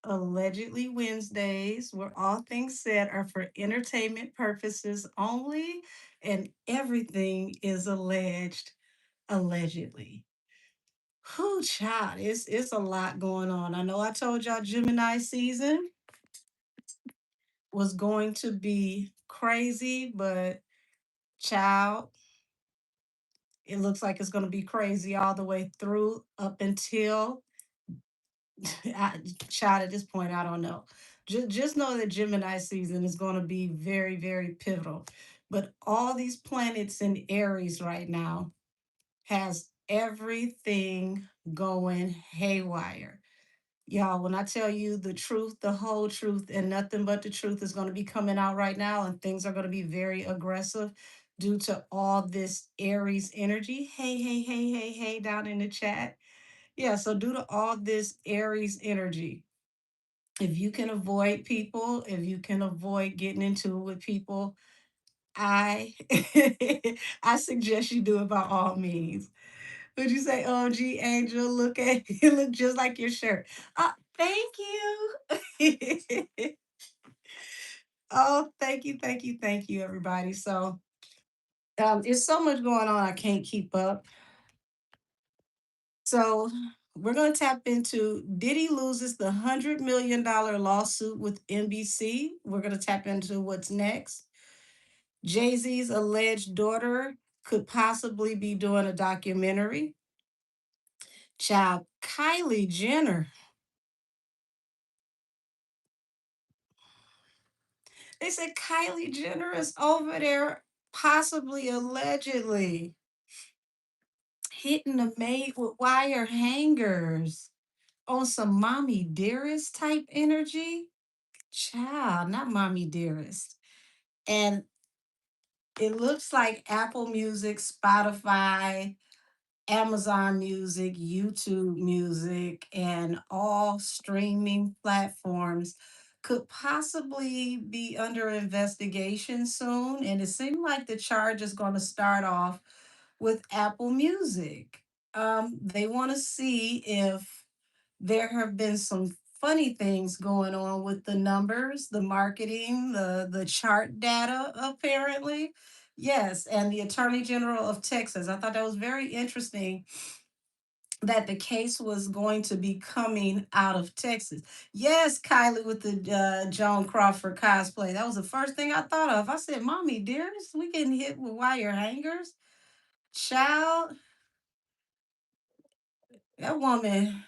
allegedly Wednesdays, where all things said are for entertainment purposes only, and everything is allegedly. Whew, child, it's a lot going on. I know I told y'all Gemini season was going to be crazy, but child, it looks like it's going to be crazy all the way through up until I, child. At this point, I don't know. Just know that Gemini season is going to be very, very pivotal. But all these planets in Aries right now has everything going haywire. Y'all, when I tell you the truth, the whole truth, and nothing but the truth is going to be coming out right now, and things are going to be very aggressive due to all this Aries energy. Hey, hey, hey, hey, hey, down in the chat. Yeah, so due to all this Aries energy, if you can avoid people, if you can avoid getting into it with people, I I suggest you do it by all means. Would you say, OG Angel, look at you look just like your shirt. Thank you. Oh, thank you, everybody. So it's so much going on, I can't keep up. So we're gonna tap into Diddy loses the $100 million lawsuit with NBC. We're gonna tap into what's next. Jay-Z's alleged daughter could possibly be doing a documentary. Child, Kylie Jenner. They said Kylie Jenner is over there, possibly allegedly hitting the maid with wire hangers on some mommy dearest type energy. Child, not mommy dearest. And it looks like Apple Music, Spotify, Amazon Music, YouTube Music, and all streaming platforms could possibly be under investigation soon. And it seemed like the charge is going to start off with Apple Music. They want to see if there have been some funny things going on with the numbers, the marketing, the chart data, apparently. Yes, and the Attorney General of Texas. I thought that was very interesting that the case was going to be coming out of Texas. Yes, Kylie with the Joan Crawford cosplay. That was the first thing I thought of. I said, "Mommy, dearest, we getting hit with wire hangers." Child, that woman,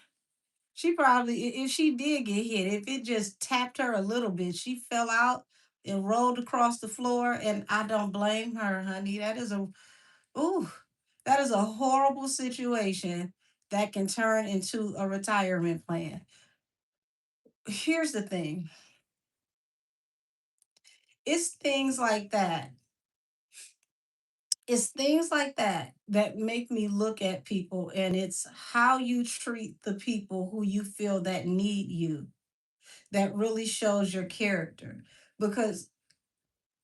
she probably, if she did get hit, if it just tapped her a little bit, she fell out and rolled across the floor. And I don't blame her, honey. Ooh, that is a horrible situation that can turn into a retirement plan. Here's the thing, it's things like that. It's things like that that make me look at people, and it's how you treat the people who you feel that need you that really shows your character. Because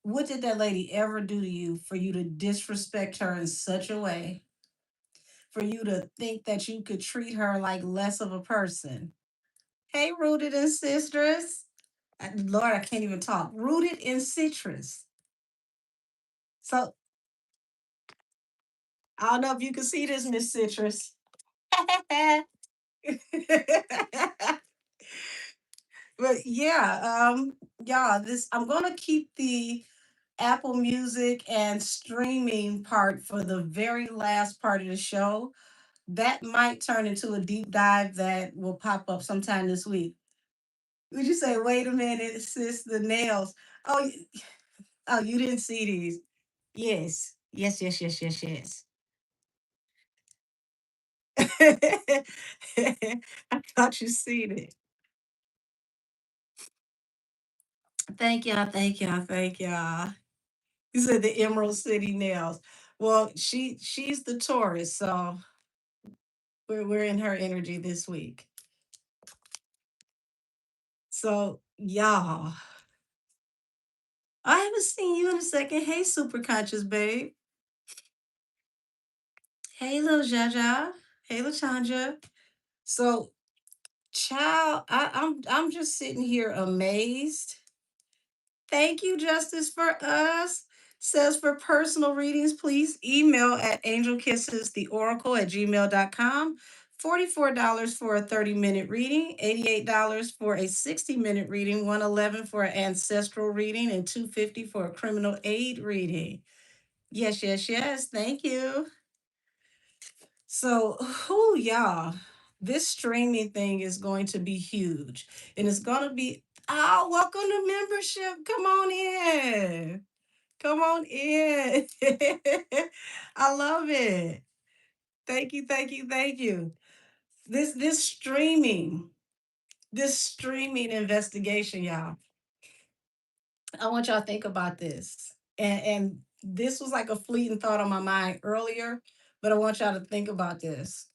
what did that lady ever do to you for you to disrespect her in such a way, for you to think that you could treat her like less of a person? Hey, rooted in citrus. Lord, I can't even talk. Rooted in citrus. So I don't know if you can see this, Miss Citrus. But yeah, yeah, this I'm gonna keep the Apple Music and streaming part for the very last part of the show. That might turn into a deep dive that will pop up sometime this week. Would you say, wait a minute, sis, the nails? Oh, oh, you didn't see these. Yes, yes, yes, yes, yes, yes. I thought you seen it. Thank y'all, thank y'all, thank y'all. You said the Emerald City nails. Well, she's the Taurus, so we're in her energy this week. So y'all, I haven't seen you in a second. Hey, super conscious babe. Hey, little Jaja. Hey, Lachanja. So Child, I'm just sitting here amazed. Thank you, Justice for Us. Says for personal readings, please email at angelkissestheoracle@gmail.com. $44 for a 30-minute reading, $88 for a 60-minute reading, 111 for an ancestral reading, and 250 for a criminal aid reading. Yes, yes, yes. Thank you. So, who y'all? This streaming thing is going to be huge. And it's going to be, oh, welcome to membership. Come on in. Come on in. I love it. Thank you, thank you, thank you. This streaming, this streaming investigation, y'all. I want y'all to think about this. And this was like a fleeting thought on my mind earlier, but I want y'all to think about this.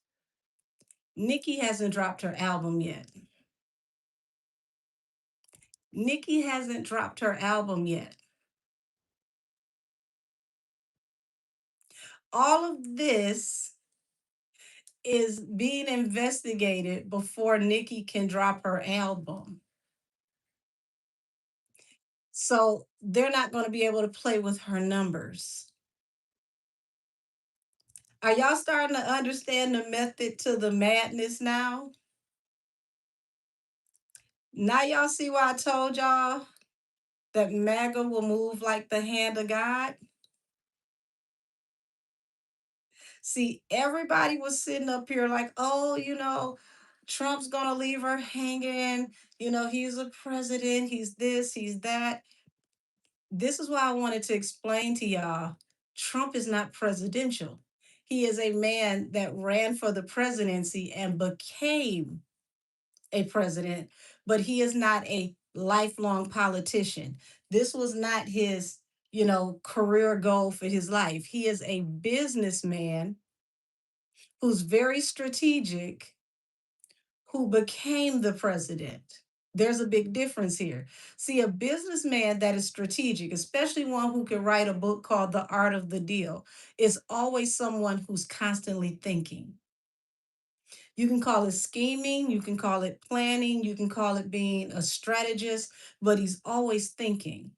Nikki hasn't dropped her album yet. Nikki hasn't dropped her album yet. All of this is being investigated before Nikki can drop her album. So they're not going to be able to play with her numbers. Are y'all starting to understand the method to the madness now? Now y'all see why I told y'all that MAGA will move like the hand of God? See, everybody was sitting up here like, oh, Trump's going to leave her hanging. He's a president. He's this, he's that. This is why I wanted to explain to y'all Trump is not presidential. He is a man that ran for the presidency and became a president, but he is not a lifelong politician. This was not his, career goal for his life. He is a businessman who's very strategic, who became the president. There's a big difference here. See, a businessman that is strategic, especially one who can write a book called The Art of the Deal, is always someone who's constantly thinking. You can call it scheming, you can call it planning, you can call it being a strategist, but he's always thinking.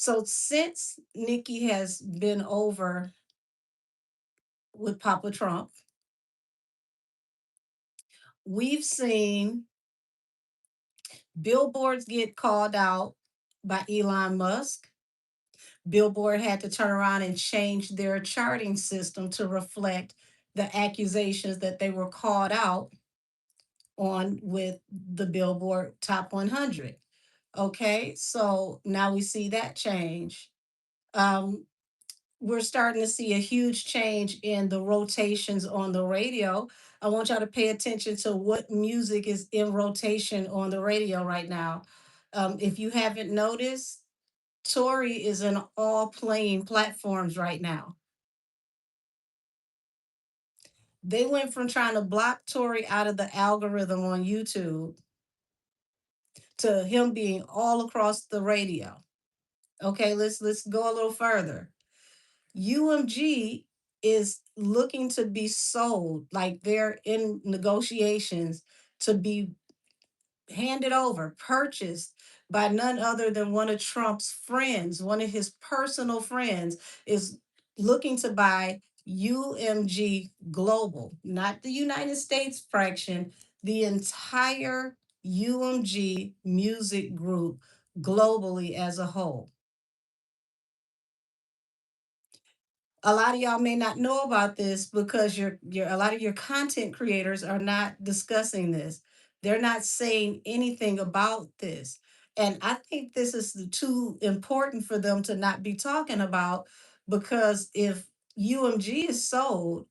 So since Nikki has been over with Papa Trump, we've seen billboards get called out by Elon Musk. Billboard had to turn around and change their charting system to reflect the accusations that they were called out on with the Billboard Top 100. Okay, so now we see that change. Um, we're starting to see a huge change in the rotations on the radio. I want y'all to pay attention to what music is in rotation on the radio right now. If you haven't noticed, Tory is in all playing platforms right now. They went from trying to block Tory out of the algorithm on YouTube to him being all across the radio. Okay, let's go a little further. UMG is looking to be sold, like they're in negotiations to be handed over, purchased by none other than one of Trump's friends, one of his personal friends, is looking to buy UMG Global, not the United States fraction, the entire UMG music group globally as a whole. A lot of y'all may not know about this because your a lot of your content creators are not discussing this. They're not saying anything about this. And I think this is too important for them to not be talking about, because if UMG is sold,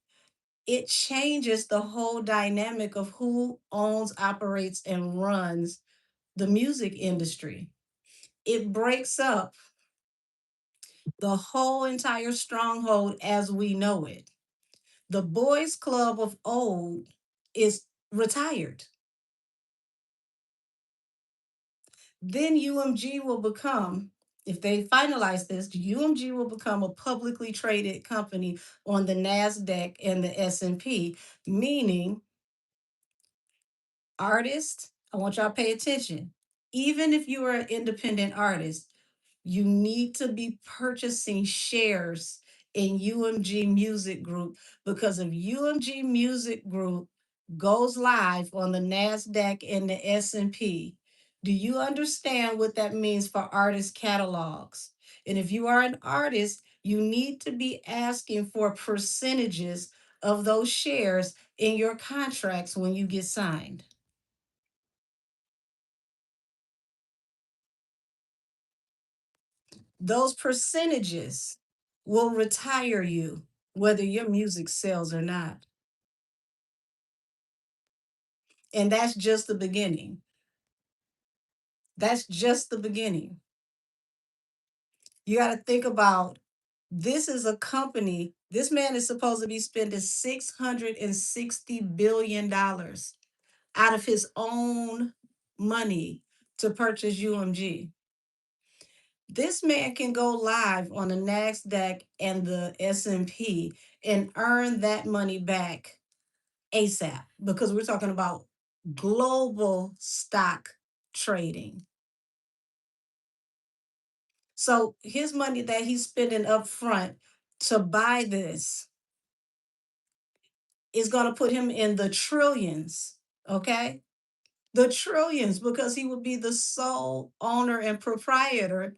it changes the whole dynamic of who owns, operates, and runs the music industry. It breaks up the whole entire stronghold as we know it. The boys club of old is retired. Then UMG will become, if they finalize this, UMG will become a publicly traded company on the NASDAQ and the S&P, meaning Artists, I want y'all to pay attention. Even if you are an independent artist, you need to be purchasing shares in UMG Music Group, because if UMG Music Group goes live on the NASDAQ and the S&P, do you understand what that means for artist catalogs? And if you are an artist, you need to be asking for percentages of those shares in your contracts when you get signed. Those percentages will retire you, whether your music sells or not. And that's just the beginning. That's just the beginning. You got to think about, this is a company, this man is supposed to be spending $660 billion out of his own money to purchase UMG. This man can go live on the NASDAQ and the S&P and earn that money back ASAP, because we're talking about global stock trading. So his money that he's spending up front to buy this is going to put him in the trillions, okay? The trillions, because he would be the sole owner and proprietor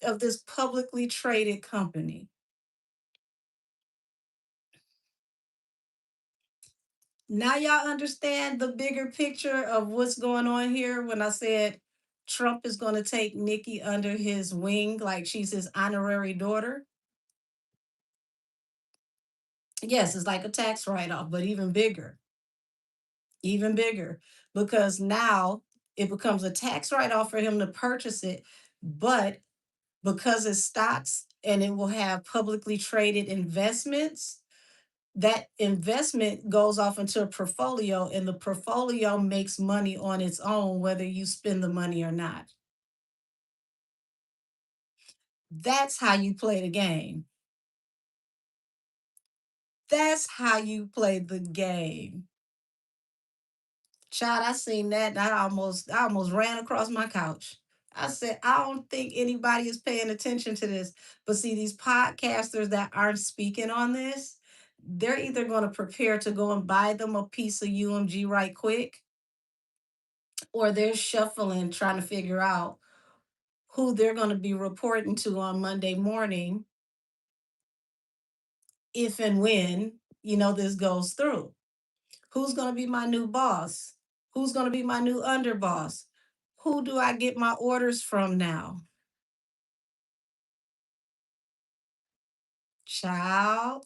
of this publicly traded company. Now y'all understand the bigger picture of what's going on here when I said Trump is going to take Nikki under his wing like she's his honorary daughter? Yes, it's like a tax write-off, but even bigger, because now it becomes a tax write-off for him to purchase it, but because it's stocks and it will have publicly traded investments, that investment goes off into a portfolio, and the portfolio makes money on its own, whether you spend the money or not. That's how you play the game. That's how you play the game. Child, I seen that. And I almost ran across my couch. I said, I don't think anybody is paying attention to this. But see, these podcasters that aren't speaking on this, they're either going to prepare to go and buy them a piece of UMG right quick, or they're shuffling, trying to figure out who they're going to be reporting to on Monday morning, if and when, this goes through. Who's going to be my new boss? Who's going to be my new underboss? Who do I get my orders from now? Child,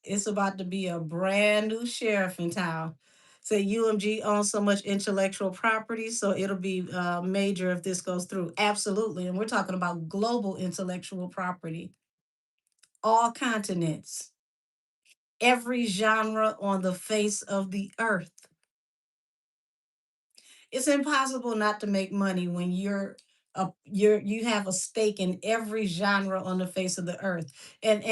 it's about to be a brand new sheriff in town. Say UMG owns so much intellectual property, so it'll be major if this goes through. Absolutely. And we're talking about global intellectual property, all continents, every genre on the face of the earth. It's impossible not to make money when you have a stake in every genre on the face of the earth. And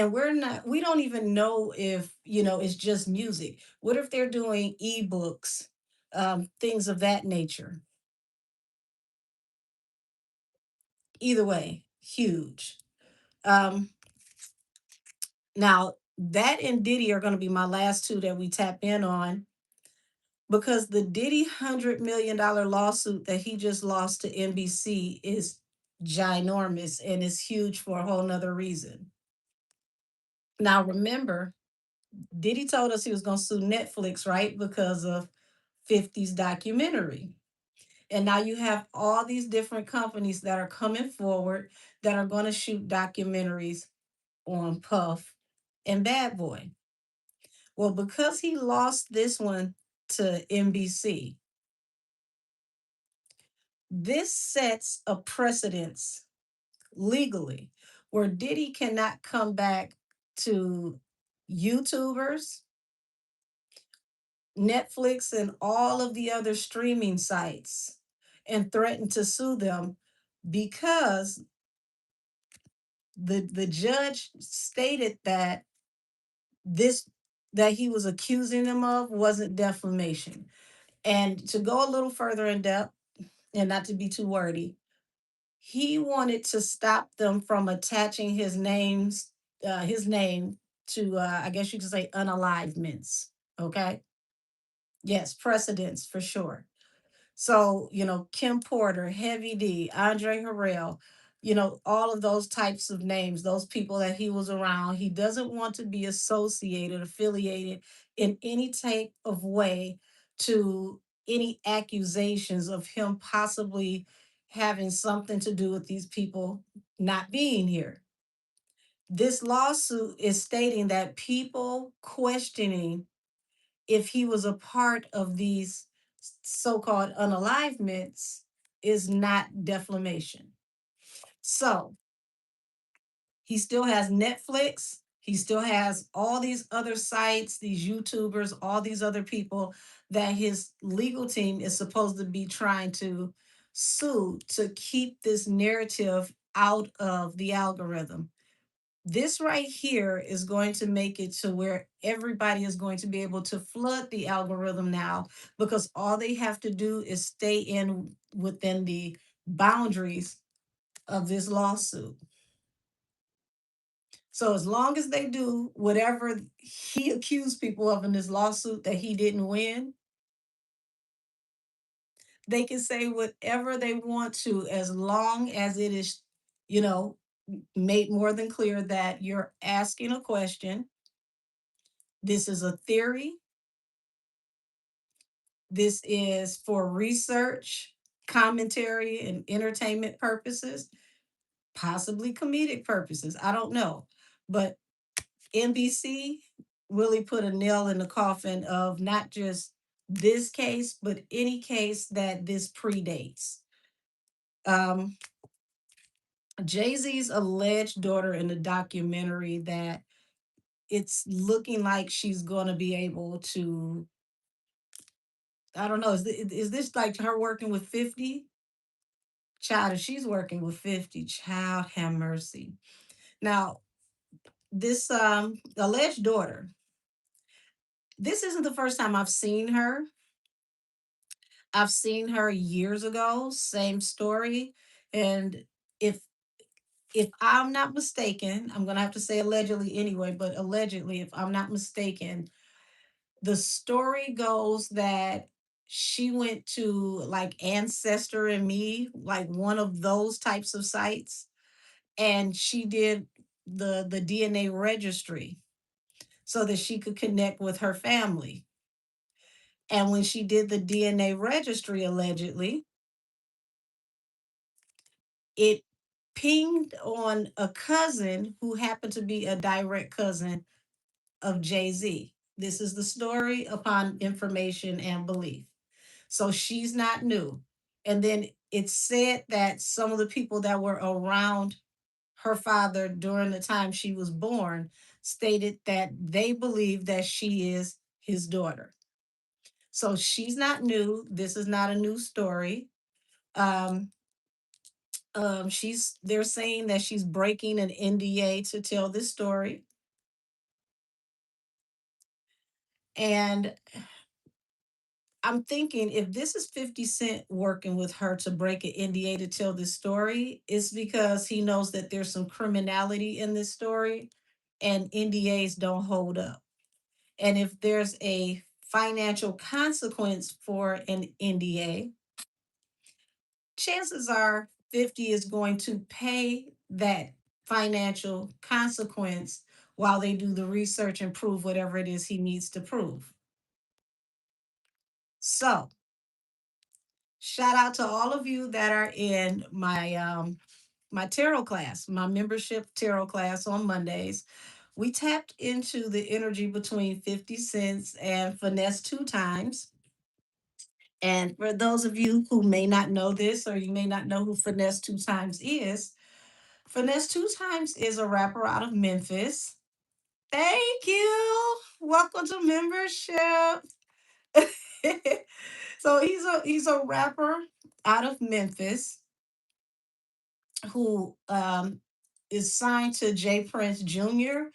we don't even know if it's just music. What if they're doing ebooks, things of that nature? Either way, huge. um Now that and Diddy are going to be my last two that we tap in on, because the Diddy $100 million lawsuit that he just lost to NBC is ginormous, and it's huge for a whole nother reason. Now remember, Diddy told us he was going to sue Netflix, right? Because of 50's documentary. And now you have all these different companies that are coming forward that are going to shoot documentaries on Puff and Bad Boy. Well, because he lost this one to NBC, this sets a precedence legally where Diddy cannot come back to YouTubers, Netflix, and all of the other streaming sites and threaten to sue them, because the judge stated that this that he was accusing them of wasn't defamation. And to go a little further in depth and not to be too wordy, he wanted to stop them from attaching his name to, I guess you could say, unalivements. Okay. Yes, precedents for sure. So, Kim Porter, Heavy D, Andre Harrell, all of those types of names, those people that he was around, he doesn't want to be associated, affiliated in any type of way to any accusations of him possibly having something to do with these people not being here. This lawsuit is stating that people questioning if he was a part of these so-called unalivements is not defamation. So he still has Netflix. He still has all these other sites, these YouTubers, all these other people that his legal team is supposed to be trying to sue to keep this narrative out of the algorithm. This right here is going to make it to where everybody is going to be able to flood the algorithm now, because all they have to do is stay in within the boundaries of this lawsuit. So as long as they do whatever he accused people of in this lawsuit that he didn't win, they can say whatever they want to, as long as it is, you know, made more than clear that you're asking a question. This is a theory. This is for research, commentary, and entertainment purposes, possibly comedic purposes. I don't know. But NBC really put a nail in the coffin of not just this case, but any case that this predates. Um, Jay Z's alleged daughter in the documentary, that it's looking like she's going to be able to. I don't know. Is this like her working with 50? Child, if she's working with 50, child, have mercy. Now, this alleged daughter, this isn't the first time I've seen her. I've seen her years ago, same story. And if if I'm not mistaken, I'm gonna have to say allegedly anyway, but allegedly, if I'm not mistaken, the story goes that she went to like Ancestor and Me, like one of those types of sites, and she did the DNA registry so that she could connect with her family. And when she did the DNA registry, allegedly, it pinged on a cousin who happened to be a direct cousin of Jay Z. This is the story upon information and belief. So she's not new. And then it's said that some of the people that were around her father during the time she was born stated that they believe that she is his daughter. So she's not new. This is not a new story. Um, she's they're saying that she's breaking an NDA to tell this story. And I'm thinking, if this is 50 Cent working with her to break an NDA to tell this story, it's because he knows that there's some criminality in this story and NDAs don't hold up. And if there's a financial consequence for an NDA, chances are 50 is going to pay that financial consequence while they do the research and prove whatever it is he needs to prove. So, shout out to all of you that are in my tarot class, my membership tarot class on Mondays. We tapped into the energy between 50 cents and finesse two times. And for those of you who may not know this, or you may not know who Finesse Two Times is, Finesse Two Times is a rapper out of Memphis. Thank you. Welcome to membership. So he's a rapper out of Memphis who is signed to Jay Prince Jr.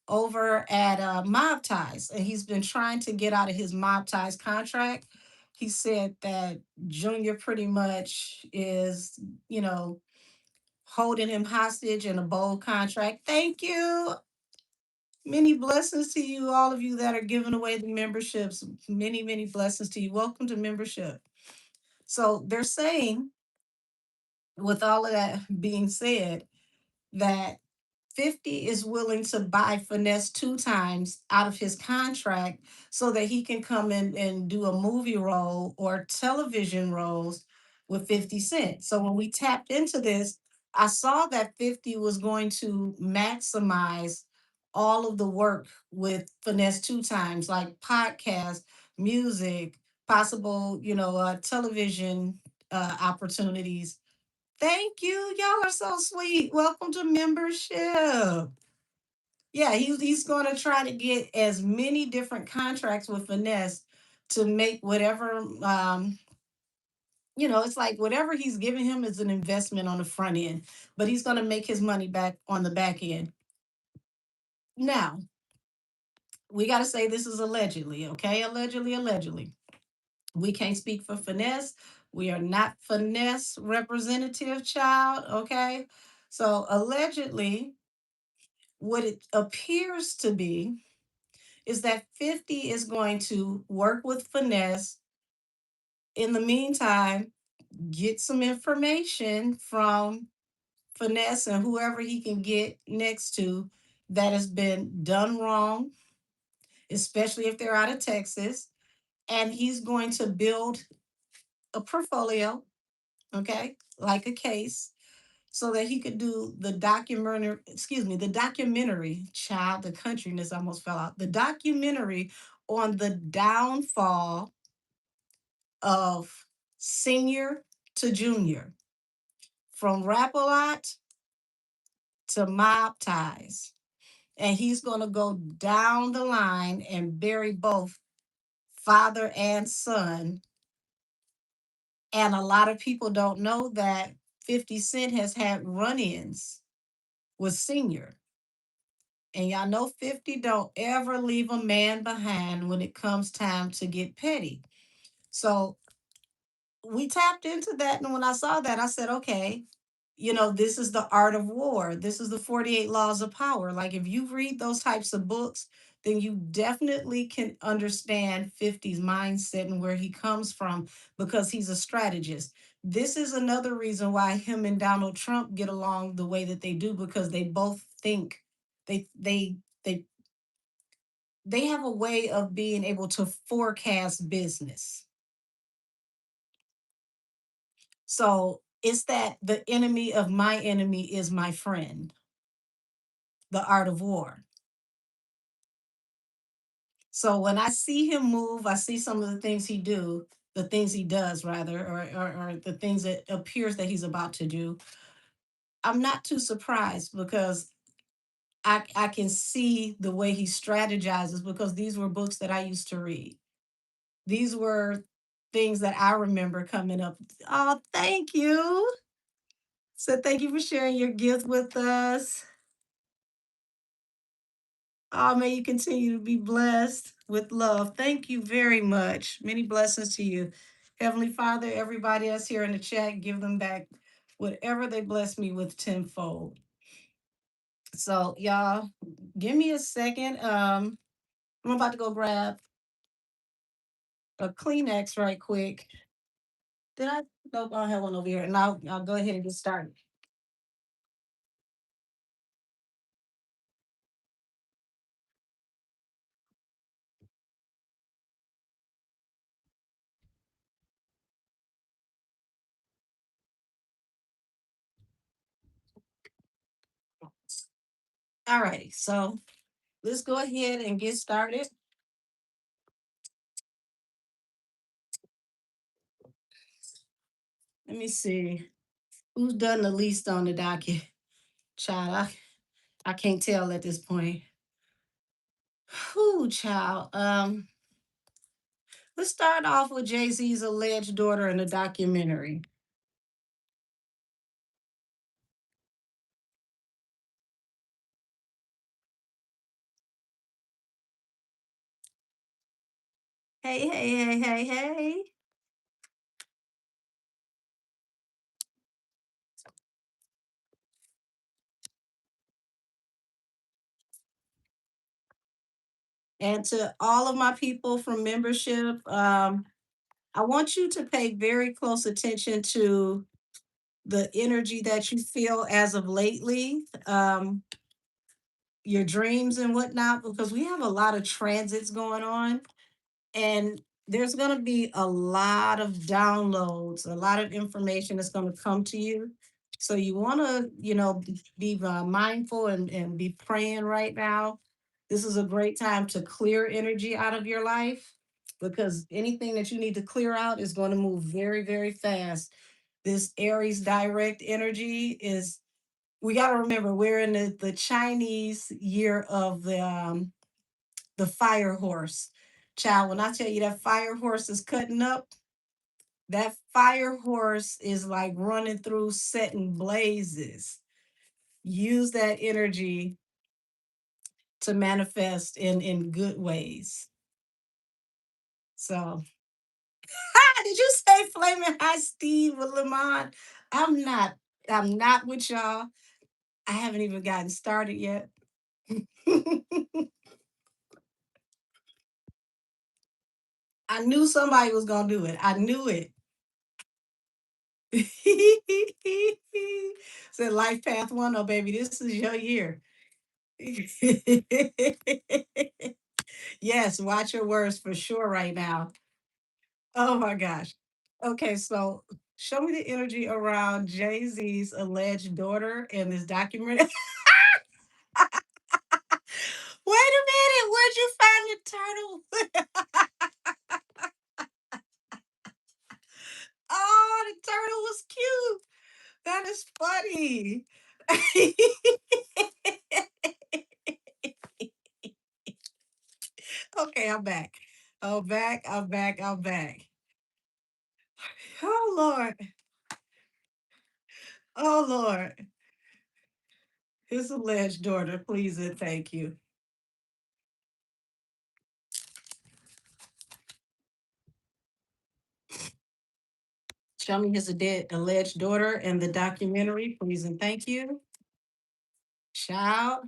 over at Mob Ties, and he's been trying to get out of his Mob Ties contract he said that Junior pretty much is, you know, holding him hostage in a bold contract. Thank you. Many blessings to you, all of you that are giving away the memberships. Many, many blessings to you. Welcome to membership. So they're saying, with all of that being said, that 50 is willing to buy Finesse two times out of his contract so that he can come in and do a movie role or television roles with 50 Cent. So when we tapped into this, I saw that 50 was going to maximize all of the work with Finesse two times, like podcast, music, possible, television opportunities. Thank you. Y'all are so sweet. Welcome to membership. Yeah, he's going to try to get as many different contracts with Finesse to make whatever, it's like whatever he's giving him is an investment on the front end, but he's going to make his money back on the back end. Now, we got to say this is allegedly, okay? Allegedly, allegedly. We can't speak for Finesse. We are not Finesse representative, child, okay? So allegedly, what it appears to be is that 50 is going to work with Finesse. In the meantime, get some information from Finesse and whoever he can get next to that has been done wrong, especially if they're out of Texas. And he's going to build a portfolio, okay, like a case, so that he could do the documentary, child, the countryness almost fell out, the documentary on the downfall of senior to junior, from rap-a-lot to mob ties. And he's going to go down the line and bury both father and son. And a lot of people don't know that 50 Cent has had run ins with Senior. And y'all know 50 don't ever leave a man behind when it comes time to get petty. So we tapped into that. And when I saw that, I said, okay, this is the art of war. This is the 48 laws of power. Like, if you read those types of books, then you definitely can understand 50's mindset and where he comes from, because he's a strategist. This is another reason why him and Donald Trump get along the way that they do, because they both think they they they they have a way of being able to forecast business. So it's that the enemy of my enemy is my friend, the art of war. So when I see him move, I see some of the things the things he does rather, or the things that appears that he's about to do. I'm not too surprised, because I can see the way he strategizes, because these were books that I used to read. These were things that I remember coming up. Oh, thank you. So thank you for sharing your gift with us. Oh, may you continue to be blessed with love. Thank you very much. Many blessings to you. Heavenly Father, everybody else here in the chat, give them back whatever they bless me with tenfold. So, y'all, give me a second. I'm about to go grab a Kleenex right quick. Did I? Nope, I don't have one over here. And I'll go ahead and get started. All righty. So let's go ahead and get started. Let me see who's done the least on the docket. Child, I can't tell at this point. Whew, child. Let's start off with Jay Z's alleged daughter in the documentary. Hey, hey, hey, hey, hey. And to all of my people from membership, I want you to pay very close attention to the energy that you feel as of lately, your dreams and whatnot, because we have a lot of transits going on. And there's going to be a lot of downloads, a lot of information that's going to come to you. So you want to, be mindful and be praying right now. This is a great time to clear energy out of your life, because anything that you need to clear out is going to move very, very fast. This Aries direct energy is, we got to remember, we're in the Chinese year of the fire horse. Child, when I tell you that fire horse is cutting up, that fire horse is like running through setting blazes. Use that energy to manifest in good ways. So, did you say Flaming High Steve with Lamont? I'm not. I'm not with y'all. I haven't even gotten started yet. I knew somebody was gonna do it. I knew it. Said Life Path One. Oh, baby, this is your year. Yes, watch your words for sure right now. Oh my gosh. Okay, so show me the energy around Jay Z's alleged daughter in this documentary. Wait a minute, where'd you find the turtle? Oh, the turtle was cute. That is funny. Okay, I'm back. I'm back. I'm back. I'm back. Oh Lord. Oh Lord. His alleged daughter, please and thank you. Show me his alleged daughter and the documentary, please and thank you. Child.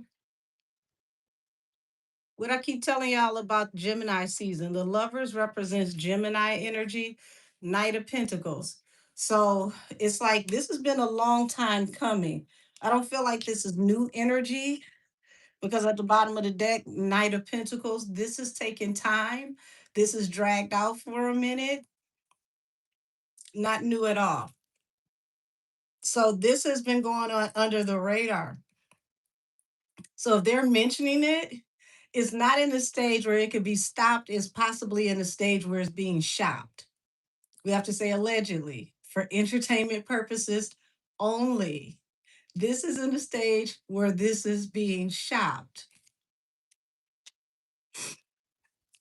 What I keep telling y'all about Gemini season, the lovers represents Gemini energy, Knight of Pentacles. So it's like this has been a long time coming. I don't feel like this is new energy, because at the bottom of the deck, Knight of Pentacles, this is taking time. This is dragged out for a minute, not new at all. So this has been going on under the radar. So if they're mentioning it, it's not in the stage where it could be stopped. It's possibly in the stage where it's being shopped. We have to say allegedly for entertainment purposes only. This is in the stage where this is being shopped.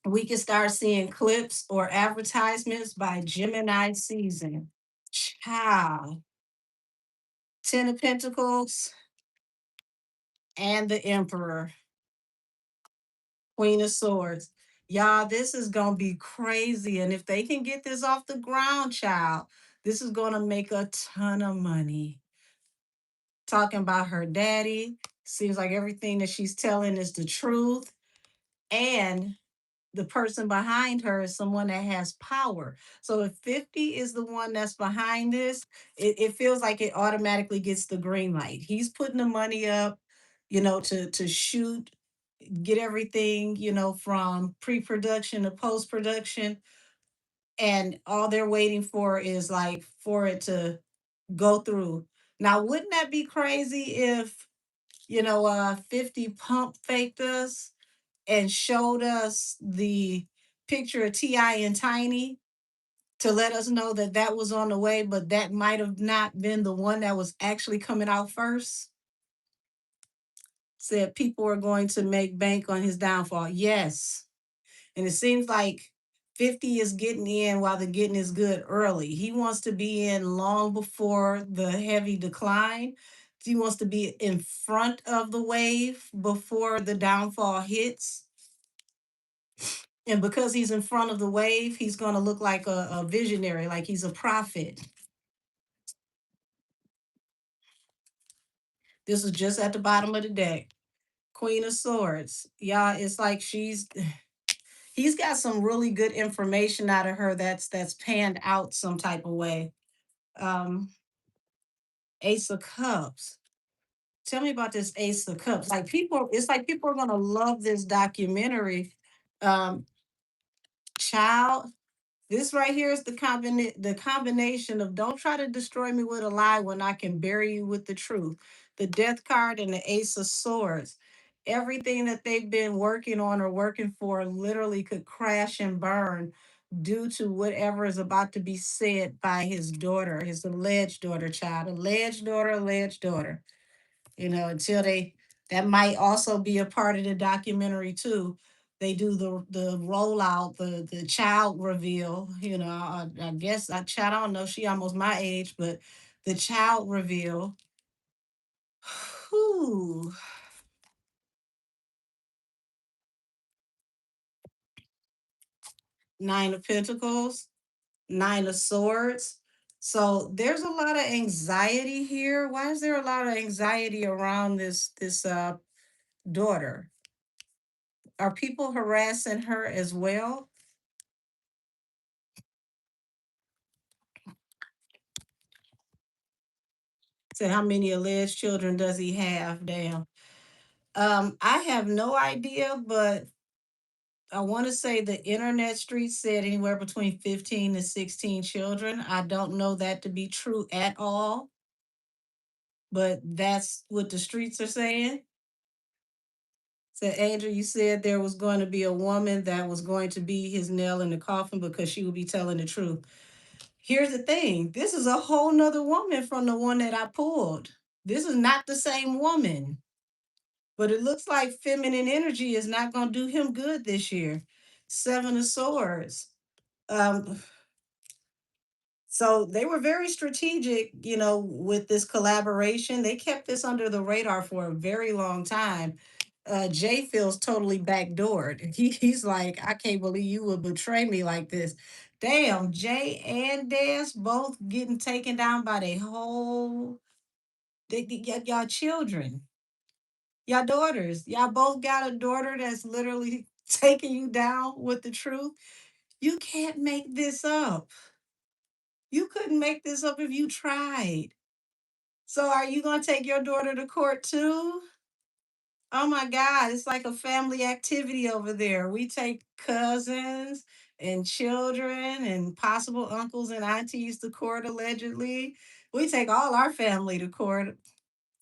We can start seeing clips or advertisements by Gemini season. Child. Ten of Pentacles and the Emperor. Queen of Swords. Y'all, this is going to be crazy. And if they can get this off the ground, child, this is going to make a ton of money. Talking about her daddy. Seems like everything that she's telling is the truth. And the person behind her is someone that has power. So if 50 is the one that's behind this, it feels like it automatically gets the green light. He's putting the money up, to shoot, get everything, from pre-production to post-production. And all they're waiting for is like for it to go through. Now, wouldn't that be crazy if, 50 pump faked us and showed us the picture of Ti and Tiny to let us know that that was on the way, but that might have not been the one that was actually coming out first? Said people are going to make bank on his downfall. Yes. And it seems like 50 is getting in while the getting is good early. He wants to be in long before the heavy decline. He wants to be in front of the wave before the downfall hits. And because he's in front of the wave, he's going to look like a visionary, like he's a prophet. This is just at the bottom of the deck. Queen of Swords. Yeah, it's like he's got some really good information out of her that's panned out some type of way. Um, Ace of Cups. Tell me about this Ace of Cups. Like people, it's like people are gonna love this documentary. Um, Child, this right here is the combination of don't try to destroy me with a lie when I can bury you with the truth. The Death card and the Ace of Swords. Everything that they've been working on or working for literally could crash and burn due to whatever is about to be said by his daughter, his alleged daughter, child, alleged daughter. Until that might also be a part of the documentary too. They do the rollout, the child reveal. I guess I child, I don't know, she almost my age, but the child reveal. Whew. Nine of Pentacles, Nine of Swords. So there's a lot of anxiety here. Why is there a lot of anxiety around this daughter? Are people harassing her as well? Said, how many alleged children does he have? Damn. I have no idea, but I want to say the internet street said anywhere between 15 to 16 children. I don't know that to be true at all, but that's what the streets are saying. So, Angel, you said there was going to be a woman that was going to be his nail in the coffin because she would be telling the truth. Here's the thing, this is a whole nother woman from the one that I pulled. This is not the same woman. But it looks like feminine energy is not going to do him good this year. Seven of Swords. Um, so they were very strategic, with this collaboration. They kept this under the radar for a very long time. Jay feels totally backdoored. He's like, I can't believe you would betray me like this. Damn, Jay and Des both getting taken down by their whole, y'all children. Y'all daughters. Y'all both got a daughter that's literally taking you down with the truth. You can't make this up. You couldn't make this up if you tried. So are you going to take your daughter to court too? Oh my God, it's like a family activity over there. We take cousins and children and possible uncles and aunties to court allegedly. We take all our family to court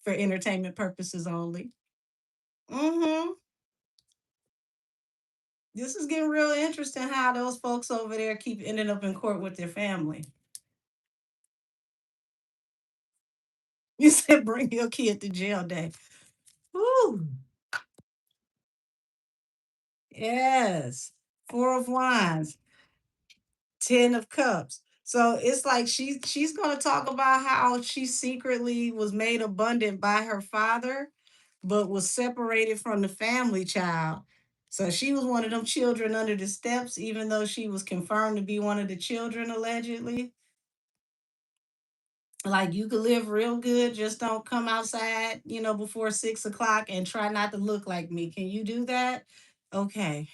for entertainment purposes only. Mm-hmm. This is getting real interesting how those folks over there keep ending up in court with their family. You said bring your kid to jail day. Woo. Yes. Four of Wands, Ten of Cups. So it's like she's gonna talk about how she secretly was made abundant by her father, but was separated from the family child. So she was one of them children under the steps, even though she was confirmed to be one of the children allegedly. Like you could live real good, just don't come outside, before 6 o'clock and try not to look like me. Can you do that? Okay.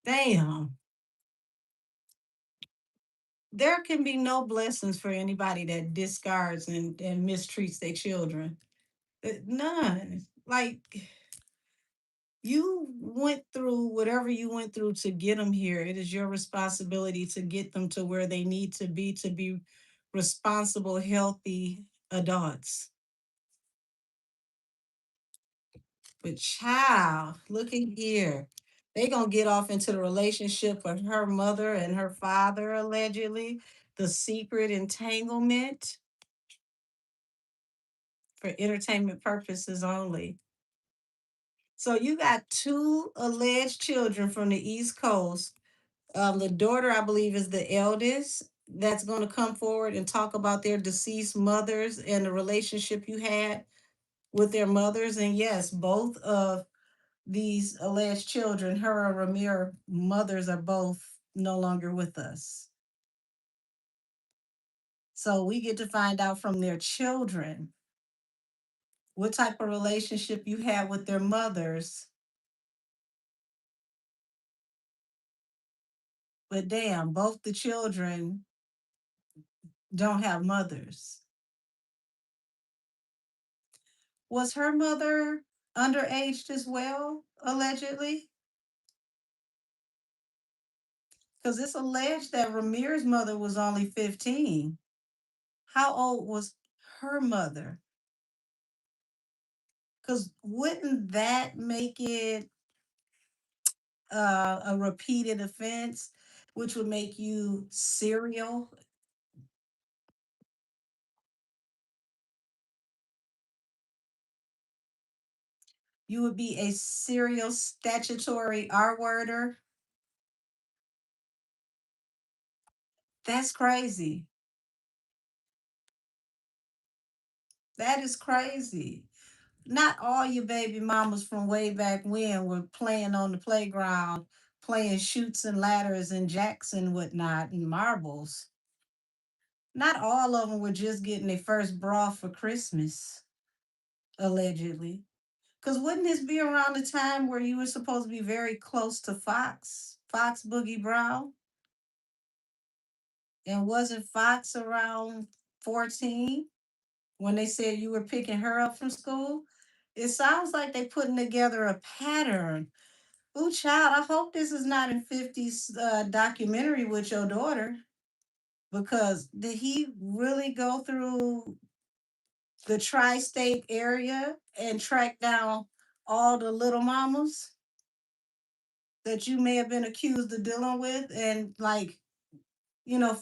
Damn. There can be no blessings for anybody that discards and mistreats their children. None. Like you went through whatever you went through to get them here. It is your responsibility to get them to where they need to be responsible, healthy adults. But child, look at here. They gonna get off into the relationship with her mother and her father, allegedly. The secret entanglement for entertainment purposes only. So you got two alleged children from the East Coast. The daughter, I believe, is the eldest that's going to come forward and talk about their deceased mothers and the relationship you had with their mothers. And yes, both of these alleged children, her and Ramir mothers, are both no longer with us. So we get to find out from their children. what type of relationship you had with their mothers. But damn, both the children don't have mothers. Was her mother underaged as well, allegedly? Because it's alleged that Ramir's mother was only 15. How old was her mother? Because wouldn't that make it a repeated offense, which would make you serial? You would be a serial statutory R worder. That's crazy. That is crazy. Not all your baby mamas from way back when were playing on the playground, playing shoots and ladders and jacks and whatnot and marbles. Not all of them were just getting their first bra for Christmas, allegedly. Because wouldn't this be around the time where you were supposed to be very close to Fox Boogie Brown? And wasn't Fox around 14 when they said you were picking her up from school? It sounds like they putting together a pattern. Ooh, child, I hope this is not in 50's documentary with your daughter. Because did he really go through the tri state area and track down all the little mamas that you may have been accused of dealing with and, like, you know,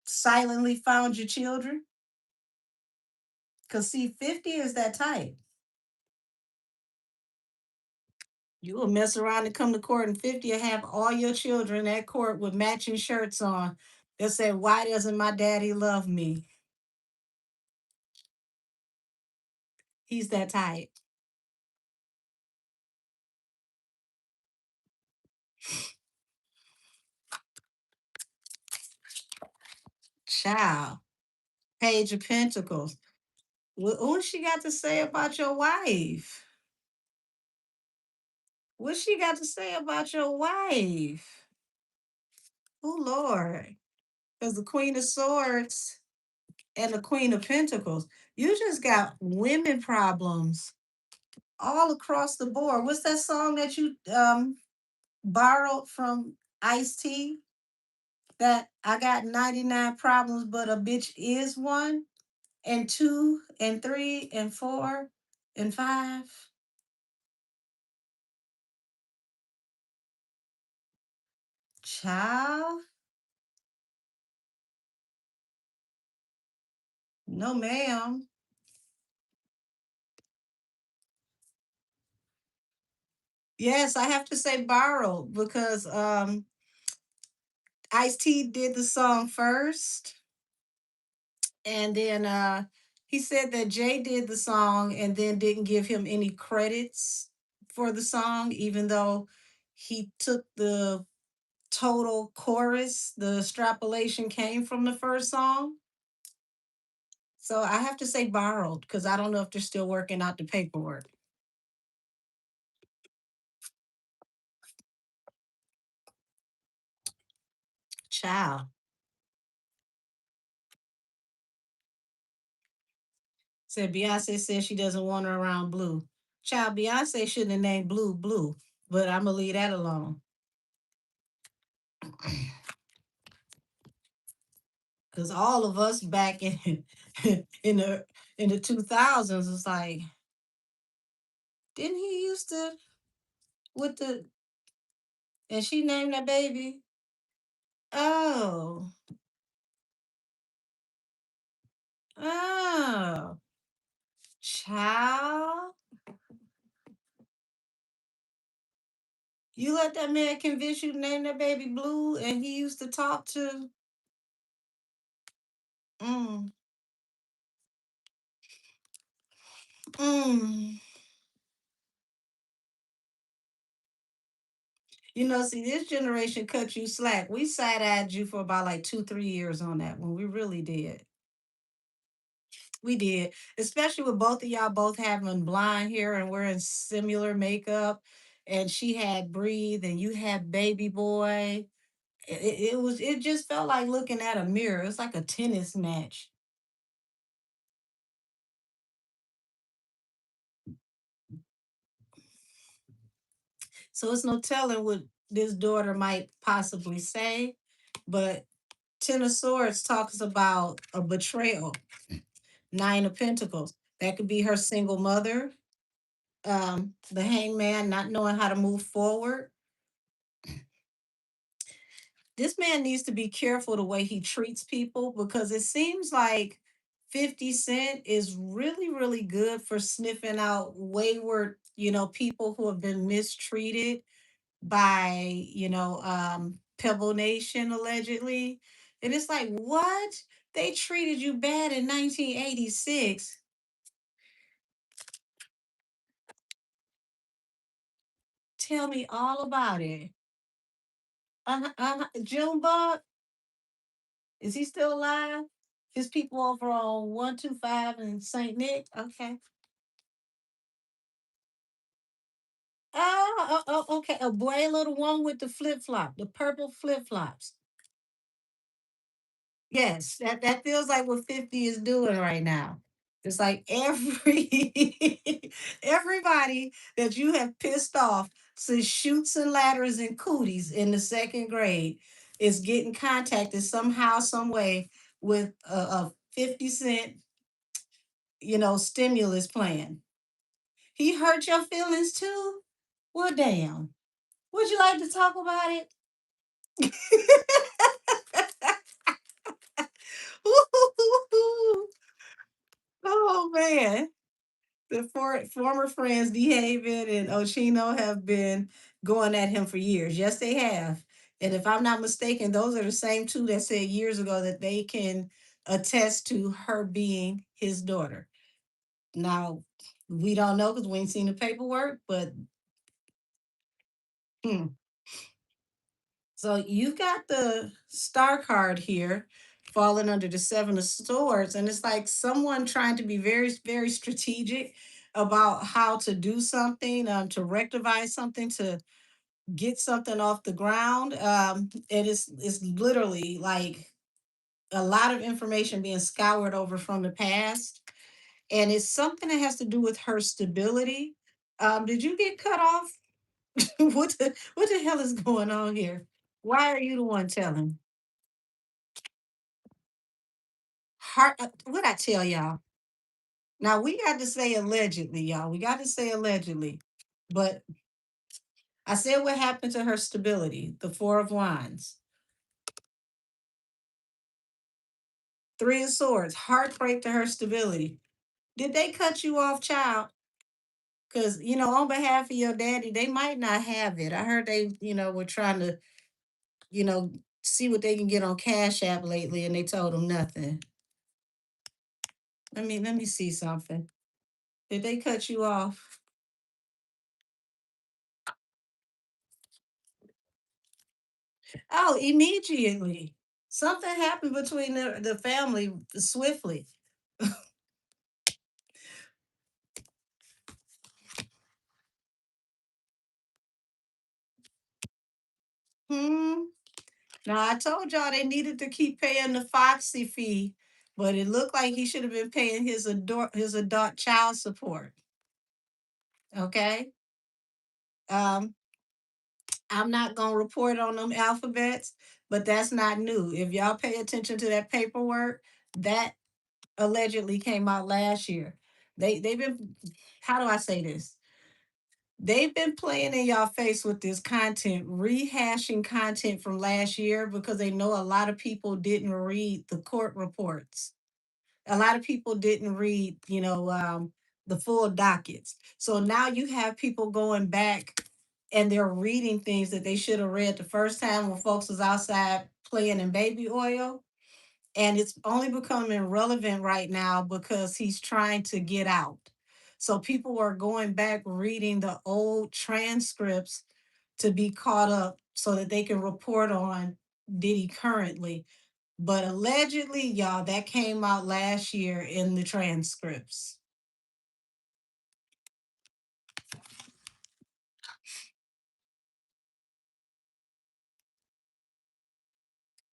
silently found your children? Because, see, 50 is that type. You will mess around and come to court in 50 and have all your children at court with matching shirts on that say, "Why doesn't my daddy love me?" He's that type. Child. Page of Pentacles. What she got to say about your wife? What she got to say about your wife? Oh, Lord. Because the Queen of Swords and the Queen of Pentacles, you just got women problems all across the board. What's that song that you borrowed from Ice T? That I got 99 problems, but a bitch is one, and two, and three, and four, and five. Child, no, ma'am. Yes, I have to say borrowed because Ice T did the song first, and then he said that Jay did the song and then didn't give him any credits for the song, even though he took the total chorus, the extrapolation came from the first song. So I have to say borrowed because I don't know if they're still working out the paperwork. Child. Said Beyonce says she doesn't want her around Blue. Child, Beyonce shouldn't have named Blue Blue, but I'm gonna leave that alone. Because all of us back in in the 2000s was like, didn't he used to with the and she named that baby? Oh, oh, child. You let that man convince you to name that baby Blue, and he used to talk to. Mm, mm. See, this generation cut you slack. We side eyed you for about like 2, 3 years on that one. We really did. We did, especially with both of y'all both having blonde hair and wearing similar makeup. And she had Breathe, and you had Baby Boy. It just felt like looking at a mirror. It's like a tennis match. So it's no telling what this daughter might possibly say. But Ten of Swords talks about a betrayal. Nine of Pentacles. That could be her single mother. The hangman not knowing how to move forward. This man needs to be careful the way he treats people, because it seems like 50 Cent is really, really good for sniffing out wayward, people who have been mistreated by, Pebble Nation allegedly. And it's like, what? They treated you bad in 1986. Tell me all about it. Junebug, is he still alive? His people over on 125 and St. Nick? Okay. Okay. Abuela, the one with the flip flop, the purple flip flops. Yes, that feels like what 50 is doing right now. It's like everybody that you have pissed off since Shoots and Ladders and Cooties in the second grade is getting contacted somehow, some way with a 50 cent, stimulus plan. He hurt your feelings too? Well, damn. Would you like to talk about it? Oh man. The former friends, Dehaven and Ochino, have been going at him for years. Yes, they have. And if I'm not mistaken, those are the same two that said years ago that they can attest to her being his daughter. Now, we don't know because we ain't seen the paperwork, but hmm. So you've got the star card here falling under the seven of swords, and it's like someone trying to be very, very strategic about how to do something, to rectify something, to get something off the ground. It's literally like a lot of information being scoured over from the past, and it's something that has to do with her stability. Did you get cut off? What the hell is going on here? Why are you the one telling? Heart, what I tell y'all? Now we got to say allegedly, y'all. We got to say allegedly. But I said what happened to her stability, the Four of Wands. Three of Swords, heartbreak to her stability. Did they cut you off, child? Because, on behalf of your daddy, they might not have it. I heard they, were trying to, you know, see what they can get on Cash App lately, and they told them nothing. Let me see something. Did they cut you off? Oh, immediately. Something happened between the family swiftly. Hmm. Now I told y'all they needed to keep paying the Foxy fee, but it looked like he should have been paying his adult child support. Okay. Um, I'm not gonna report on them alphabets, but that's not new. If y'all pay attention to that paperwork, that allegedly came out last year. They've been, how do I say this? They've been playing in y'all face with this content, rehashing content from last year because they know a lot of people didn't read the court reports. A lot of people didn't read, the full dockets. So now you have people going back and they're reading things that they should have read the first time when folks was outside playing in baby oil. And it's only becoming relevant right now because he's trying to get out. So people are going back reading the old transcripts to be caught up so that they can report on Diddy currently. But allegedly, y'all, that came out last year in the transcripts.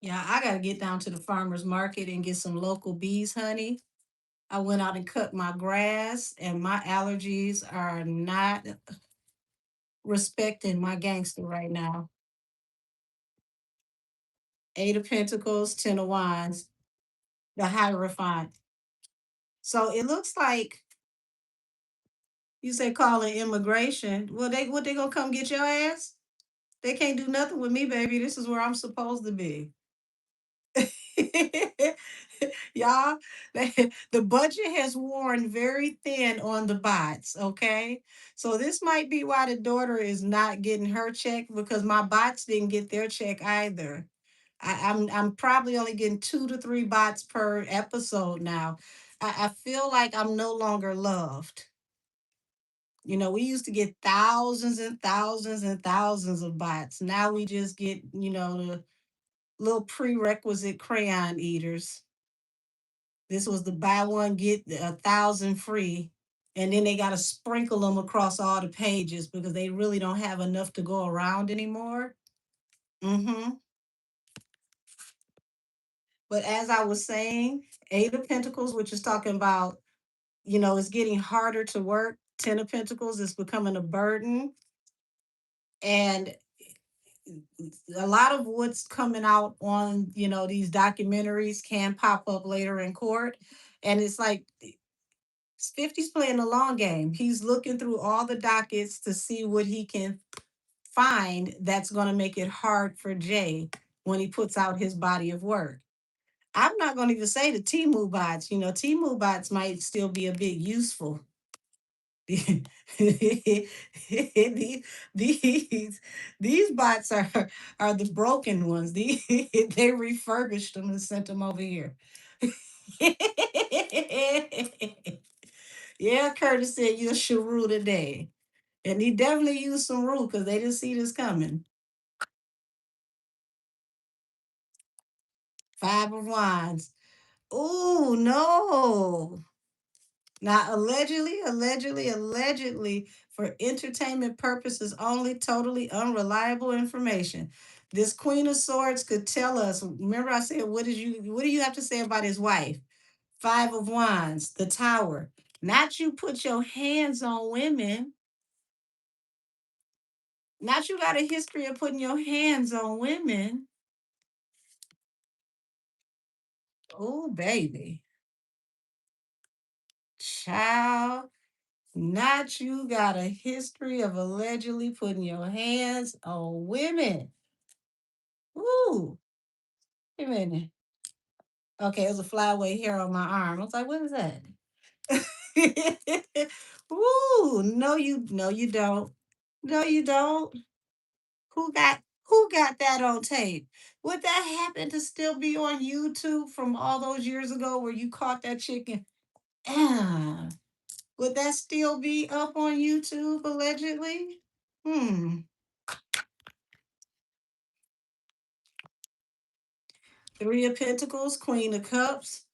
Yeah, I got to get down to the farmer's market and get some local bees honey. I went out and cut my grass, and my allergies are not respecting my gangster right now. Eight of Pentacles, Ten of Wands, the Hierophant. So it looks like you say calling immigration. Well, they gonna come get your ass? They can't do nothing with me, baby. This is where I'm supposed to be. Y'all, the budget has worn very thin on the bots, okay? So this might be why the daughter is not getting her check because my bots didn't get their check either. I'm probably only getting 2 to 3 bots per episode now. I feel like I'm no longer loved. You know, we used to get thousands and thousands and thousands of bots. Now we just get, the little prerequisite crayon eaters. This was the buy one, get 1,000 free. And then they got to sprinkle them across all the pages because they really don't have enough to go around anymore. Mm-hmm. But as I was saying, Eight of Pentacles, which is talking about, it's getting harder to work. Ten of Pentacles is becoming a burden. And a lot of what's coming out on, these documentaries can pop up later in court. And it's like 50's playing a long game. He's looking through all the dockets to see what he can find that's going to make it hard for Jay when he puts out his body of work. I'm not going to even say the Timu bots. Timu bots might still be a bit useful. these, these bots are the broken ones. They refurbished them and sent them over here. Yeah, Curtis said you're Sharu today. And he definitely used some rule because they didn't see this coming. Five of Wands. Oh, no. Now, allegedly, for entertainment purposes only, totally unreliable information. This Queen of Swords could tell us. Remember, I said, what do you have to say about his wife? Five of Wands, the Tower. Not you put your hands on women. Not you got a history of putting your hands on women. Oh, baby. Child. Not you got a history of allegedly putting your hands on women. Ooh, wait a minute. Okay, it was a flyaway hair on my arm. I was like, what is that? Ooh, no, you don't. No, you don't. Who got that on tape? Would that happen to still be on YouTube from all those years ago where you caught that chicken? Ah, would that still be up on YouTube allegedly? Hmm. Three of Pentacles, Queen of Cups.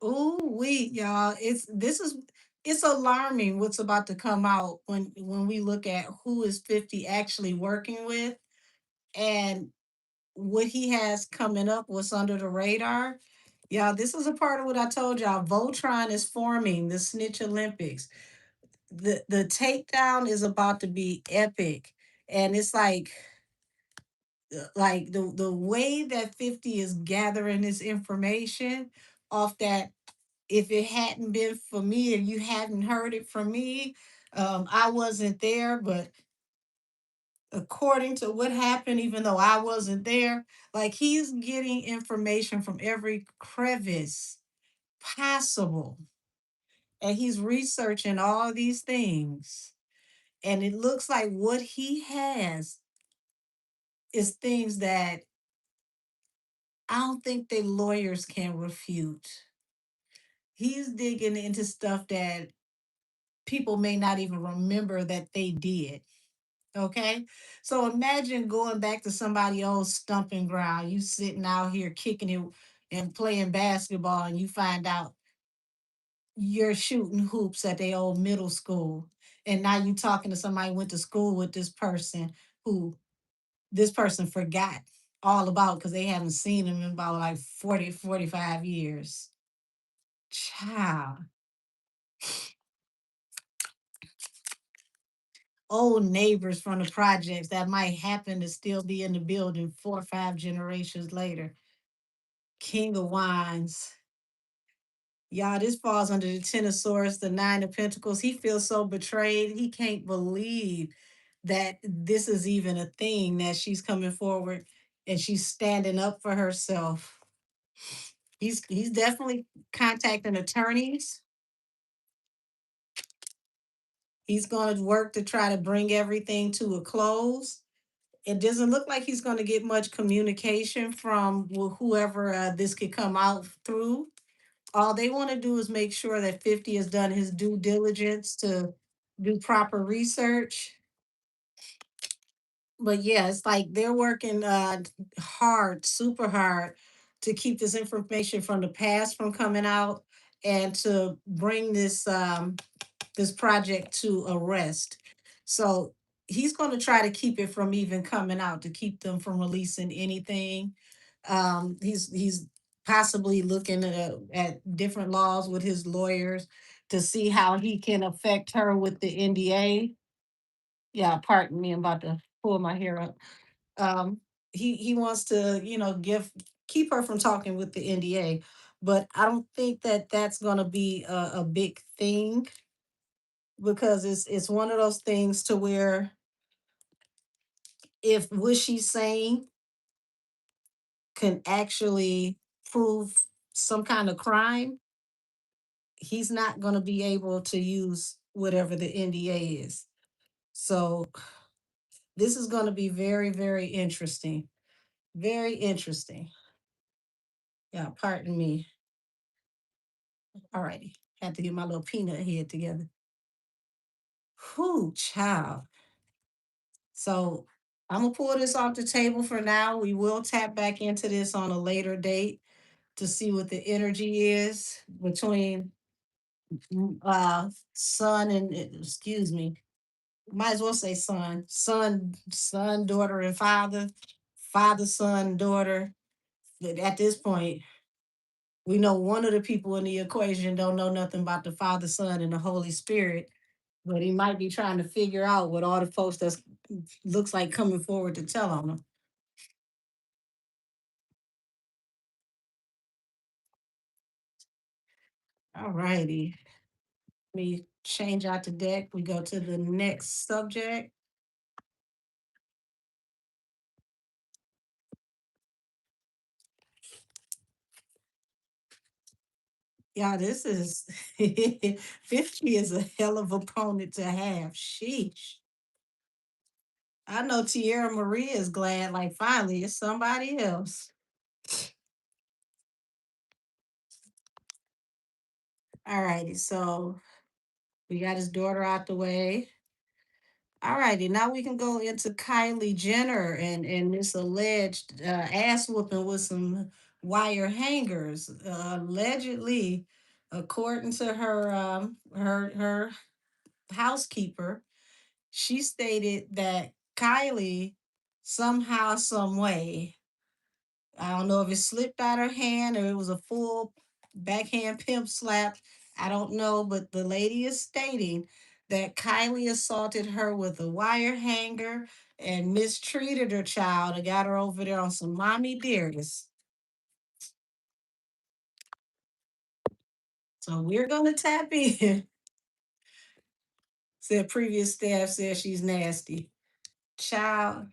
Ooh, y'all. It's alarming what's about to come out when we look at who is 50 actually working with and what he has coming up, what's under the radar. Y'all, this is a part of what I told y'all. Voltron is forming the Snitch Olympics. The takedown is about to be epic. And it's like the way that 50 is gathering this information off that, if it hadn't been for me and you hadn't heard it from me, I wasn't there, but according to what happened, even though I wasn't there, like he's getting information from every crevice possible, and he's researching all these things, and it looks like what he has is things that I don't think the lawyers can refute. He's digging into stuff that people may not even remember that they did. Okay. So imagine going back to somebody old stumping ground. You sitting out here kicking it and playing basketball, and you find out you're shooting hoops at their old middle school. And now you talking to somebody who went to school with this person who this person forgot all about because they haven't seen him in about like 40, 45 years. Child. Old neighbors from the projects that might happen to still be in the building 4 or 5 generations later. King of Wands. Y'all, this falls under the Ten of Swords, the Nine of Pentacles. He feels so betrayed. He can't believe that this is even a thing, that she's coming forward and she's standing up for herself. He's definitely contacting attorneys. He's going to work to try to bring everything to a close. It doesn't look like he's going to get much communication from whoever this could come out through. All they want to do is make sure that 50 has done his due diligence to do proper research. But yeah, it's like they're working hard, super hard to keep this information from the past from coming out and to bring this project to a rest. So he's going to try to keep it from even coming out, to keep them from releasing anything. He's possibly looking at different laws with his lawyers to see how he can affect her with the NDA. Yeah, pardon me, I'm about to pull my hair up. Um, he wants to, give keep her from talking with the NDA, but I don't think that that's going to be a big thing, because it's one of those things to where if what she's saying can actually prove some kind of crime, he's not going to be able to use whatever the NDA is. So this is going to be very, very interesting. Very interesting. Yeah, pardon me. All righty. Had to get my little peanut head together. Whoo, child. So I'm gonna pull this off the table for now. We will tap back into this on a later date to see what the energy is between son and excuse me, might as well say son, daughter, and father, father, son, daughter. At this point, we know one of the people in the equation don't know nothing about the Father, Son, and the Holy Spirit, but he might be trying to figure out what all the folks that's looks like coming forward to tell on him. All righty. Let me change out the deck. We go to the next subject. Yeah, this is 50 is a hell of a opponent to have. Sheesh. I know Tierra Maria is glad, like finally it's somebody else. All righty, so we got his daughter out the way. All righty, now we can go into Kylie Jenner and this alleged ass whooping with some wire hangers. Allegedly, according to her housekeeper, she stated that Kylie somehow, some way, I don't know if it slipped out her hand or it was a full backhand pimp slap. I don't know, but the lady is stating that Kylie assaulted her with a wire hanger and mistreated her child and got her over there on some mommy dearest. So we're gonna tap in. Said previous staff said she's nasty. Child,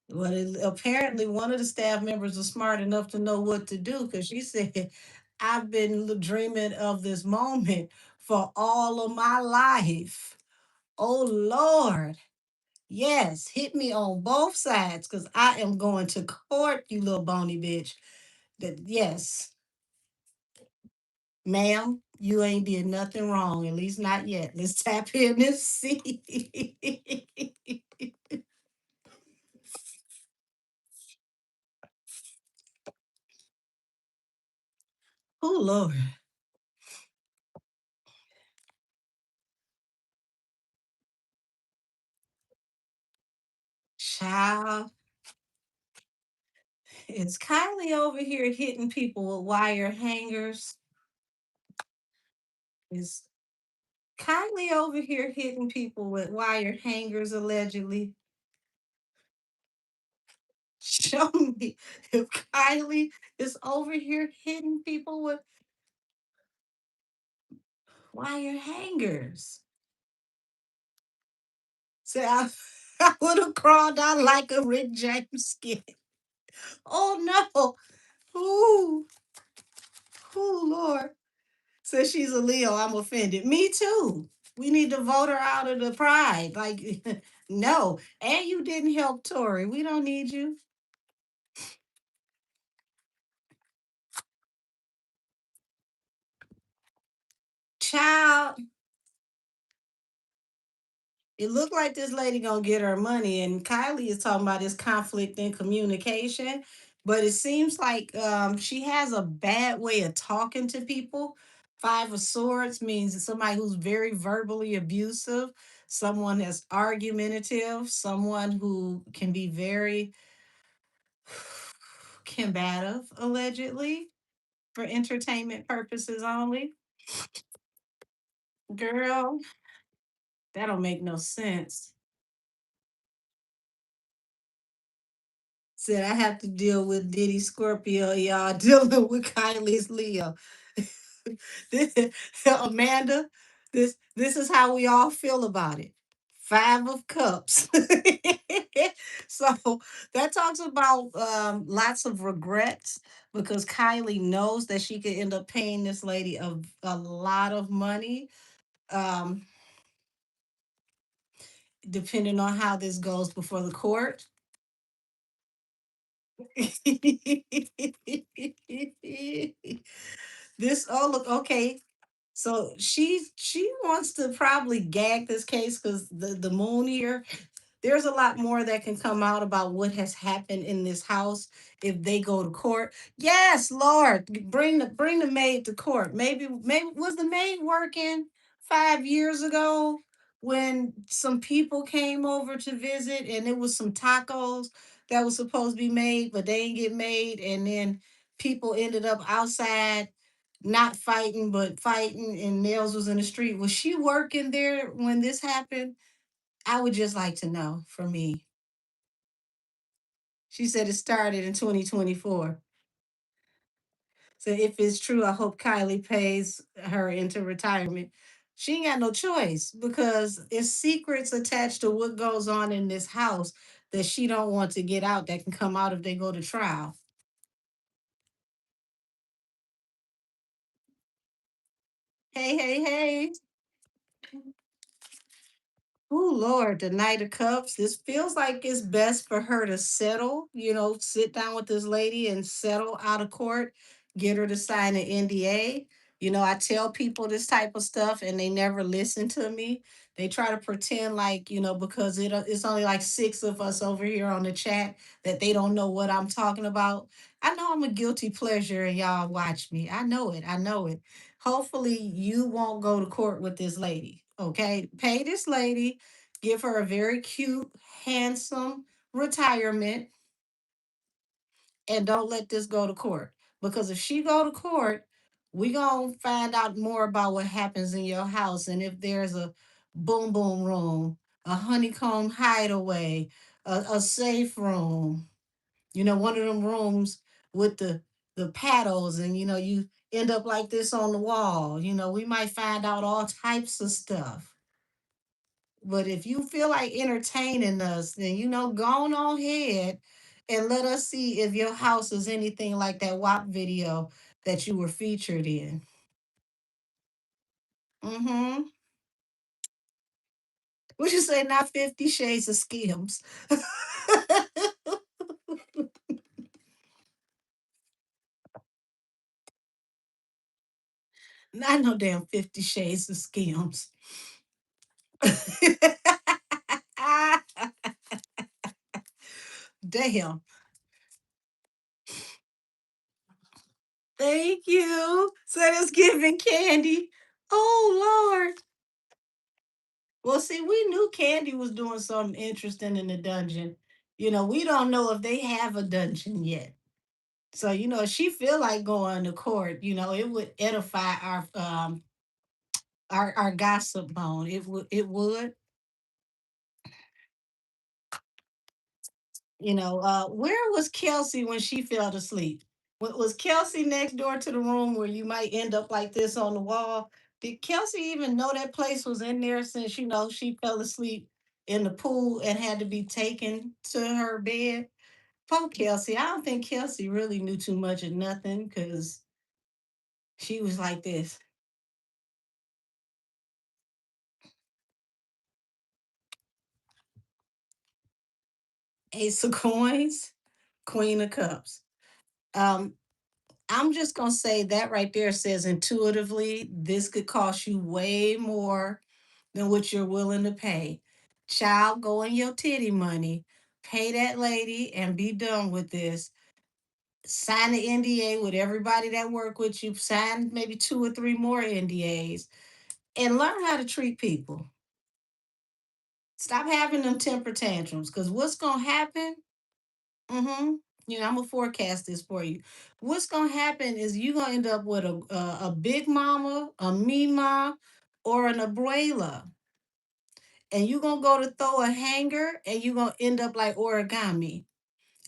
well, apparently one of the staff members was smart enough to know what to do, because she said, I've been dreaming of this moment for all of my life. Oh, Lord. Yes, hit me on both sides because I am going to court, you little bony bitch. That, yes, ma'am, you ain't did nothing wrong, at least not yet. Let's tap in and see. Oh Lord. Child, is Kylie over here hitting people with wire hangers? Is Kylie over here hitting people with wire hangers allegedly? Show me if Kylie is over here hitting people with wire hangers. Say I would have crawled out like a Rick James skit. Oh no. Ooh, ooh, Lord. Says she's a Leo. I'm offended. Me too. We need to vote her out of the pride. Like, no. And you didn't help Tori. We don't need you. Child, it looked like this lady gonna get her money, and Kylie is talking about this conflict in communication. But it seems like she has a bad way of talking to people. Five of Swords means somebody who's very verbally abusive, someone that's argumentative, someone who can be very combative, allegedly, for entertainment purposes only. Girl, that don't make no sense. Said I have to deal with Diddy Scorpio, y'all dealing with Kylie's Leo. This, Amanda, this is how we all feel about it. Five of Cups. So that talks about lots of regrets because Kylie knows that she could end up paying this lady a lot of money, um, depending on how this goes before the court. This, oh look, okay. So she wants to probably gag this case because the moon here, there's a lot more that can come out about what has happened in this house if they go to court. Yes, Lord, bring the maid to court. Maybe was the maid working 5 years ago when some people came over to visit and it was some tacos that was supposed to be made, but they didn't get made, and then people ended up outside not fighting but fighting and nails was in the street. Was she working there when this happened? I would just like to know for me. She said it started in 2024. So if it's true, I hope Kylie pays her into retirement. She ain't got no choice because it's secrets attached to what goes on in this house that she don't want to get out that can come out if they go to trial. Hey, hey, hey. Oh Lord, the Knight of Cups. This feels like it's best for her to settle, sit down with this lady and settle out of court, get her to sign an NDA. I tell people this type of stuff and they never listen to me. They try to pretend like, because it's only like six of us over here on the chat that they don't know what I'm talking about. I know I'm a guilty pleasure and y'all watch me. I know it. I know it. Hopefully you won't go to court with this lady. Okay. Pay this lady, give her a very cute, handsome retirement, and don't let this go to court. Because if she go to court, we gonna find out more about what happens in your house and if there's a boom boom room, a honeycomb hideaway, a safe room. One of them rooms with the paddles, and you end up like this on the wall. We might find out all types of stuff. But if you feel like entertaining us, then go on ahead and let us see if your house is anything like that WAP video that you were featured in. Mm-hmm. What you say? Not 50 Shades of Skims. Not no damn 50 Shades of Skims. Damn. Thank you. Said it's giving candy. Oh Lord. Well, see, we knew Candy was doing something interesting in the dungeon. We don't know if they have a dungeon yet. So, if she feel like going to court, it would edify our gossip bone. It would. Where was Kelsey when she fell asleep? Was Kelsey next door to the room where you might end up like this on the wall? Did Kelsey even know that place was in there since she fell asleep in the pool and had to be taken to her bed? Poor Kelsey. I don't think Kelsey really knew too much of nothing because she was like this. Ace of coins, Queen of cups. Um, I'm just gonna say that right there says intuitively, this could cost you way more than what you're willing to pay. Child, go in your titty money, pay that lady, and be done with this. Sign the NDA with everybody that work with you. Sign maybe two or three more NDAs, and learn how to treat people. Stop having them temper tantrums, because what's gonna happen? Mm-hmm. I'm gonna forecast this for you. What's gonna happen is you're gonna end up with a big mama, a mima, or an abuela, and you're gonna go to throw a hanger, and you're gonna end up like origami.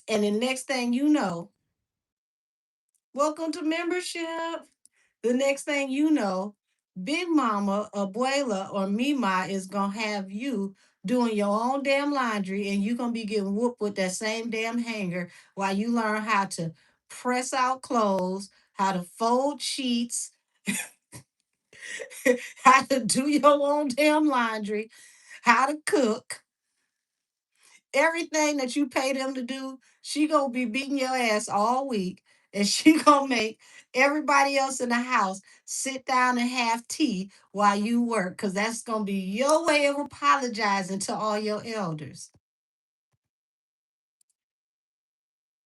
And the next thing you know, welcome to membership. The next thing you know, Big Mama, Abuela, or Mima is gonna have you doing your own damn laundry, and you're gonna be getting whooped with that same damn hanger while you learn how to press out clothes, how to fold sheets, how to do your own damn laundry, how to cook. Everything that you pay them to do, she gonna be beating your ass all week, and she gonna make everybody else in the house sit down and have tea while you work, because that's gonna be your way of apologizing to all your elders.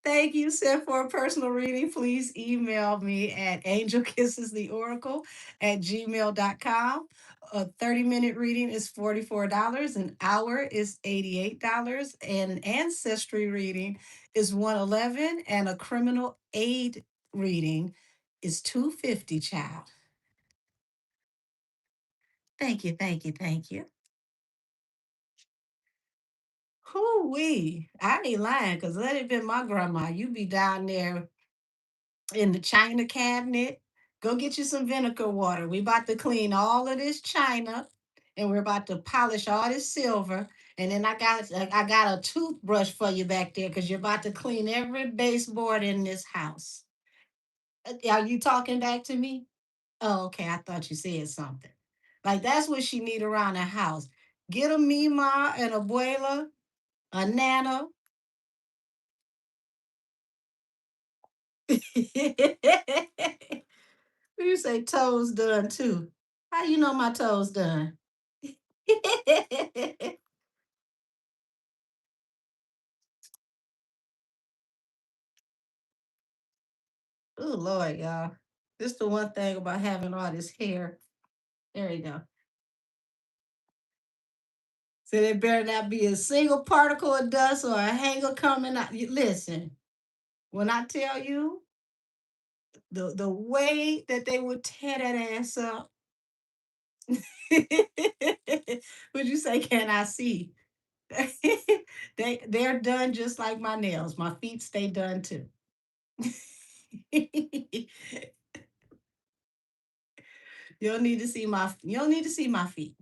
Thank you. Send for a personal reading. Please email me at angelkissestheoracle@gmail.com. A 30-minute reading is $44. An hour is $88. An ancestry reading is 111. And a criminal aid reading is 250, child. Thank you, thank you, thank you. Whoo-wee. I ain't lying, because let it been my grandma. You be down there in the china cabinet. Go get you some vinegar water. We about to clean all of this china, and we're about to polish all this silver. And then I got a toothbrush for you back there because you're about to clean every baseboard in this house. Are you talking back to me? Oh, okay. I thought you said something. Like that's what she need around the house. Get a Mima and abuela, a nana. You say toes done too. How you know my toes done? Oh Lord, y'all. This the one thing about having all this hair. There you go. So there better not be a single particle of dust or a hanger coming out. Listen, when I tell you the way that they would tear that ass up, would you say, can I see? They're done just like my nails. My feet stay done too. You don't need to see my feet.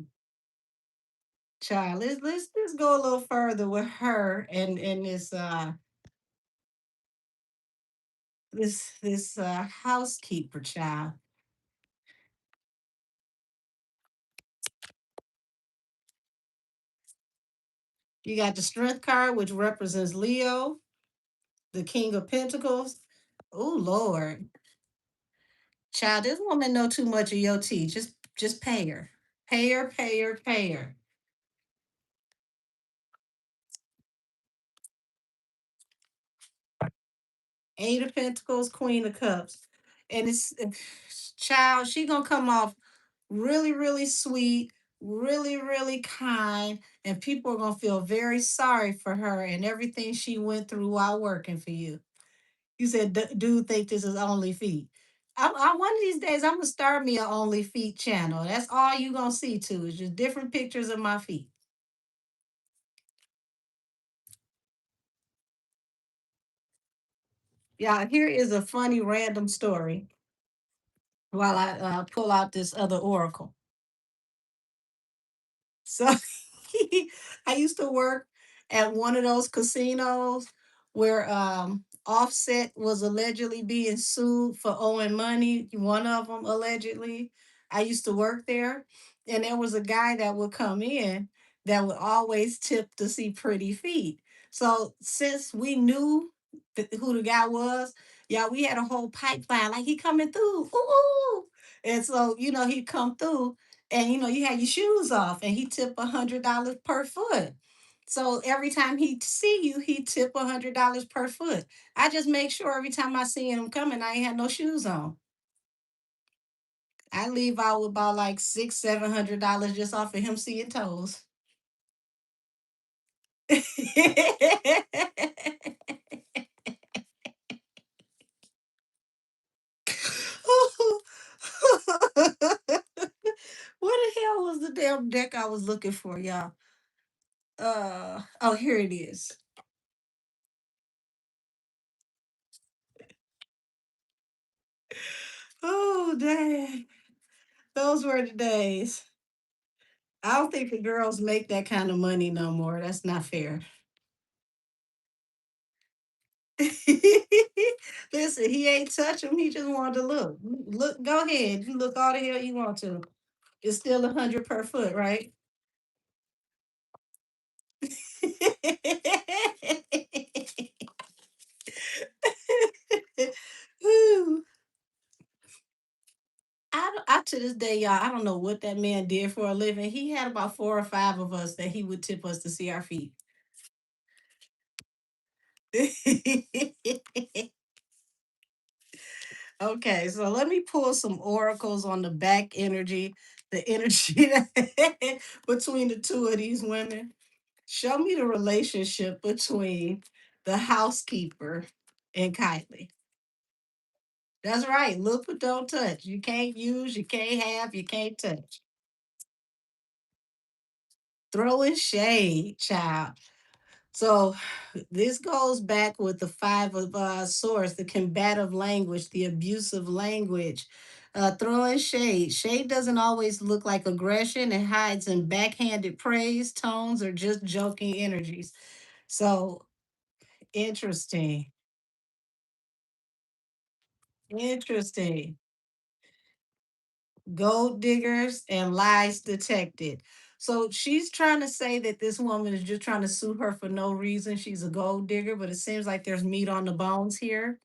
Child, let's go a little further with her and this housekeeper child. You got the strength card, which represents Leo, the King of Pentacles. Oh Lord. Child, this woman know too much of your tea. Just pay her. Pay her, pay her, pay her. Eight of Pentacles, Queen of Cups. And it's child, she gonna come off really, really sweet, really, really kind, and people are gonna feel very sorry for her and everything she went through while working for you. You said, dude, think this is only feet. One of these days, I'm gonna start me a only feet channel. That's all you gonna see too. Is just different pictures of my feet. Yeah, here is a funny random story while I pull out this other oracle. So I used to work at one of those casinos where Offset was allegedly being sued for owing money, one of them allegedly. I used to work there, and there was a guy that would come in that would always tip to see pretty feet. So since we knew who the guy was, yeah, we had a whole pipeline like he coming through. Ooh, ooh. And so, he'd come through and you had your shoes off and he tip $100 per foot. So every time he see you, he tip $100 per foot. I just make sure every time I see him coming, I ain't had no shoes on. I leave out with about like $600-700 just off of him seeing toes. What the hell was the damn deck I was looking for, y'all? Oh, here it is. Oh, dang. Those were the days. I don't think the girls make that kind of money no more. That's not fair. Listen, he ain't touch him. He just wanted to look. Look, go ahead. You look all the hell you want to. It's still 100 per foot, right? Whew. I to this day, y'all, I don't know what that man did for a living. He had about 4 or 5 of us that he would tip us to see our feet. Okay, so let me pull some oracles on the back energy, the energy between the two of these women. Show me the relationship between the housekeeper and Kylie. That's right. Look but don't touch. You can't use, you can't have, you can't touch. Throwing shade, child. So this goes back with the five of swords, the combative language, the abusive language, throwing shade. Shade doesn't always look like aggression. It hides in backhanded praise, tones, or just joking energies. So interesting. Interesting. Gold diggers and lies detected. So she's trying to say that this woman is just trying to sue her for no reason. She's a gold digger, but it seems like there's meat on the bones here.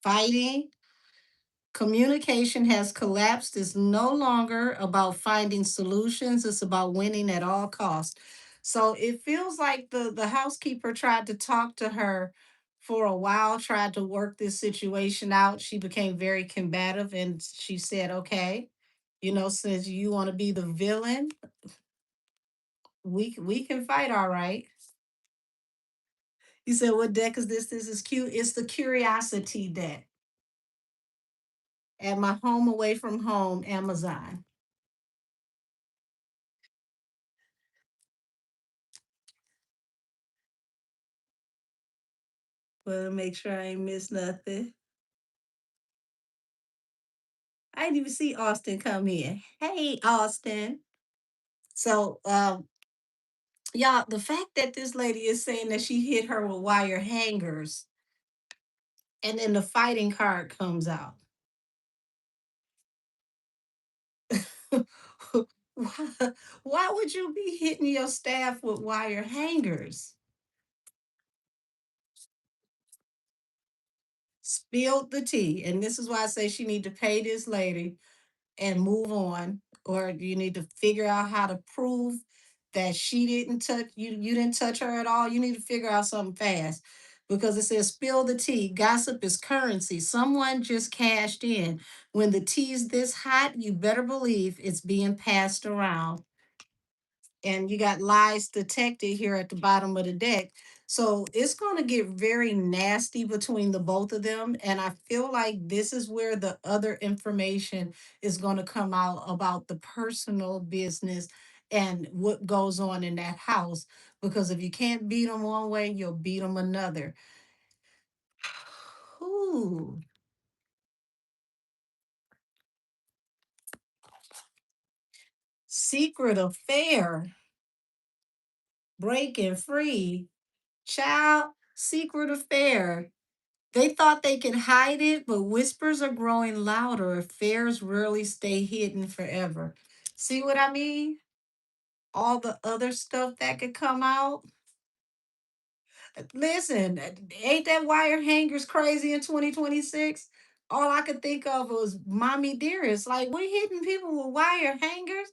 Fighting, communication has collapsed. It's no longer about finding solutions, it's about winning at all costs. So it feels like the housekeeper tried to talk to her for a while, tried to work this situation out. She became very combative and she said, okay, since you want to be the villain, we can fight, all right. You said, what deck is this? This is cute. It's the curiosity deck at my home away from home, Amazon. Well, make sure I ain't miss nothing. I didn't even see Austin come in. Hey, Austin. So, y'all, the fact that this lady is saying that she hit her with wire hangers, and then the fighting card comes out. why, why would you be hitting your staff with wire hangers? Spilled the tea, and this is why I say she need to pay this lady and move on, or you need to figure out how to prove that she didn't touch you, you didn't touch her at all, you need to figure out something fast. Because it says spill the tea. Gossip is currency. Someone just cashed in. When the tea's this hot, you better believe it's being passed around. And you got lies detected here at the bottom of the deck. So it's going to get very nasty between the both of them. And I feel like this is where the other information is going to come out about the personal business and what goes on in that house. Because if you can't beat them one way, you'll beat them another. Ooh, secret affair, breaking free, child, secret affair. They thought they could hide it, but whispers are growing louder. Affairs rarely stay hidden forever. See what I mean? All the other stuff that could come out. Listen, ain't that wire hangers crazy in 2026? All I could think of was mommy dearest. Like, we're hitting people with wire hangers.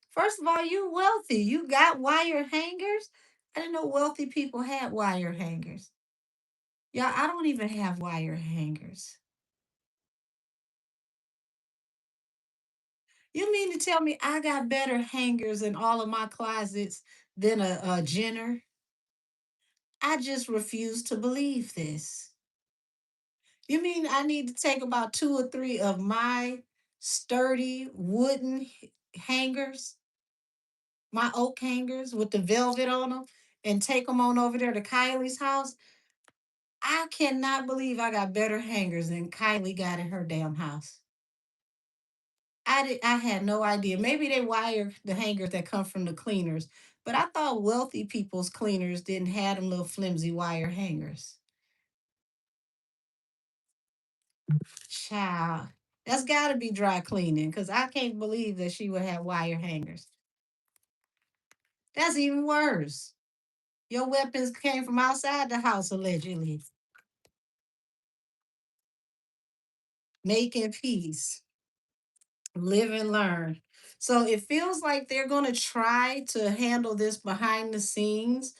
First of all, you wealthy. You got wire hangers. I didn't know wealthy people had wire hangers. Yeah, I don't even have wire hangers. You mean to tell me I got better hangers in all of my closets than a Jenner? I just refuse to believe this. You mean I need to take about two or three of my sturdy wooden hangers, my oak hangers with the velvet on them, and take them on over there to Kylie's house? I cannot believe I got better hangers than Kylie got in her damn house. I had no idea. Maybe they wire the hangers that come from the cleaners, but I thought wealthy people's cleaners didn't have them little flimsy wire hangers. Child, that's got to be dry cleaning because I can't believe that she would have wire hangers. That's even worse. Your weapons came from outside the house allegedly, making peace. Live and learn. So it feels like they're going to try to handle this behind the scenes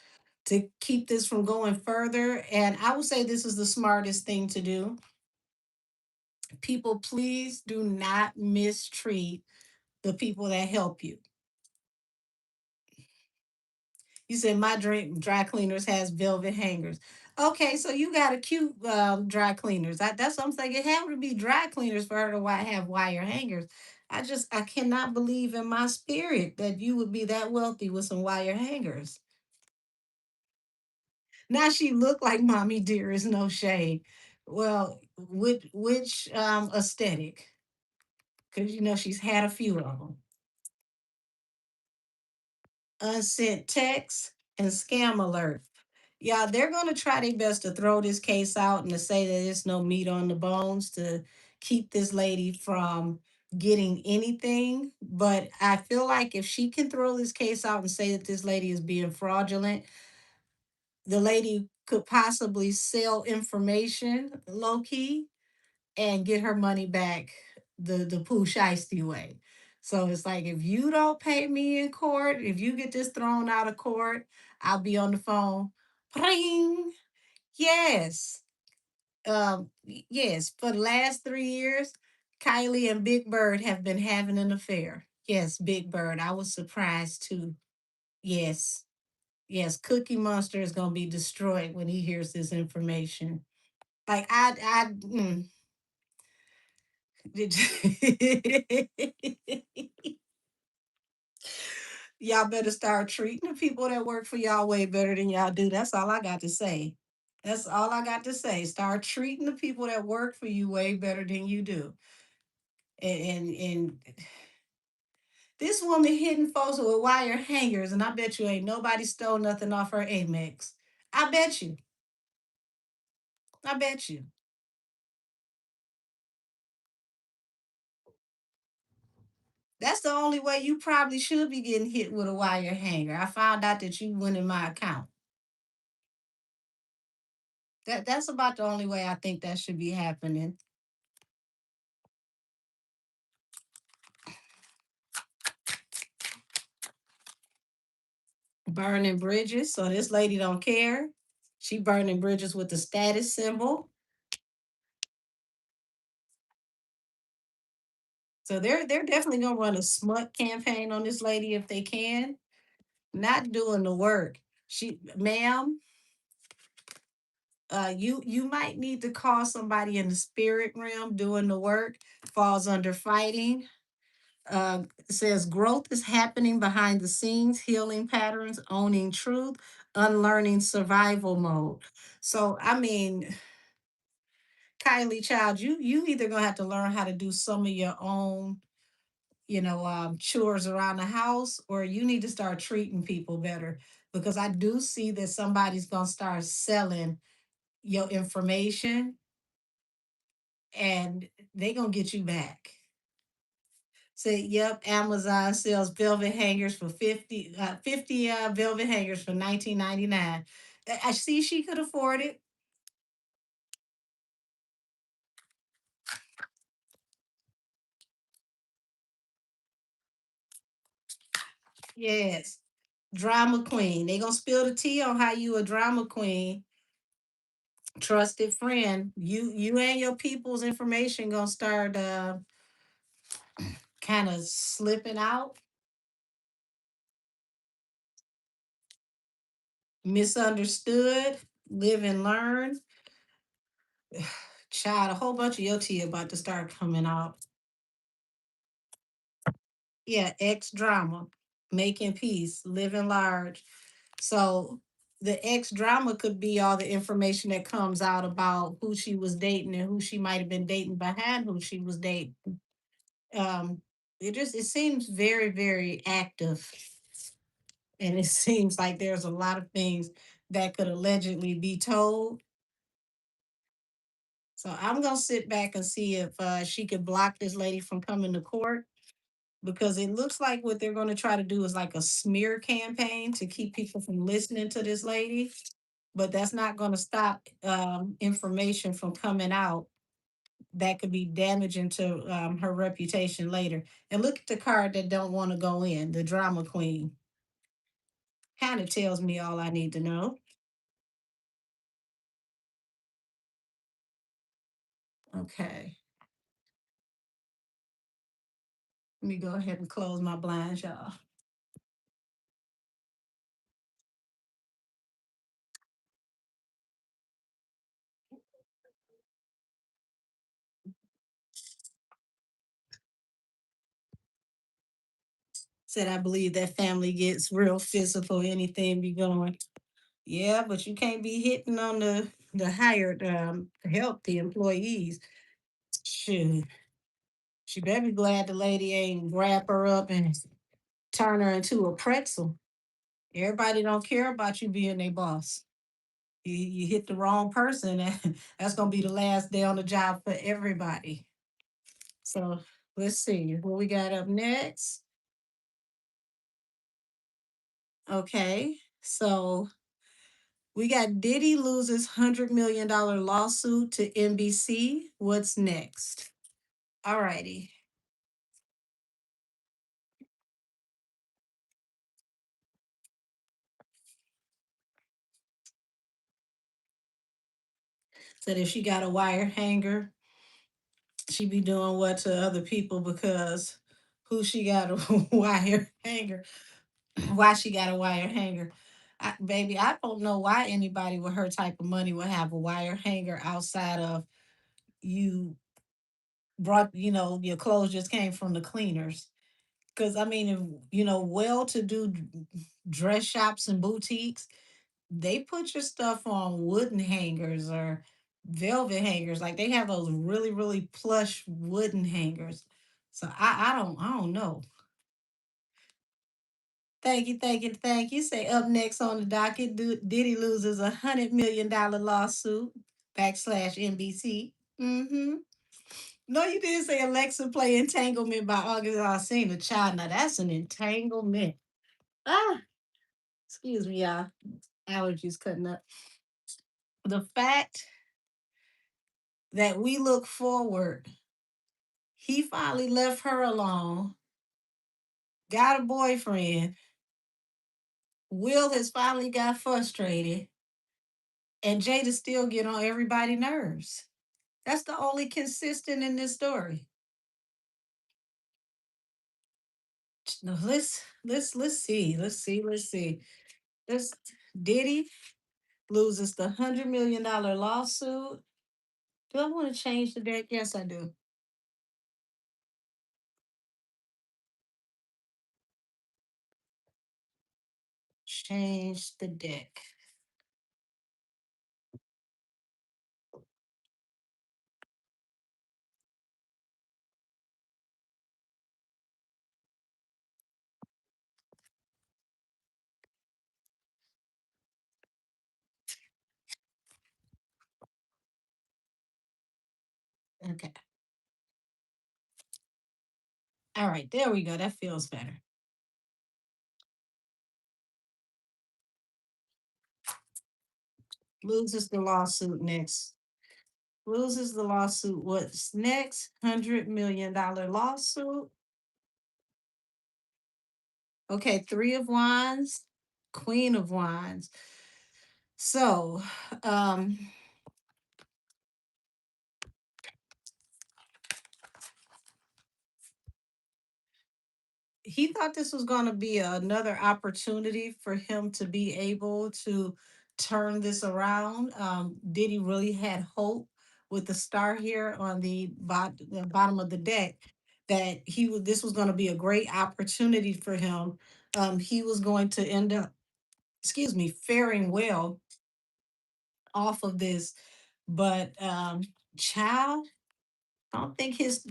to keep this from going further. And I would say this is the smartest thing to do. People, please do not mistreat the people that help you. You said my dry cleaners has velvet hangers. Okay, so you got a cute dry cleaners. That's what I'm saying. It have to be dry cleaners for her to have wire hangers. I cannot believe in my spirit that you would be that wealthy with some wire hangers. Now she looked like mommy dearest, no shade. Well, which aesthetic? Because you know she's had a few of them. Unsent texts and scam alert. Yeah, they're going to try their best to throw this case out and to say that there's no meat on the bones to keep this lady from getting anything. But I feel like if she can throw this case out and say that this lady is being fraudulent, the lady could possibly sell information low key and get her money back the Pooh Shiesty way. So it's like if you don't pay me in court, if you get this thrown out of court, I'll be on the phone. Pring. Yes. Yes. For the last 3 years, Kylie and Big Bird have been having an affair. Yes, Big Bird. I was surprised too. Yes. Yes. Cookie Monster is gonna be destroyed when he hears this information. Like y'all better start treating the people that work for y'all way better than y'all do. That's all I got to say. That's all I got to say. Start treating the people that work for you way better than you do. And this woman hitting folks with wire hangers, and I bet you ain't nobody stole nothing off her Amex. I bet you. I bet you. That's the only way you probably should be getting hit with a wire hanger. I found out that you went in my account. That's about the only way I think that should be happening. Burning bridges. So this lady don't care. She burning bridges with the status symbol. So they're definitely gonna run a smut campaign on this lady if they can. Not doing the work. She, ma'am, you might need to call somebody in the spirit realm doing the work. Falls under fighting. Says growth is happening behind the scenes, healing patterns, owning truth, unlearning survival mode. So I mean, Kylie Child, you either gonna have to learn how to do some of your own, chores around the house, or you need to start treating people better. Because I do see that somebody's gonna start selling your information, and they gonna get you back. Say, yep, Amazon sells velvet hangers for 50 velvet hangers for 19.99. I see she could afford it. Yes. Drama queen. They gonna spill the tea on how you a drama queen, trusted friend. You and your people's information gonna start kind of slipping out, misunderstood, live and learn. Child, a whole bunch of your tea about to start coming out. Yeah, ex drama, making peace, living large. So the ex drama could be all the information that comes out about who she was dating and who she might have been dating behind who she was dating. Um, it seems very, very active. And it seems like there's a lot of things that could allegedly be told. So I'm gonna sit back and see if she could block this lady from coming to court, because it looks like what they're going to try to do is like a smear campaign to keep people from listening to this lady. But that's not going to stop information from coming out that could be damaging to her reputation later. And look at the card that don't want to go in, the drama queen. Kind of tells me all I need to know. Okay, let me go ahead and close my blinds, y'all. Said I believe that family gets real physical, anything be going. Yeah, but you can't be hitting on the hired help, the employees. Shoot, she better be glad the lady ain't grab her up and turn her into a pretzel. Everybody don't care about you being their boss. You hit the wrong person, and that's gonna be the last day on the job for everybody. So let's see what we got up next. Okay, so we got Diddy loses $100 million lawsuit to NBC. What's next? Alrighty. Said if she got a wire hanger, she be doing what to other people, because who she got a wire hanger? Why she got a wire hanger? Baby, I don't know why anybody with her type of money would have a wire hanger outside of you brought, your clothes just came from the cleaners. Because I mean, if well-to-do dress shops and boutiques, they put your stuff on wooden hangers or velvet hangers. Like they have those really, really plush wooden hangers. So I don't know. Thank you, thank you, thank you. Say up next on the docket, Diddy loses $100 million lawsuit backslash NBC. Mm-hmm. No, you didn't say Alexa play Entanglement by August Alsina. Child, now that's an entanglement. Ah, excuse me, y'all. Allergies cutting up. The fact that we look forward, he finally left her alone, got a boyfriend, Will has finally got frustrated, and Jada still get on everybody's nerves. That's the only consistent in this story. No, let's see. Let's Diddy loses the $100 million lawsuit. Do I want to change the deck? Yes, I do. Change the deck. Okay. All right, there we go. That feels better. Loses the lawsuit next. Loses the lawsuit. What's next? $100 million lawsuit. Okay, Three of Wands, Queen of Wands. So, um, he thought this was going to be another opportunity for him to be able to turn this around. Diddy really had hope with the star here on the bottom of the deck that this was going to be a great opportunity for him. He was going to end up, excuse me, faring well off of this, but child, I don't think his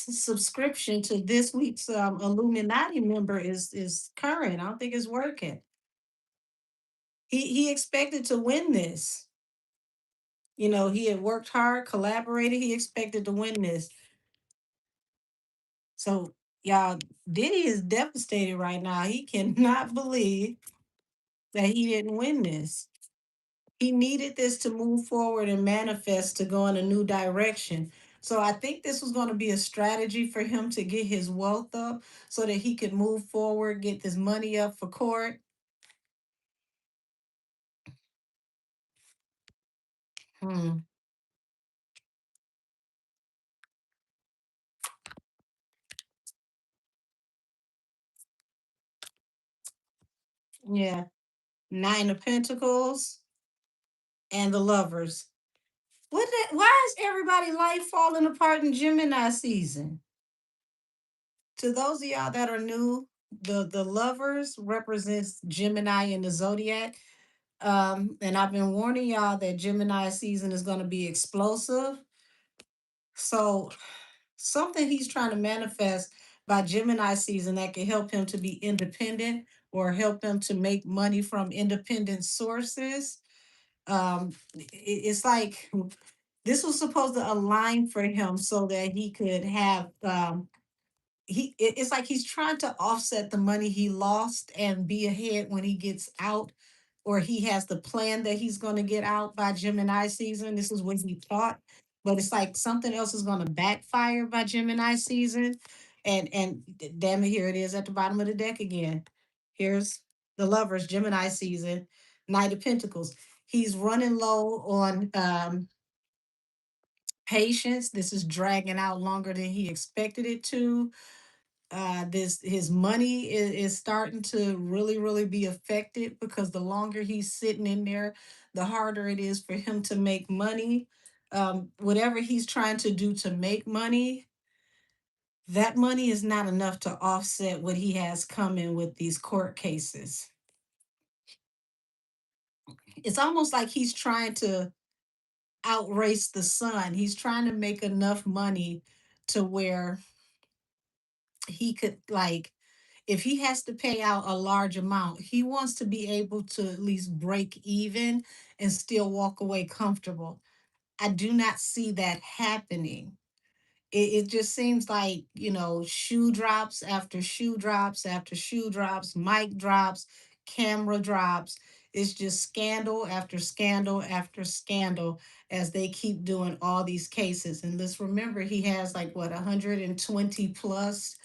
subscription to this week's Illuminati member is current. I don't think it's working. He expected to win this. You know, he had worked hard, collaborated. He expected to win this. So y'all, Diddy is devastated right now. He cannot believe that he didn't win this. He needed this to move forward and manifest to go in a new direction. So I think this was going to be a strategy for him to get his wealth up so that he could move forward, get this money up for court. Hmm. Yeah. Nine of Pentacles and the Lovers. Why is everybody life falling apart in Gemini season? To those of y'all that are new, the Lovers represents Gemini in the zodiac. And I've been warning y'all that Gemini season is going to be explosive. So something he's trying to manifest by Gemini season that can help him to be independent or help him to make money from independent sources. It's like this was supposed to align for him so that he could have it's like he's trying to offset the money he lost and be ahead when he gets out, or he has the plan that he's going to get out by Gemini season. This is what he thought, but it's like something else is going to backfire by Gemini season. And damn it, here it is at the bottom of the deck again. Here's the Lovers, Gemini season, Knight of Pentacles. He's running low on patience. This is dragging out longer than he expected it to. This his money is starting to really be affected because the longer he's sitting in there, the harder it is for him to make money. Whatever he's trying to do to make money, that money is not enough to offset what he has coming with these court cases. It's almost like he's trying to outrace the sun. He's trying to make enough money to where he could, like, if he has to pay out a large amount, he wants to be able to at least break even and still walk away comfortable. I do not see that happening. It just seems like, shoe drops after shoe drops after shoe drops, mic drops, camera drops. It's just scandal after scandal after scandal as they keep doing all these cases. And let's remember, he has like what, 120 plus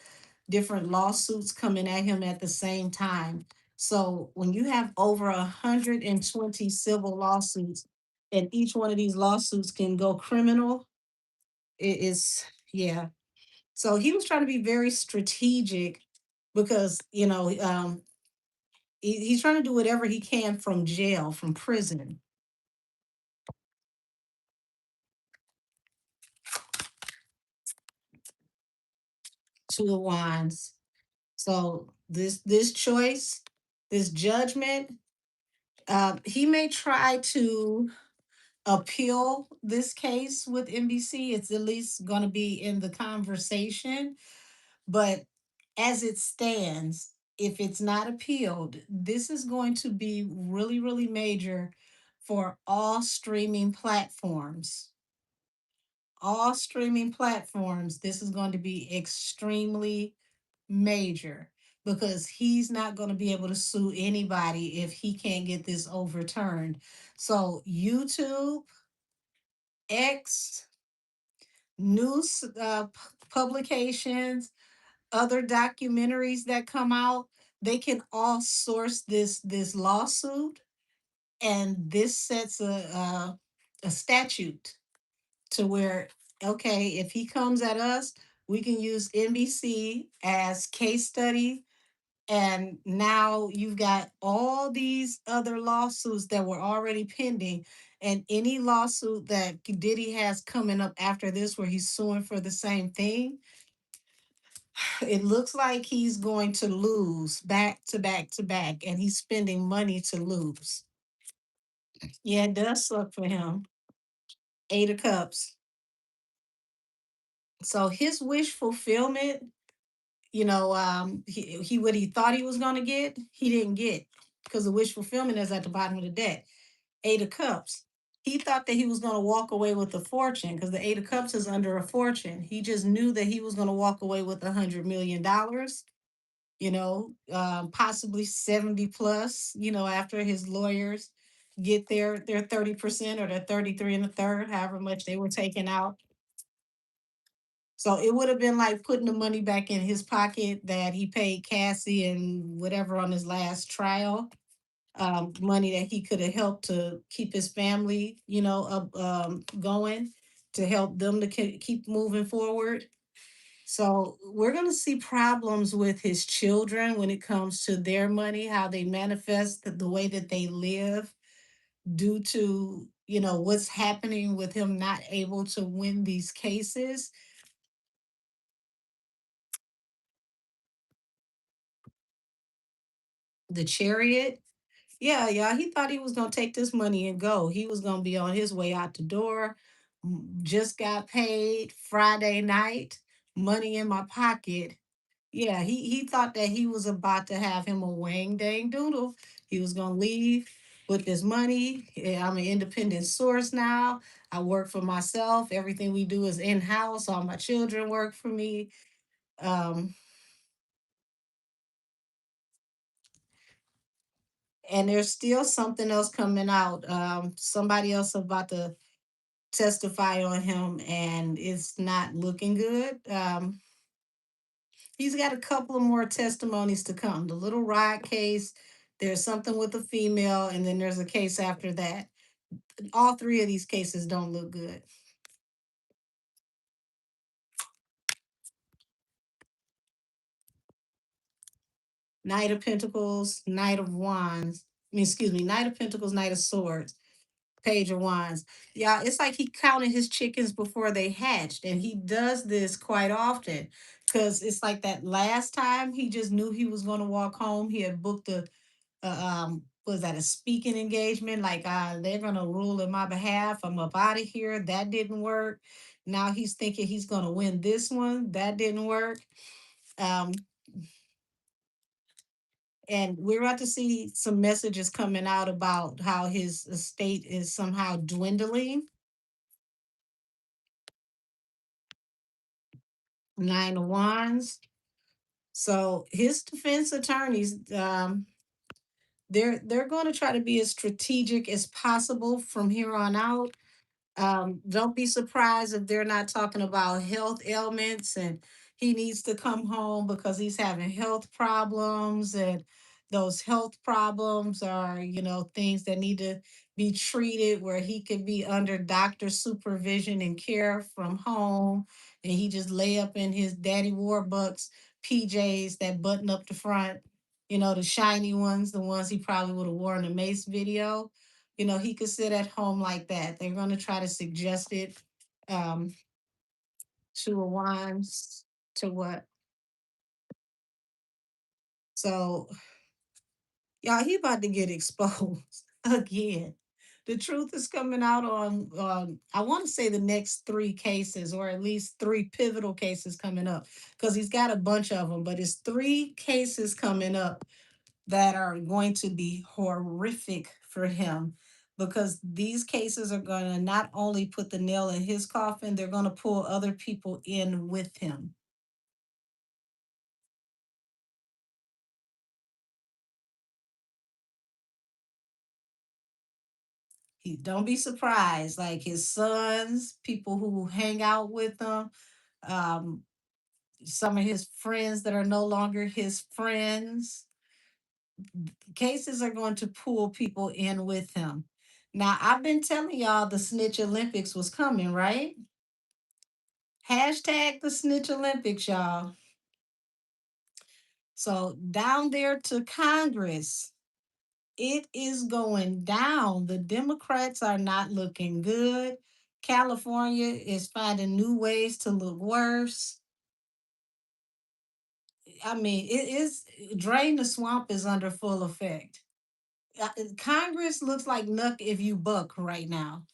different lawsuits coming at him at the same time. So when you have over 120 civil lawsuits, and each one of these lawsuits can go criminal, it is, yeah. So he was trying to be very strategic because, he's trying to do whatever he can from jail, from prison, to the wands. So this choice, this judgment, he may try to appeal this case with NBC. It's at least going to be in the conversation. But as it stands, if it's not appealed, this is going to be really, really major for all streaming platforms. All streaming platforms, this is going to be extremely major because he's not going to be able to sue anybody if he can't get this overturned. So, YouTube, X, news publications, other documentaries that come out, they can all source this lawsuit, and this sets a statute to where, okay, if he comes at us, we can use NBC as case study. And now you've got all these other lawsuits that were already pending, and any lawsuit that Diddy has coming up after this where he's suing for the same thing, it looks like he's going to lose back to back to back, and he's spending money to lose. Yeah, it does suck for him. Eight of Cups. So his wish fulfillment, he what he thought he was going to get, he didn't get, because the wish fulfillment is at the bottom of the deck. Eight of Cups. He thought that he was going to walk away with a fortune because the Eight of Cups is under a fortune. He just knew that he was going to walk away with $100 million, possibly 70 plus, after his lawyers get their 30% or their 33 and a third, however much they were taking out. So it would have been like putting the money back in his pocket that he paid Cassie and whatever on his last trial. Money that he could have helped to keep his family, up, going, to help them to keep moving forward. So we're going to see problems with his children when it comes to their money, how they manifest the way that they live due to, what's happening with him not able to win these cases. The Chariot. Yeah, yeah, he thought he was gonna take this money and go. He was gonna be on his way out the door. Just got paid Friday night, money in my pocket. Yeah, he thought that he was about to have him a wang dang doodle. He was gonna leave with this money. Yeah, I'm an independent source now. I work for myself. Everything we do is in house. All my children work for me. Um, and there's still something else coming out. Somebody else about to testify on him, and it's not looking good. He's got a couple of more testimonies to come. The Little Rod case, there's something with a female, and then there's a case after that. All three of these cases don't look good. Knight of Pentacles, Knight of Wands. Excuse me, Knight of Pentacles, Knight of Swords, Page of Wands. Yeah, it's like he counted his chickens before they hatched, and he does this quite often because it's like that last time he just knew he was going to walk home. He had booked was that a speaking engagement? Like, they're going to rule in my behalf. I'm up out of here. That didn't work. Now he's thinking he's going to win this one. That didn't work. Um, and we're about to see some messages coming out about how his estate is somehow dwindling. Nine of Wands. So his defense attorneys, they're going to try to be as strategic as possible from here on out. Don't be surprised if they're not talking about health ailments and he needs to come home because he's having health problems, and those health problems or, things that need to be treated where he could be under doctor supervision and care from home. And he just lay up in his Daddy Warbucks PJs that button up the front, the shiny ones, the ones he probably would have worn in a Mace video. He could sit at home like that. They're going to try to suggest it um, to a wines to what? So, y'all, he about to get exposed again. The truth is coming out on, I want to say the next three cases, or at least three pivotal cases coming up, because he's got a bunch of them, but it's three cases coming up that are going to be horrific for him, because these cases are going to not only put the nail in his coffin, they're going to pull other people in with him. Don't be surprised, like his sons, people who hang out with him, um, some of his friends that are no longer his friends. Cases are going to pull people in with him. Now, I've been telling y'all the Snitch Olympics was coming, right? Hashtag the Snitch Olympics, y'all. So down there to Congress, it is going down. The Democrats are not looking good. California is finding new ways to look worse. I mean, it is drain the swamp is under full effect. Congress looks like Nuck if you buck right now.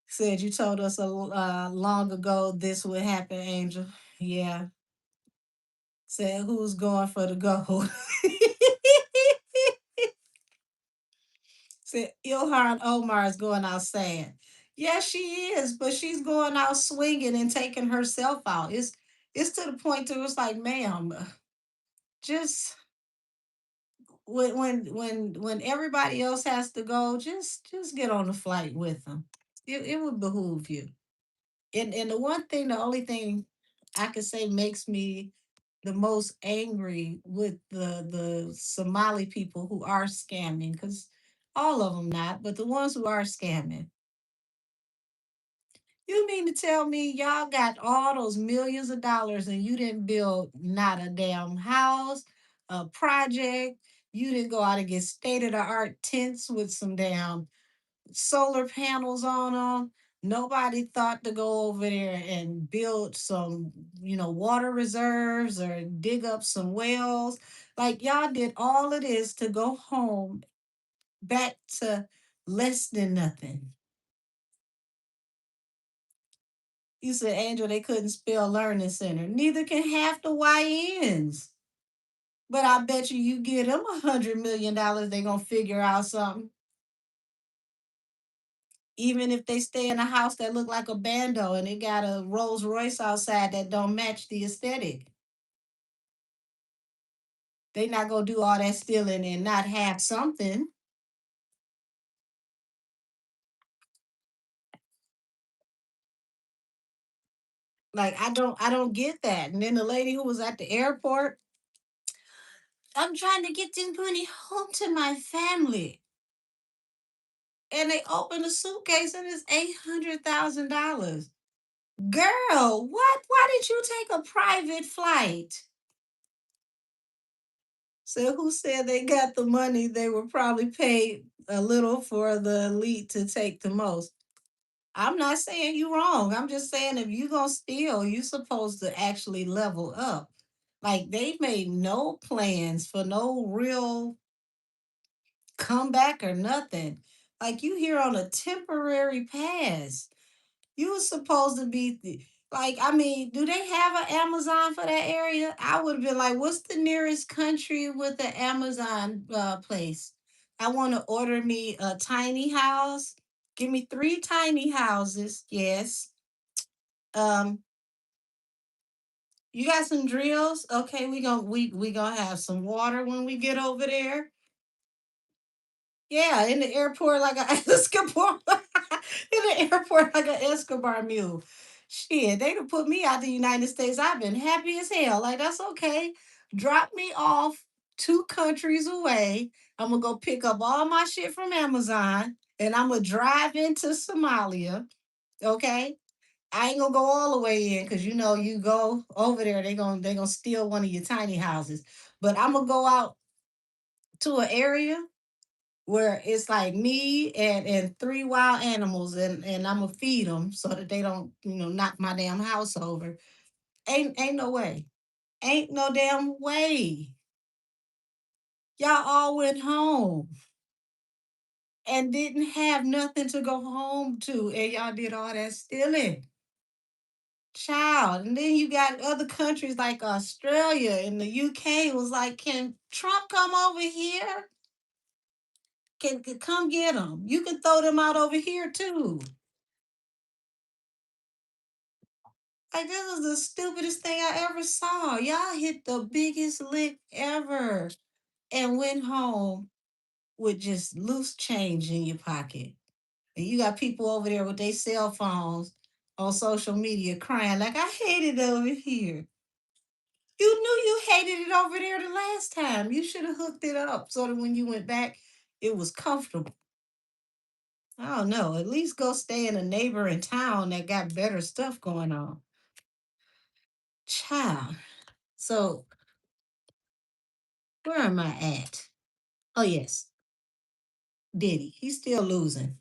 Said you told us long ago this would happen, Angel. Yeah. Said who's going for the gold. Said Ilhan Omar is going out saying, yes, she is, but she's going out swinging and taking herself out. It's to the point to it's like, ma'am, just when everybody else has to go, just get on the flight with them. It would behoove you. And the only thing I could say makes me the most angry with the Somali people who are scamming, because all of them not, but the ones who are scamming. You mean to tell me y'all got all those millions of dollars and you didn't build not a damn house, a project? You didn't go out and get state of the art tents with some damn solar panels on them. Nobody thought to go over there and build some, water reserves or dig up some wells. Like y'all did all of this to go home back to less than nothing. You said, Angel, they couldn't spell learning center. Neither can half the YNs. But I bet you give them $100 million, they gonna figure out something. Even if they stay in a house that look like a bando and it got a Rolls Royce outside that don't match the aesthetic. They not gonna do all that stealing and not have something. Like I don't get that. And then the lady who was at the airport, I'm trying to get this money home to my family. And they open a suitcase and it's $800,000. Girl, what? Why did you take a private flight? So who said they got the money? They were probably paid a little for the elite to take the most. I'm not saying you wrong. I'm just saying if you gonna steal, you supposed to actually level up. Like they made no plans for no real comeback or nothing. Like you here on a temporary pass. You was supposed to be like, I mean, do they have an Amazon for that area? I would have been like, what's the nearest country with an Amazon place? I want to order me a tiny house. Give me three tiny houses. Yes. Um, you got some drills? Okay, we gonna have some water when we get over there. Yeah, in the airport like a Escobar. In the airport like an Escobar mule. Shit, they done put me out the United States. I've been happy as hell. Like that's okay. Drop me off. two countries away. I'm gonna go pick up all my shit from Amazon and I'm gonna drive into Somalia. Okay. I ain't gonna go all the way in because you know you go over there, they gonna steal one of your tiny houses. But I'm gonna go out to an area where it's like me and three wild animals and I'm gonna feed them so that they don't knock my damn house over. Ain't no way. Ain't no damn way. Y'all all went home and didn't have nothing to go home to, and y'all did all that stealing. Child. And then you got other countries like Australia and the UK was like, can Trump come over here? Can come get them. You can throw them out over here too. Like this was the stupidest thing I ever saw. Y'all hit the biggest lick ever and went home with just loose change in your pocket. And you got people over there with their cell phones on social media crying like I hate it over here. You knew you hated it over there the last time. You should have hooked it up so that when you went back, it was comfortable. I don't know. At least go stay in a neighboring town that got better stuff going on. Child. So where am I at? Oh yes, Diddy. He's still losing.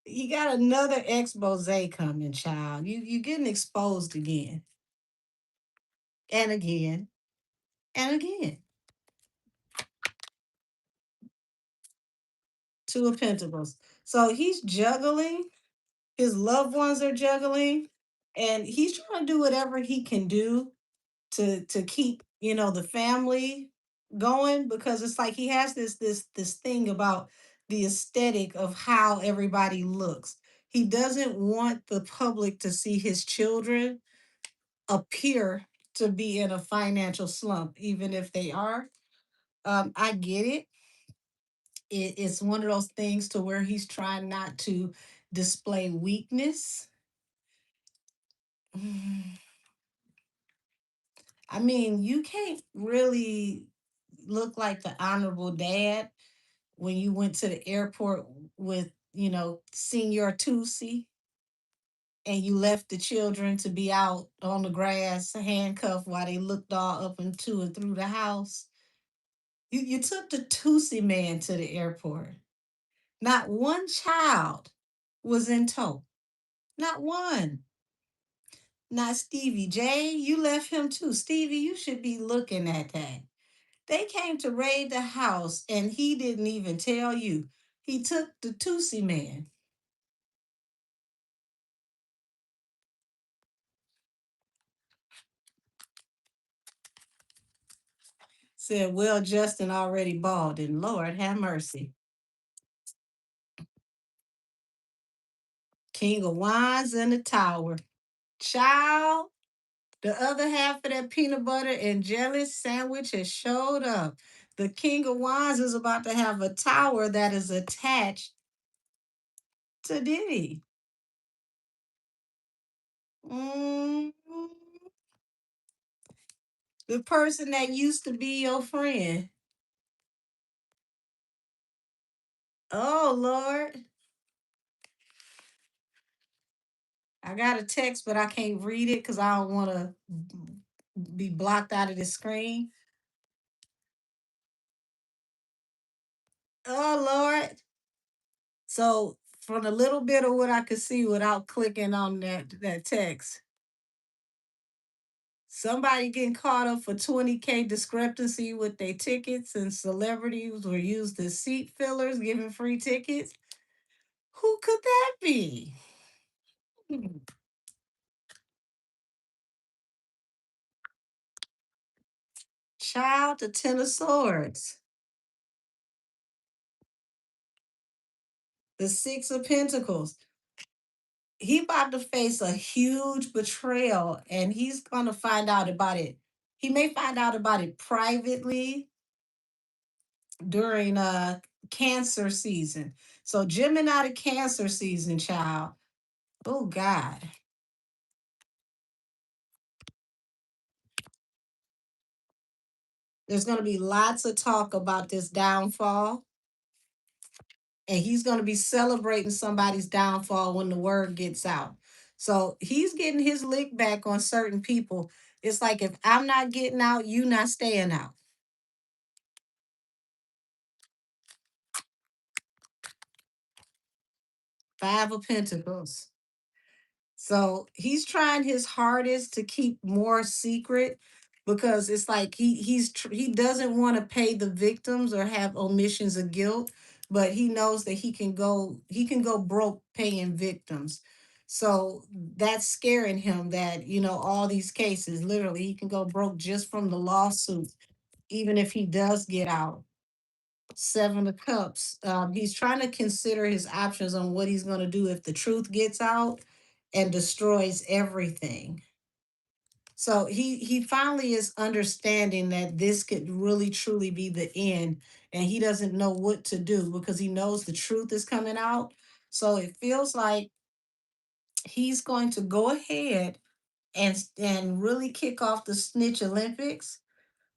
He got another expose coming, child. You getting exposed again and again and again. Two of Pentacles. So he's juggling. His loved ones are juggling, and he's trying to do whatever he can do to keep the family going because it's like he has this thing about the aesthetic of how everybody looks. He doesn't want the public to see his children appear to be in a financial slump, even if they are. I get it. It's one of those things to where he's trying not to display weakness. I mean, you can't really look like the honorable dad when you went to the airport with, Senior Tusi and you left the children to be out on the grass handcuffed while they looked all up into and through the house. You took the Tusi man to the airport. Not one child was in tow. Not one. Not Stevie J. You left him too. Stevie, you should be looking at that. They came to raid the house and he didn't even tell you. He took the Tusi man. Said, well, Justin already bald and Lord have mercy. King of Wands in the tower. Child, the other half of that peanut butter and jelly sandwich has showed up. The King of Wands is about to have a tower that is attached to Diddy. Mm, the person that used to be your friend. Oh, Lord. I got a text, but I can't read it because I don't want to be blocked out of the screen. Oh, Lord. So, from a little bit of what I could see without clicking on that text, somebody getting caught up for 20K discrepancy with their tickets and celebrities were used as seat fillers, giving free tickets. Who could that be? Hmm. Child, the Ten of Swords, the Six of Pentacles. He about to face a huge betrayal and he's going to find out about it. He may find out about it privately during cancer season. So Gemini to cancer season, child. Oh God. There's going to be lots of talk about this downfall, and he's going to be celebrating somebody's downfall when the word gets out. So he's getting his lick back on certain people. It's like, if I'm not getting out, you not staying out. Five of Pentacles. So he's trying his hardest to keep more secret, because it's like he doesn't want to pay the victims or have omissions of guilt, but he knows that he can go broke paying victims. So that's scaring him, that all these cases, literally he can go broke just from the lawsuit, even if he does get out. Seven of Cups. He's trying to consider his options on what he's going to do if the truth gets out and destroys everything. So he finally is understanding that this could really truly be the end, and he doesn't know what to do because he knows the truth is coming out. So it feels like he's going to go ahead and really kick off the Snitch Olympics,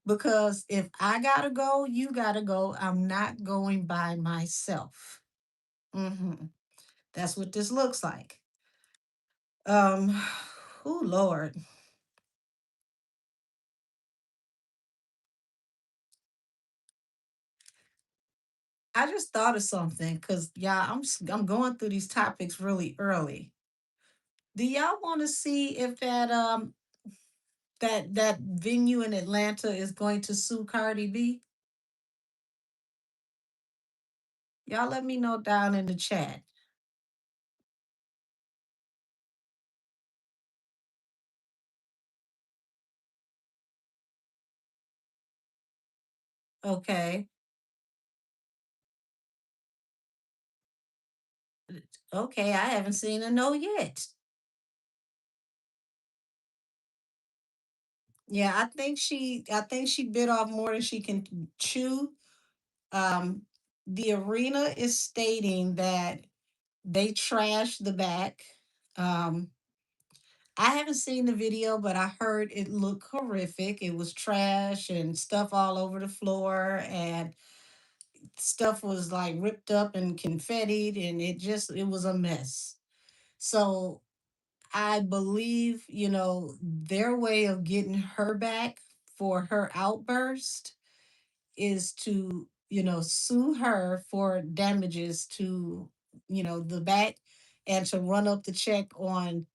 because if I gotta go, you gotta go. I'm not going by myself. That's what this looks like. Um, oh Lord, I just thought of something, because yeah, I'm going through these topics really early. Do y'all want to see if that venue in Atlanta is going to sue Cardi B? Y'all let me know down in the chat. Okay. Okay, I haven't seen a no yet. Yeah, I think she bit off more than she can chew. Um, the arena is stating that they trashed the back. Um, I haven't seen the video, but I heard it looked horrific. It was trash and stuff all over the floor, and stuff was like ripped up and confettied, and it was a mess. So I believe, their way of getting her back for her outburst is to, sue her for damages to, the back, and to run up the check on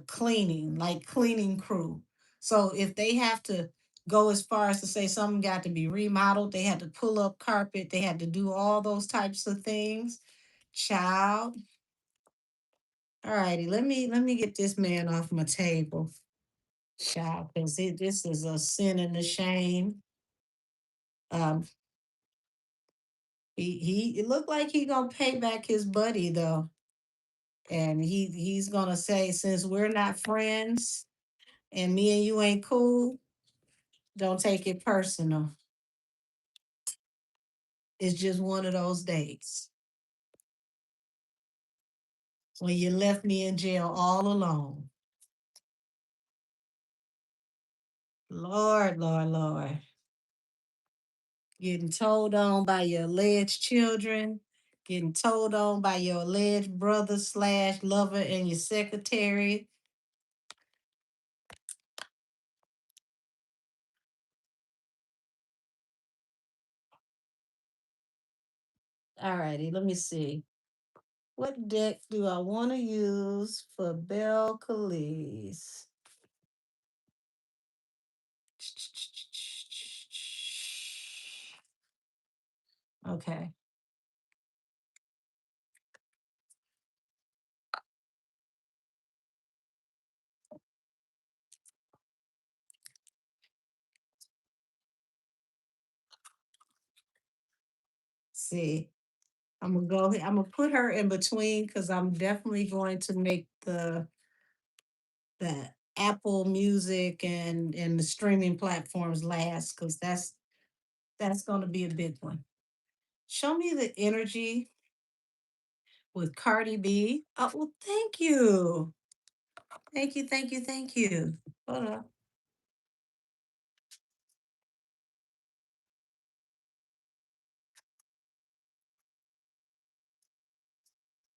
cleaning, like cleaning crew. So if they have to go as far as to say something got to be remodeled, they had to pull up carpet, they had to do all those types of things. Child. All righty, let me get this man off my table. Child, because this is a sin and a shame. Um, he it looked like he gonna pay back his buddy though, and he's gonna say, since we're not friends and me and you ain't cool, don't take it personal. It's just one of those days when you left me in jail all alone. Lord, Lord, Lord. Getting told on by your alleged children, getting told on by your alleged brother slash lover and your secretary. All righty, let me see. What deck do I want to use for Belle Calise? Okay. See, I'm gonna put her in between, because I'm definitely going to make the Apple Music and the streaming platforms last, because that's gonna be a big one. Show me the energy with Cardi B. Oh, well, thank you. Thank you, thank you, thank you. Hold on.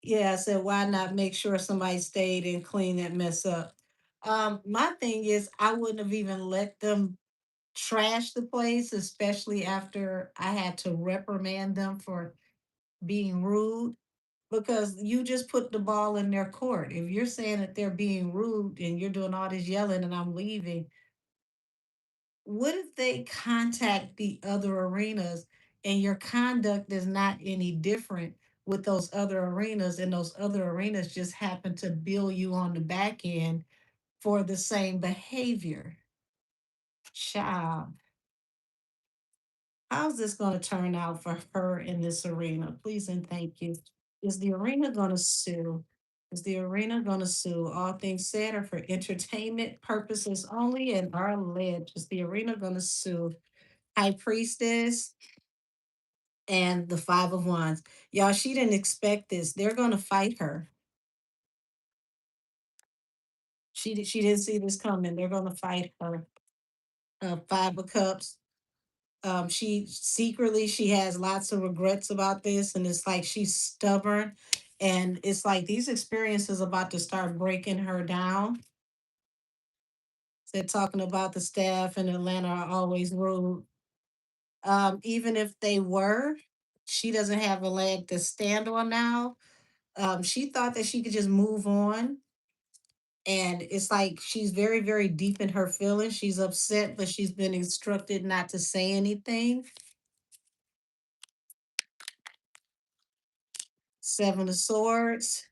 Yeah, I said, why not make sure somebody stayed and clean that mess up? My thing is, I wouldn't have even let them trash the place, especially after I had to reprimand them for being rude, because you just put the ball in their court. If you're saying that they're being rude and you're doing all this yelling and I'm leaving, what if they contact the other arenas and your conduct is not any different with those other arenas, and those other arenas just happen to bill you on the back end for the same behavior? Child, how's this going to turn out for her in this arena? Please and thank you. Is the arena going to sue? Is the arena going to sue? All things said are for entertainment purposes only and are alleged. Is the arena going to sue? High Priestess and the Five of Wands. Y'all, she didn't expect this. They're going to fight her. She didn't see this coming. They're going to fight her. Five of Cups. She secretly she has lots of regrets about this, and it's like she's stubborn, and it's like these experiences about to start breaking her down. They're talking about the staff in Atlanta are always rude. Even if they were, she doesn't have a leg to stand on now. She thought that she could just move on, and it's like she's very, very deep in her feelings. She's upset, but she's been instructed not to say anything. Seven of Swords.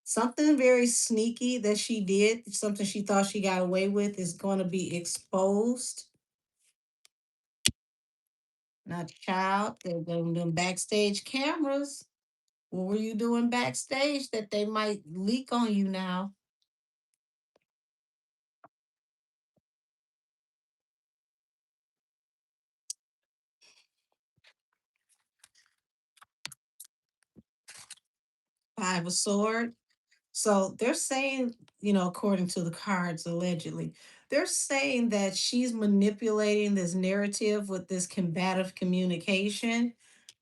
Something very sneaky that she did, something she thought she got away with, is going to be exposed. Now, child, them backstage cameras. What were you doing backstage that they might leak on you now? Five of Sword. So they're saying, according to the cards, allegedly, they're saying that she's manipulating this narrative with this combative communication.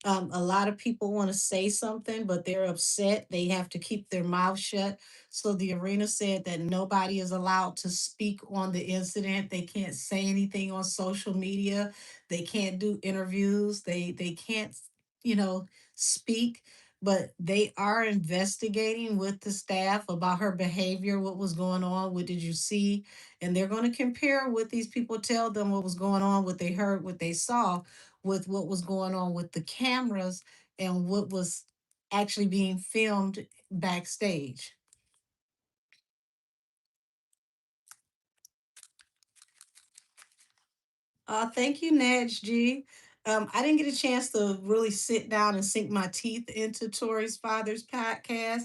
A lot of people want to say something, but they're upset. They have to keep their mouth shut. So the arena said that nobody is allowed to speak on the incident. They can't say anything on social media. They can't do interviews. They can't, you know, speak. But they are investigating with the staff about her behavior, what was going on, what did you see, and they're going to compare what these people tell them, what was going on, what they heard, what they saw, with what was going on with the cameras and what was actually being filmed backstage. Thank you, Nadge G. I didn't get a chance to really sit down and sink my teeth into Tori's father's podcast.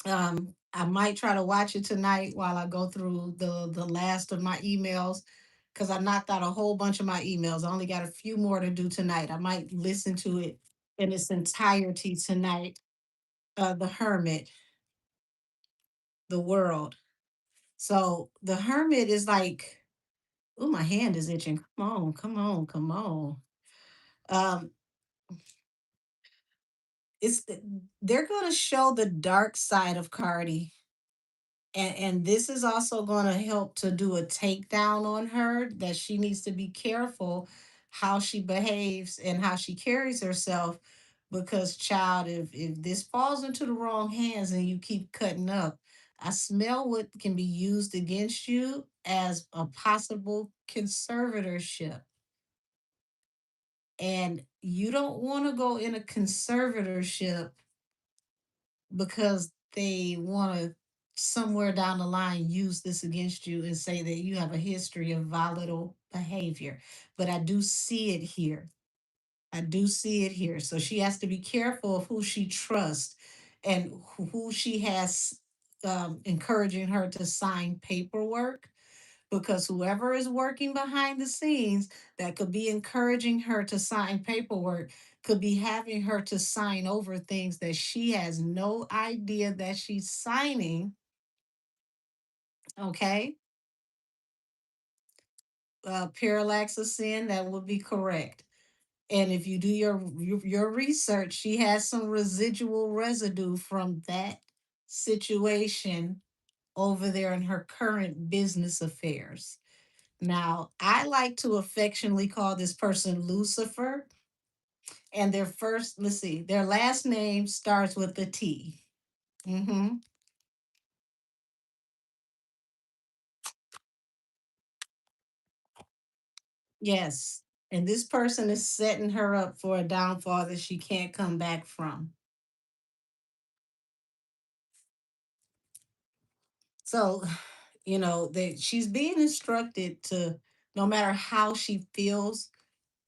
I might try to watch it tonight while I go through the last of my emails, because I knocked out a whole bunch of my emails. I only got a few more to do tonight. I might listen to it in its entirety tonight. The Hermit, the World. So the Hermit is like, oh, my hand is itching. Come on, come on, come on. Um, they're gonna show the dark side of Cardi, and this is also going to help to do a takedown on her, that she needs to be careful how she behaves and how she carries herself, because child, if this falls into the wrong hands and you keep cutting up, I smell what can be used against you as a possible conservatorship, and you don't want to go in a conservatorship because they want to somewhere down the line use this against you and say that you have a history of volatile behavior. But I do see it here. I do see it here. So she has to be careful of who she trusts and who she has encouraging her to sign paperwork, because whoever is working behind the scenes that could be encouraging her to sign paperwork could be having her to sign over things that she has no idea that she's signing. Okay. Parallax of sin, that would be correct. And if you do your research, she has some residual residue from that situation over there in her current business affairs. Now, I like to affectionately call this person Lucifer, and their first, let's see, their last name starts with a T. Mm-hmm. Yes. And this person is setting her up for a downfall that she can't come back from. So, that she's being instructed to, no matter how she feels,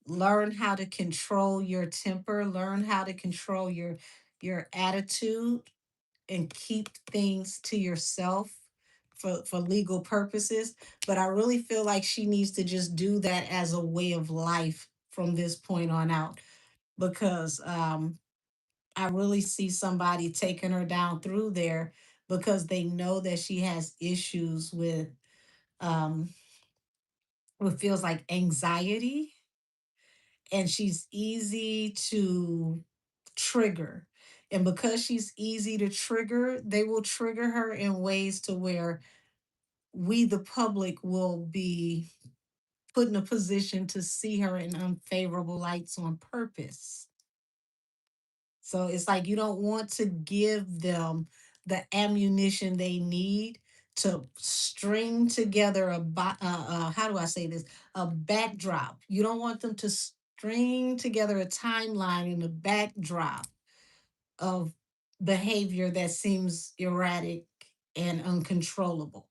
learn how to control your temper, learn how to control your attitude, and keep things to yourself for legal purposes. But I really feel like she needs to just do that as a way of life from this point on out, because I really see somebody taking her down through there because they know that she has issues with um what feels like anxiety, and she's easy to trigger. And because she's easy to trigger, they will trigger her in ways to where we, the public, will be put in a position to see her in unfavorable lights on purpose. So it's like you don't want to give them the ammunition they need to string together how do I say this? A backdrop. You don't want them to string together a timeline and a backdrop of behavior that seems erratic and uncontrollable.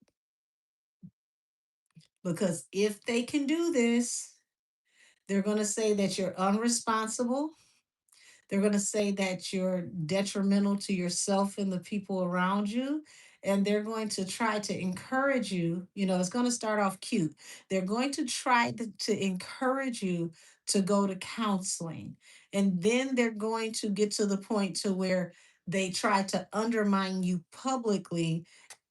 Because if they can do this, they're going to say that you're unresponsible. They're going to say that you're detrimental to yourself and the people around you. And they're going to try to encourage you. It's going to start off cute. They're going to try to encourage you to go to counseling. And then they're going to get to the point to where they try to undermine you publicly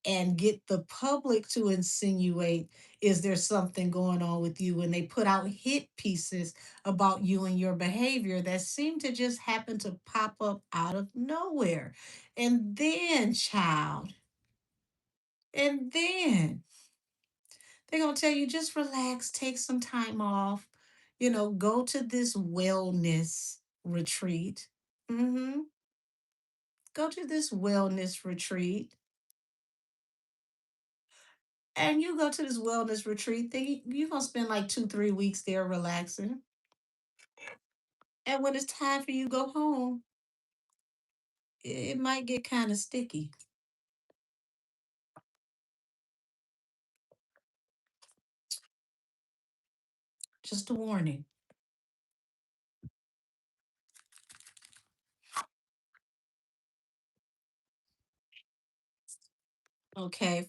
and get the public to insinuate, is there something going on with you, when they put out hit pieces about you and your behavior that seem to just happen to pop up out of nowhere. And then, child, and then they're going to tell you, just relax, take some time off, go to this wellness retreat. Mm-hmm. Go to this wellness retreat. And you go to this wellness retreat, then you're going to spend like 2, 3 weeks there relaxing. And when it's time for you to go home, it might get kind of sticky. Just a warning. Okay.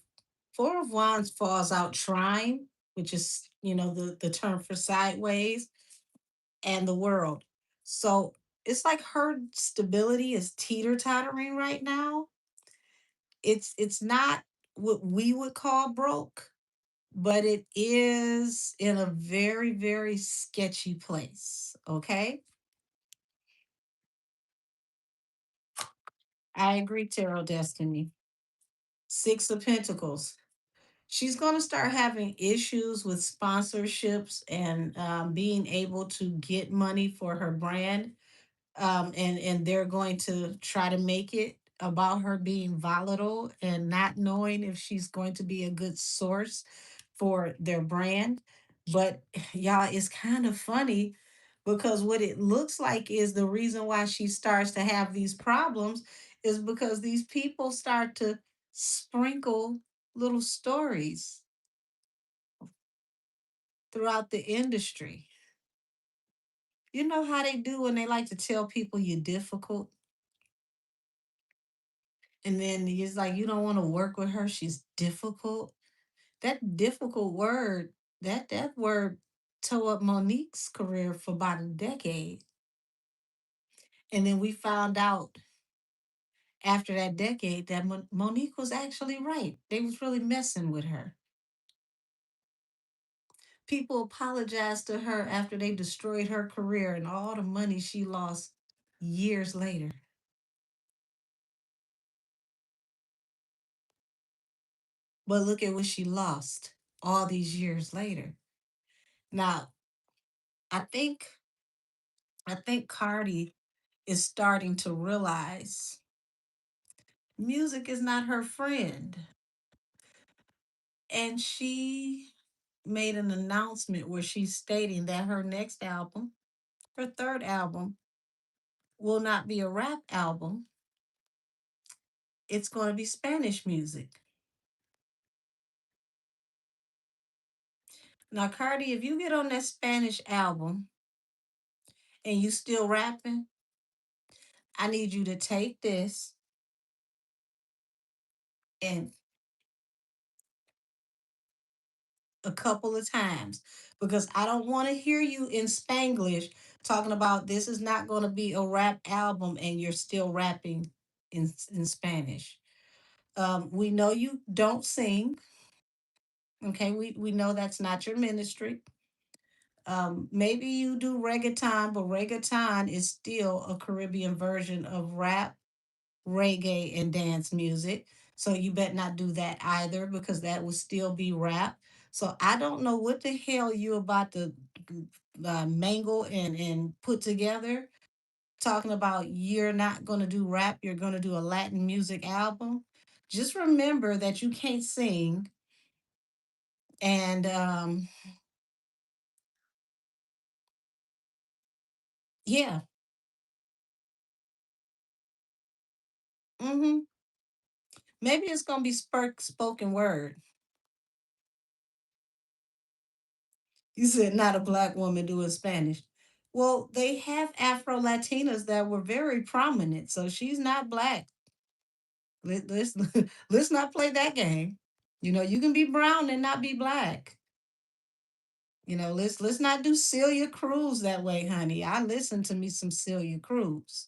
Four of Wands falls out trine, which is, the term for sideways, and the world. So it's like her stability is teeter-tottering right now. It's not what we would call broke, but it is in a very, very sketchy place. Okay. I agree, Tarot Destiny. Six of Pentacles. She's going to start having issues with sponsorships and being able to get money for her brand. And they're going to try to make it about her being volatile and not knowing if she's going to be a good source for their brand. But y'all, it's kind of funny because what it looks like is the reason why she starts to have these problems is because these people start to sprinkle little stories throughout the industry. You know how they do when they like to tell people you're difficult, and then it's like you don't want to work with her. She's difficult. That difficult word, that word tore up Monique's career for about a decade. And then we found out after that decade that Monique was actually right. They was really messing with her. People apologized to her after they destroyed her career and all the money she lost years later. But look at what she lost all these years later. Now, I think I think Cardi is starting to realize music is not her friend. And she made an announcement where she's stating that her next album, her third album, will not be a rap album. It's going to be Spanish music. Now, Cardi, if you get on that Spanish album and you still rapping, I need you to take this and a couple of times because I don't want to hear you in Spanglish talking about this is not going to be a rap album and you're still rapping in Spanish. We know you don't sing. Okay, we know that's not your ministry. Maybe you do reggaeton, but reggaeton is still a Caribbean version of rap, reggae, and dance music. So you better not do that either because that would still be rap. So I don't know what the hell you about to mangle and put together. Talking about you're not going to do rap, you're going to do a Latin music album. Just remember that you can't sing. And yeah, hmm maybe it's going to be spoken word. You said not a black woman doing Spanish. Well, they have Afro Latinas that were very prominent, so she's not black. Let's let's not play that game. You know, you can be brown and not be black. You know, let's not do Celia Cruz that way, honey. I listen to me some Celia Cruz.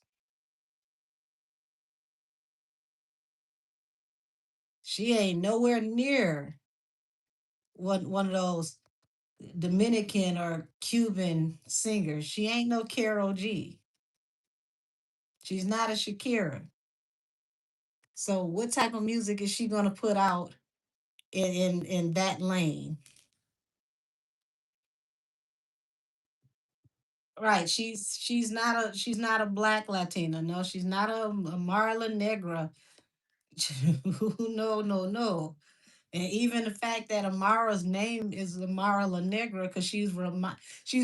She ain't nowhere near one of those Dominican or Cuban singers. She ain't no Carol G. She's not a Shakira. So what type of music is she gonna put out in that lane? Right. She's not a black Latina. No, she's not a Marla Negra. No, no, no. And even the fact that Amara's name is Amara La Negra because she's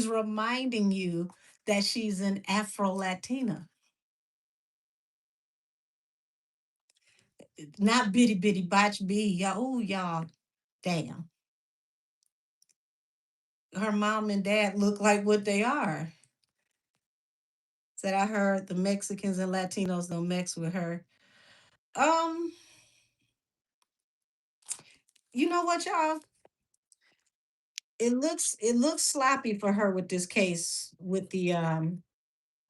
reminding you that she's an Afro Latina, not bitty bitty botch B. Y'all, oh y'all, damn. Her mom and dad look like what they are. Said I heard the Mexicans and Latinos don't mix with her. Um, you know what, y'all? It looks sloppy for her with this case with the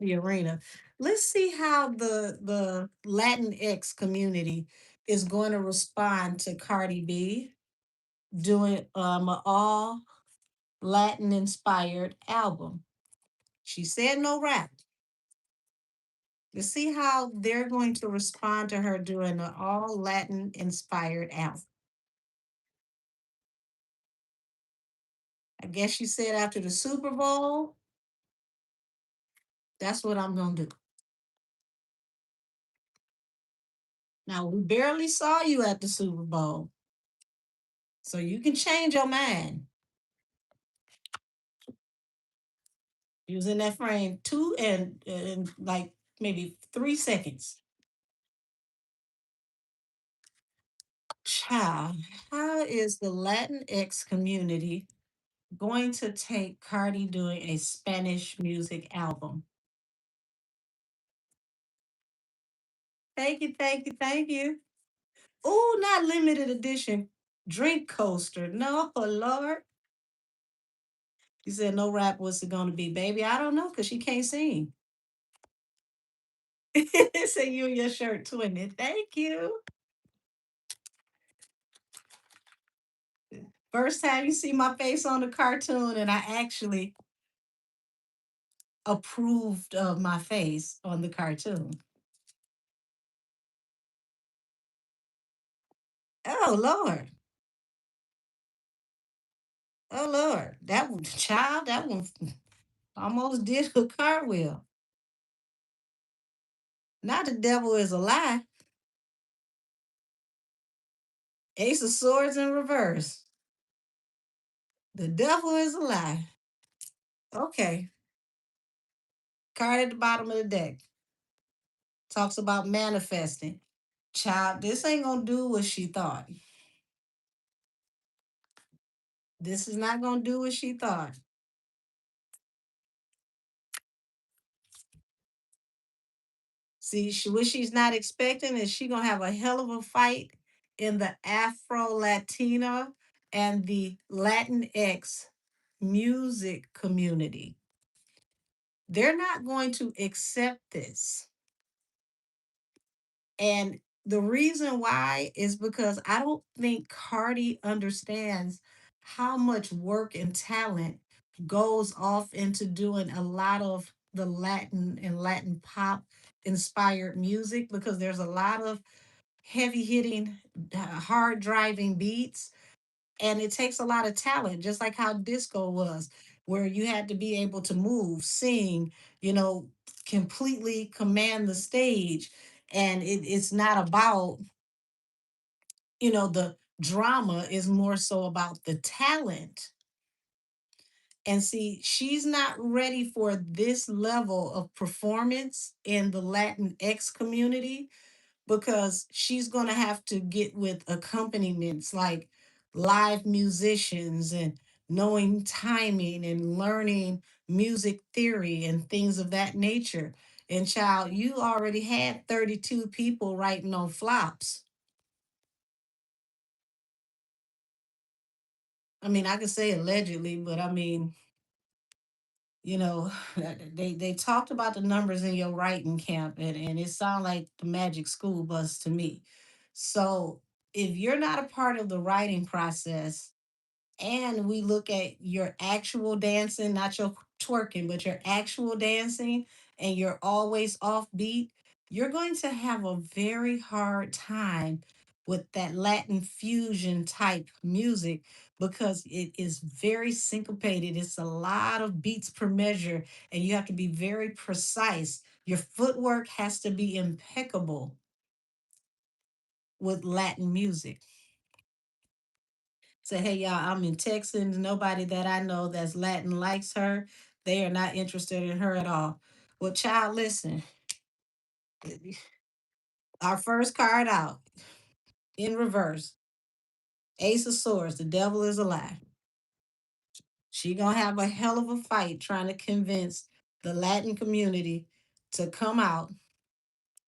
arena. Let's see how the Latinx community is going to respond to Cardi B doing an all Latin inspired album. She said no rap. Let's see how they're going to respond to her doing an all Latin inspired album. I guess she said after the Super Bowl, that's what I'm gonna do. Now we barely saw you at the Super Bowl, so you can change your mind. You was in that frame two and like maybe 3 seconds. Child, how is the Latinx community going to take Cardi doing a Spanish music album? Thank you, thank you, thank you. Oh, not limited edition drink coaster. No, Lord. You said no rap. What's it going to be, baby? I don't know because she can't sing. Say you and your shirt twinning. Thank you. First time you see my face on the cartoon, and I actually approved of my face on the cartoon. Oh Lord. Oh Lord. That one child, that one almost did a cartwheel. Not the devil is a lie. Ace of swords in reverse. The devil is a lie. Okay. Card at the bottom of the deck talks about manifesting. Child, this ain't gonna do what she thought. This is not gonna do what she thought. See, what she's not expecting is she gonna have a hell of a fight in the Afro Latina and the Latinx music community. They're not going to accept this. And the reason why is because I don't think Cardi understands how much work and talent goes off into doing a lot of the Latin and Latin pop inspired music, because there's a lot of heavy hitting, hard driving beats, and it takes a lot of talent, just like how disco was, where you had to be able to move, sing, you know, completely command the stage. And it's not about, the drama is more so about the talent. And see, she's not ready for this level of performance in the Latin X community, because she's going to have to get with accompaniments like live musicians and knowing timing and learning music theory and things of that nature. And child, you already had 32 people writing on flops. I mean, I could say allegedly, but I mean, you know, they talked about the numbers in your writing camp, and it sounded like the magic school bus to me. So if you're not a part of the writing process, and we look at your actual dancing, not your twerking, but your actual dancing, and you're always offbeat, you're going to have a very hard time with that Latin fusion type music, because it is very syncopated. It's a lot of beats per measure, and you have to be very precise. Your footwork has to be impeccable with Latin music. Say, hey, y'all, I'm in Texas. Nobody that I know that's Latin likes her. They are not interested in her at all. Well, child, listen. Our first card out in reverse, Ace of Swords. The devil is a lie. She gonna have a hell of a fight trying to convince the Latin community to come out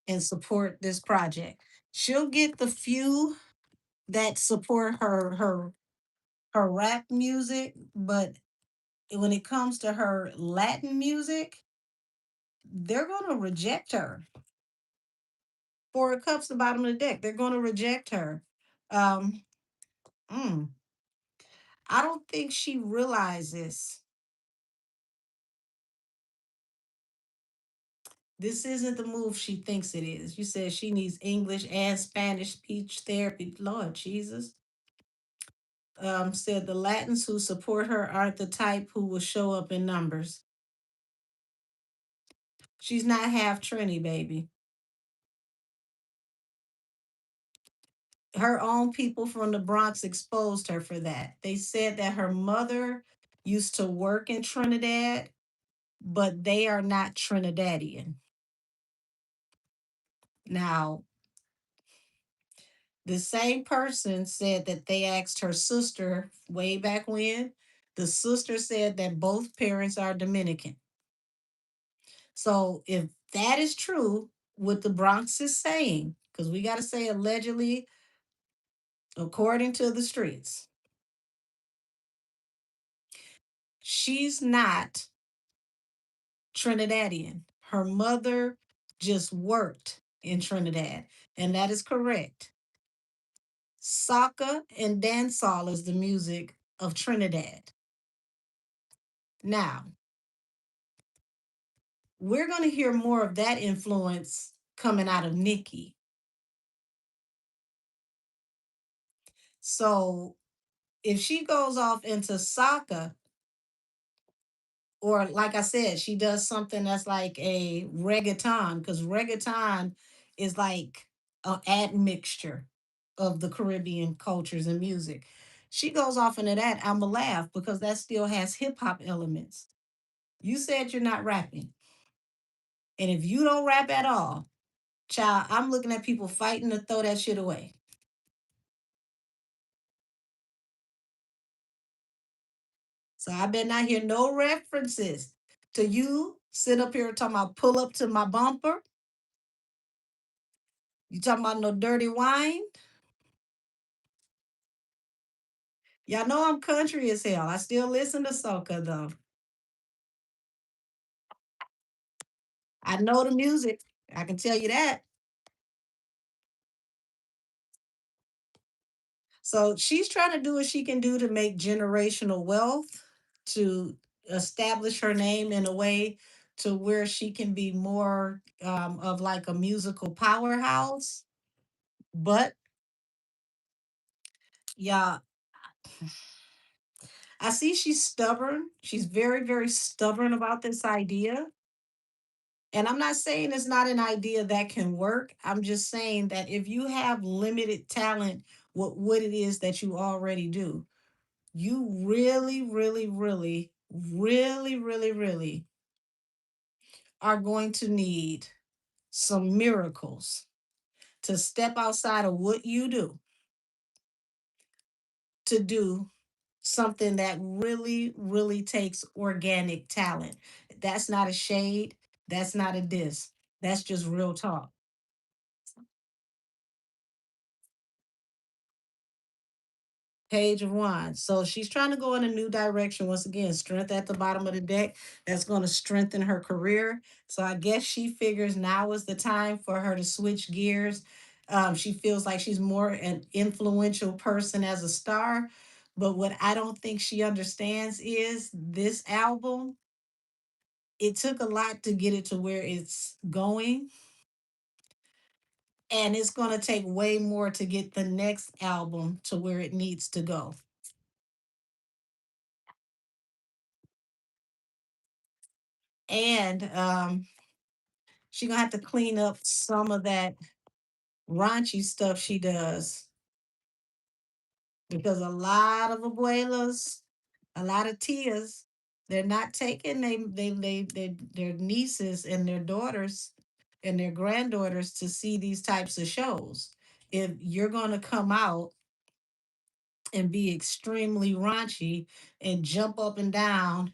and support this project. She'll get the few that support her rap music, but when it comes to her Latin music, they're going to reject her. Four of Cups, the bottom of the deck. They're going to reject her. Um, mm, I don't think she realizes this isn't the move she thinks it is. You said she needs English and Spanish speech therapy. Lord Jesus. Said the Latins who support her aren't the type who will show up in numbers. She's not half Trini, baby. Her own people from the Bronx exposed her for that. They said that her mother used to work in Trinidad, but they are not Trinidadian. Now, the same person said that they asked her sister way back when. The sister said that both parents are Dominican. So, if that is true, what the Bronx is saying, because we got to say allegedly, according to the streets, she's not Trinidadian. Her mother just worked in Trinidad, and that is correct. Soca and dancehall is the music of Trinidad. Now, we're going to hear more of that influence coming out of Nikki. So if she goes off into soccer, or like I said, she does something that's like a reggaeton, because reggaeton is like an admixture of the Caribbean cultures and music. She goes off into that, I'ma laugh because that still has hip hop elements. You said you're not rapping. And if you don't rap at all, child, I'm looking at people fighting to throw that shit away. So I better not hear no references to you sit up here talking about pull up to my bumper. You talking about no dirty wine? Y'all know I'm country as hell. I still listen to soca though. I know the music. I can tell you that. So she's trying to do what she can do to make generational wealth, to establish her name in a way to where she can be more of like a musical powerhouse. But yeah, I see she's stubborn. She's very, very stubborn about this idea. And I'm not saying it's not an idea that can work. I'm just saying that if you have limited talent, what it is that you already do, you really, really, really, really, really, really are going to need some miracles to step outside of what you do to do something that really, really takes organic talent. That's not a shade. That's not a diss. That's just real talk. Page of Wands. So she's trying to go in a new direction. Once again, strength at the bottom of the deck. That's going to strengthen her career. So I guess she figures now is the time for her to switch gears. She feels like she's more an influential person as a star. But what I don't think she understands is this album, it took a lot to get it to where it's going. And it's going to take way more to get the next album to where it needs to go. And she gonna have to clean up some of that raunchy stuff she does because a lot of abuelas, a lot of tias, they're not taking their nieces and their daughters and their granddaughters to see these types of shows. If you're gonna come out and be extremely raunchy and jump up and down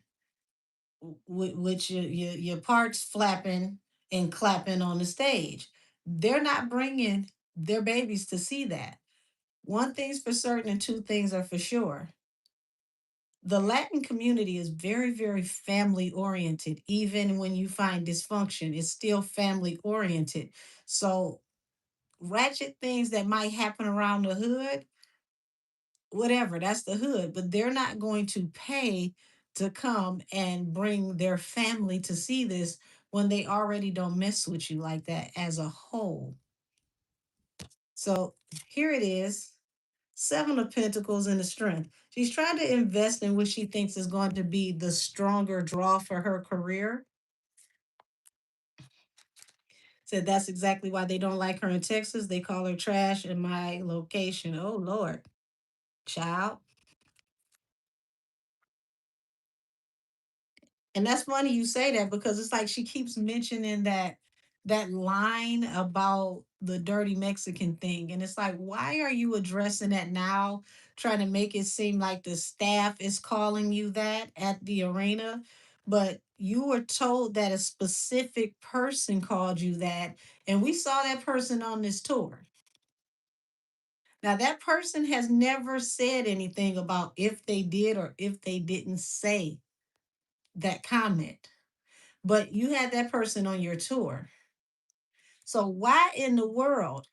with your parts flapping and clapping on the stage. They're not bringing their babies to see that. One thing's for certain, and two things are for sure. The Latin community is very, very family oriented. Even when you find dysfunction, it's still family oriented. So, ratchet things that might happen around the hood, whatever, that's the hood, but they're not going to pay to come and bring their family to see this when they already don't mess with you like that as a whole. So here it is, Seven of Pentacles and the Strength. She's trying to invest in what she thinks is going to be the stronger draw for her career. Said that's exactly why they don't like her in Texas. They call her trash in my location. Oh Lord, child. And that's funny you say that because it's like she keeps mentioning that line about the dirty Mexican thing. And it's like, why are you addressing that now? Trying to make it seem like the staff is calling you that at the arena. But you were told that a specific person called you that. And we saw that person on this tour. Now, that person has never said anything about if they did or if they didn't say that comment, but you had that person on your tour. So why in the world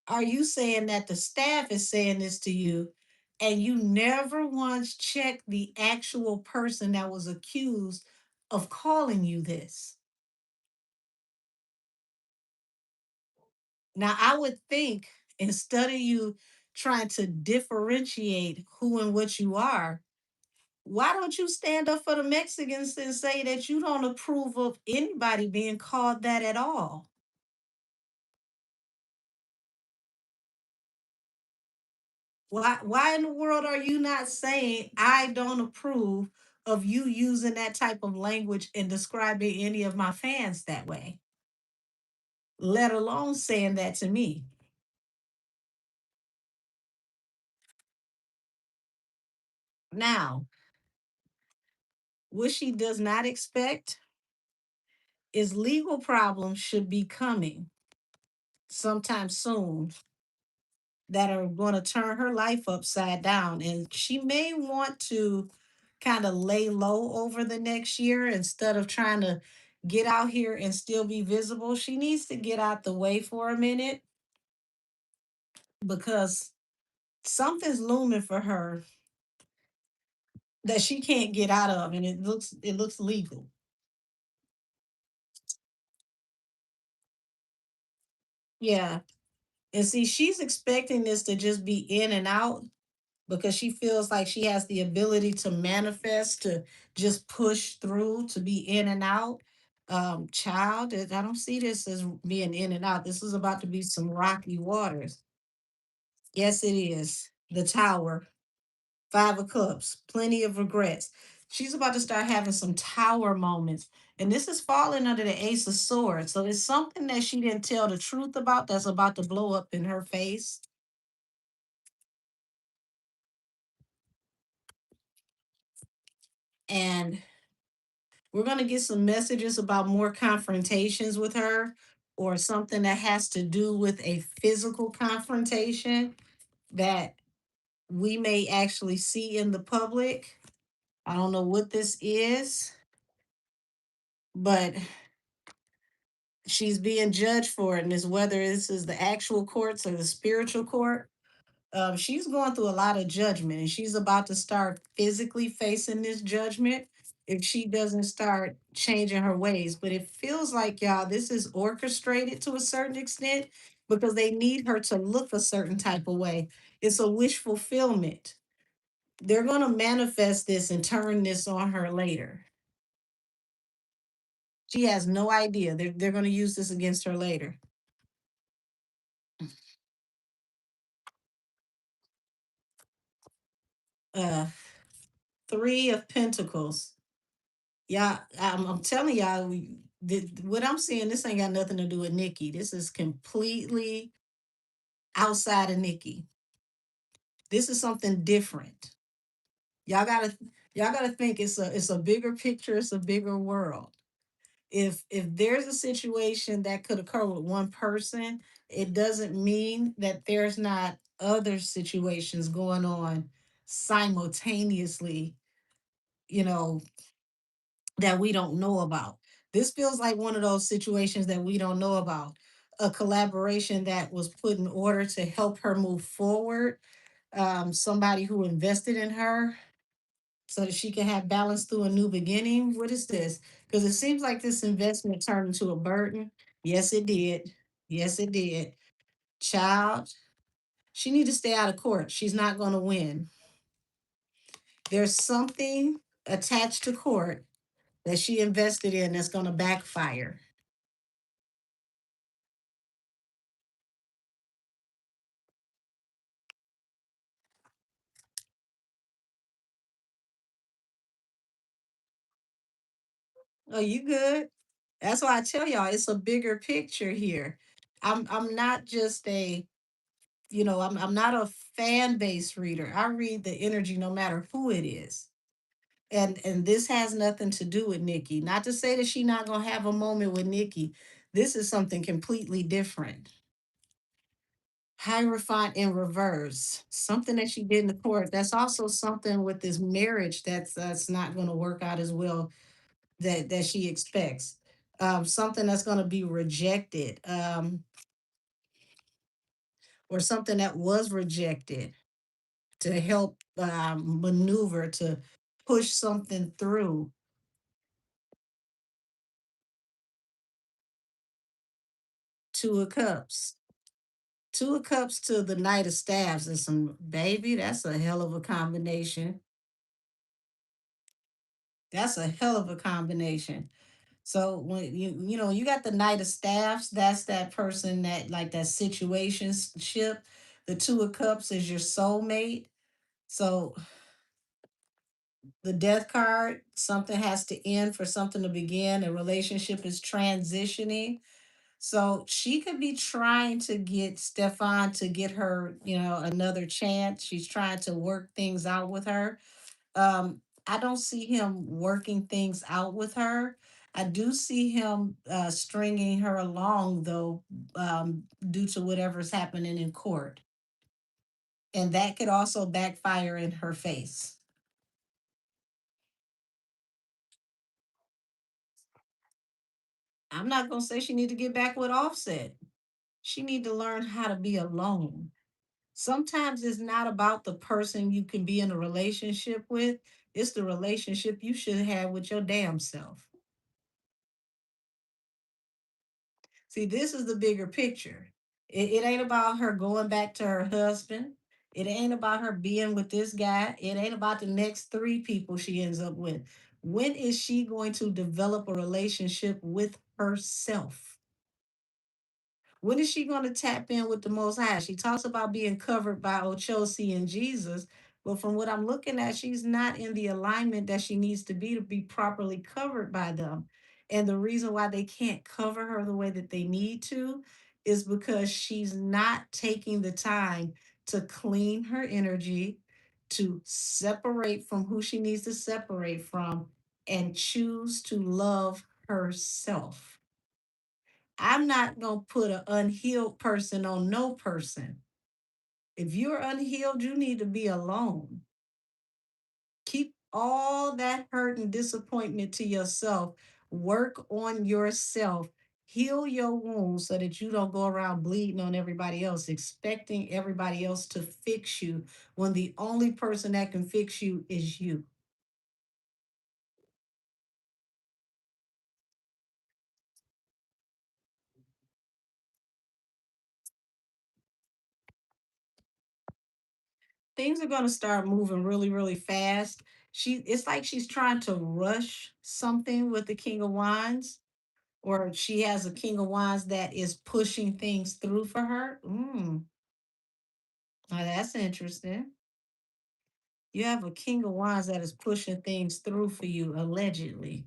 are you saying that the staff is saying this to you And you never once checked the actual person that was accused of calling you this. Now, I would think instead of you trying to differentiate who and what you are, why don't you stand up for the Mexicans and say that you don't approve of anybody being called that at all? Why in the world are you not saying I don't approve of you using that type of language and describing any of my fans that way? Let alone saying that to me. Now, what she does not expect is legal problems should be coming sometime soon that are going to turn her life upside down. And she may want to kind of lay low over the next year instead of trying to get out here and still be visible. She needs to get out the way for a minute because something's looming for her that she can't get out of, and it looks legal. Yeah. And see, she's expecting this to just be in and out because she feels like she has the ability to manifest, to just push through, to be in and out. Child, I don't see this as being in and out. This is about to be some rocky waters. Yes, it is. The Tower, Five of Cups, plenty of regrets. She's about to start having some tower moments. And this is falling under the Ace of Swords. So it's something that she didn't tell the truth about that's about to blow up in her face. And we're going to get some messages about more confrontations with her or something that has to do with a physical confrontation that we may actually see in the public. I don't know what this is, but she's being judged for it. And it's whether this is the actual courts or the spiritual court. She's going through a lot of judgment and she's about to start physically facing this judgment if she doesn't start changing her ways. But it feels like, y'all, this is orchestrated to a certain extent because they need her to look a certain type of way. It's a wish fulfillment. They're going to manifest this and turn this on her later. She has no idea. They're going to use this against her later. Uh, Three of Pentacles. Yeah, I'm telling y'all, what I'm seeing, this ain't got nothing to do with Nikki. This is completely outside of Nikki. This is something different. Y'all gotta y'all gotta think it's a bigger picture, it's a bigger world. If there's a situation that could occur with one person, it doesn't mean that there's not other situations going on simultaneously, you know, that we don't know about. This feels like one of those situations that we don't know about. A collaboration that was put in order to help her move forward. Somebody who invested in her so that she can have balance through a new beginning. What is this? Because it seems like this investment turned into a burden. Yes, it did. Yes, it did. Child, she need to stay out of court. She's not going to win. There's something attached to court that she invested in that's going to backfire. Oh, you good? That's why I tell y'all it's a bigger picture here. I'm not just I'm not a fan base reader. I read the energy no matter who it is. And this has nothing to do with Nikki. Not to say that she not gonna have a moment with Nikki. This is something completely different. Hierophant in reverse. Something that she did in the court. That's also something with this marriage that's not gonna work out as well that she expects. Something that's going to be rejected, or something that was rejected to help maneuver to push something through. Two of Cups. Two of Cups to the Knight of Staves and some baby. That's a hell of a combination. That's a hell of a combination. So when you got the Knight of Staffs, that's that person that like that situationship. The Two of Cups is your soulmate. So the Death card, something has to end for something to begin. A relationship is transitioning. So she could be trying to get Stefan to get her, another chance. She's trying to work things out with her. I don't see him working things out with her. I do see him stringing her along, though, due to whatever's happening in court. And that could also backfire in her face. I'm not going to say she need to get back with Offset. She need to learn how to be alone. Sometimes it's not about the person you can be in a relationship with. It's the relationship you should have with your damn self. See, this is the bigger picture. It ain't about her going back to her husband. It ain't about her being with this guy. It ain't about the next three people she ends up with. When is she going to develop a relationship with herself? When is she going to tap in with the Most High? She talks about being covered by Ochosi and Jesus, but from what I'm looking at, she's not in the alignment that she needs to be properly covered by them. And the reason why they can't cover her the way that they need to is because she's not taking the time to clean her energy, to separate from who she needs to separate from, and choose to love herself. I'm not going to put an unhealed person on no person. If you're unhealed, you need to be alone. Keep all that hurt and disappointment to yourself. Work on yourself. Heal your wounds so that you don't go around bleeding on everybody else, expecting everybody else to fix you when the only person that can fix you is you. Things are going to start moving really, really fast. It's like she's trying to rush something with the King of Wands, or she has a King of Wands that is pushing things through for her. Now that's interesting. You have a King of Wands that is pushing things through for you, allegedly.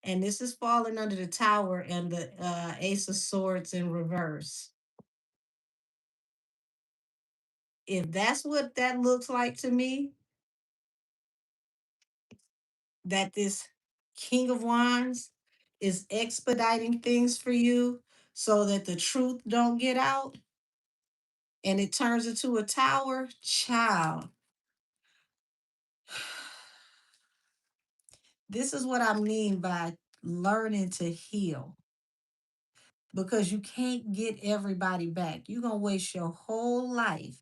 And this is falling under the Tower and the Ace of Swords in reverse. If that's what that looks like to me, that this King of Wands is expediting things for you so that the truth don't get out and it turns into a tower, child. This is what I mean by learning to heal, because you can't get everybody back. You're going to waste your whole life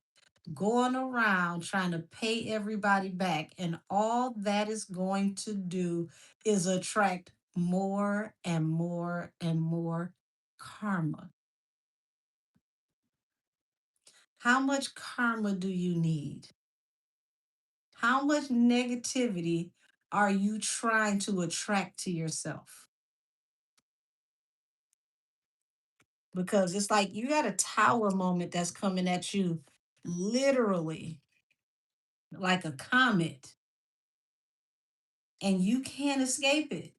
going around trying to pay everybody back. And all that is going to do is attract more and more and more karma. How much karma do you need? How much negativity are you trying to attract to yourself? Because it's like you got a tower moment that's coming at you literally like a comet, and you can't escape it.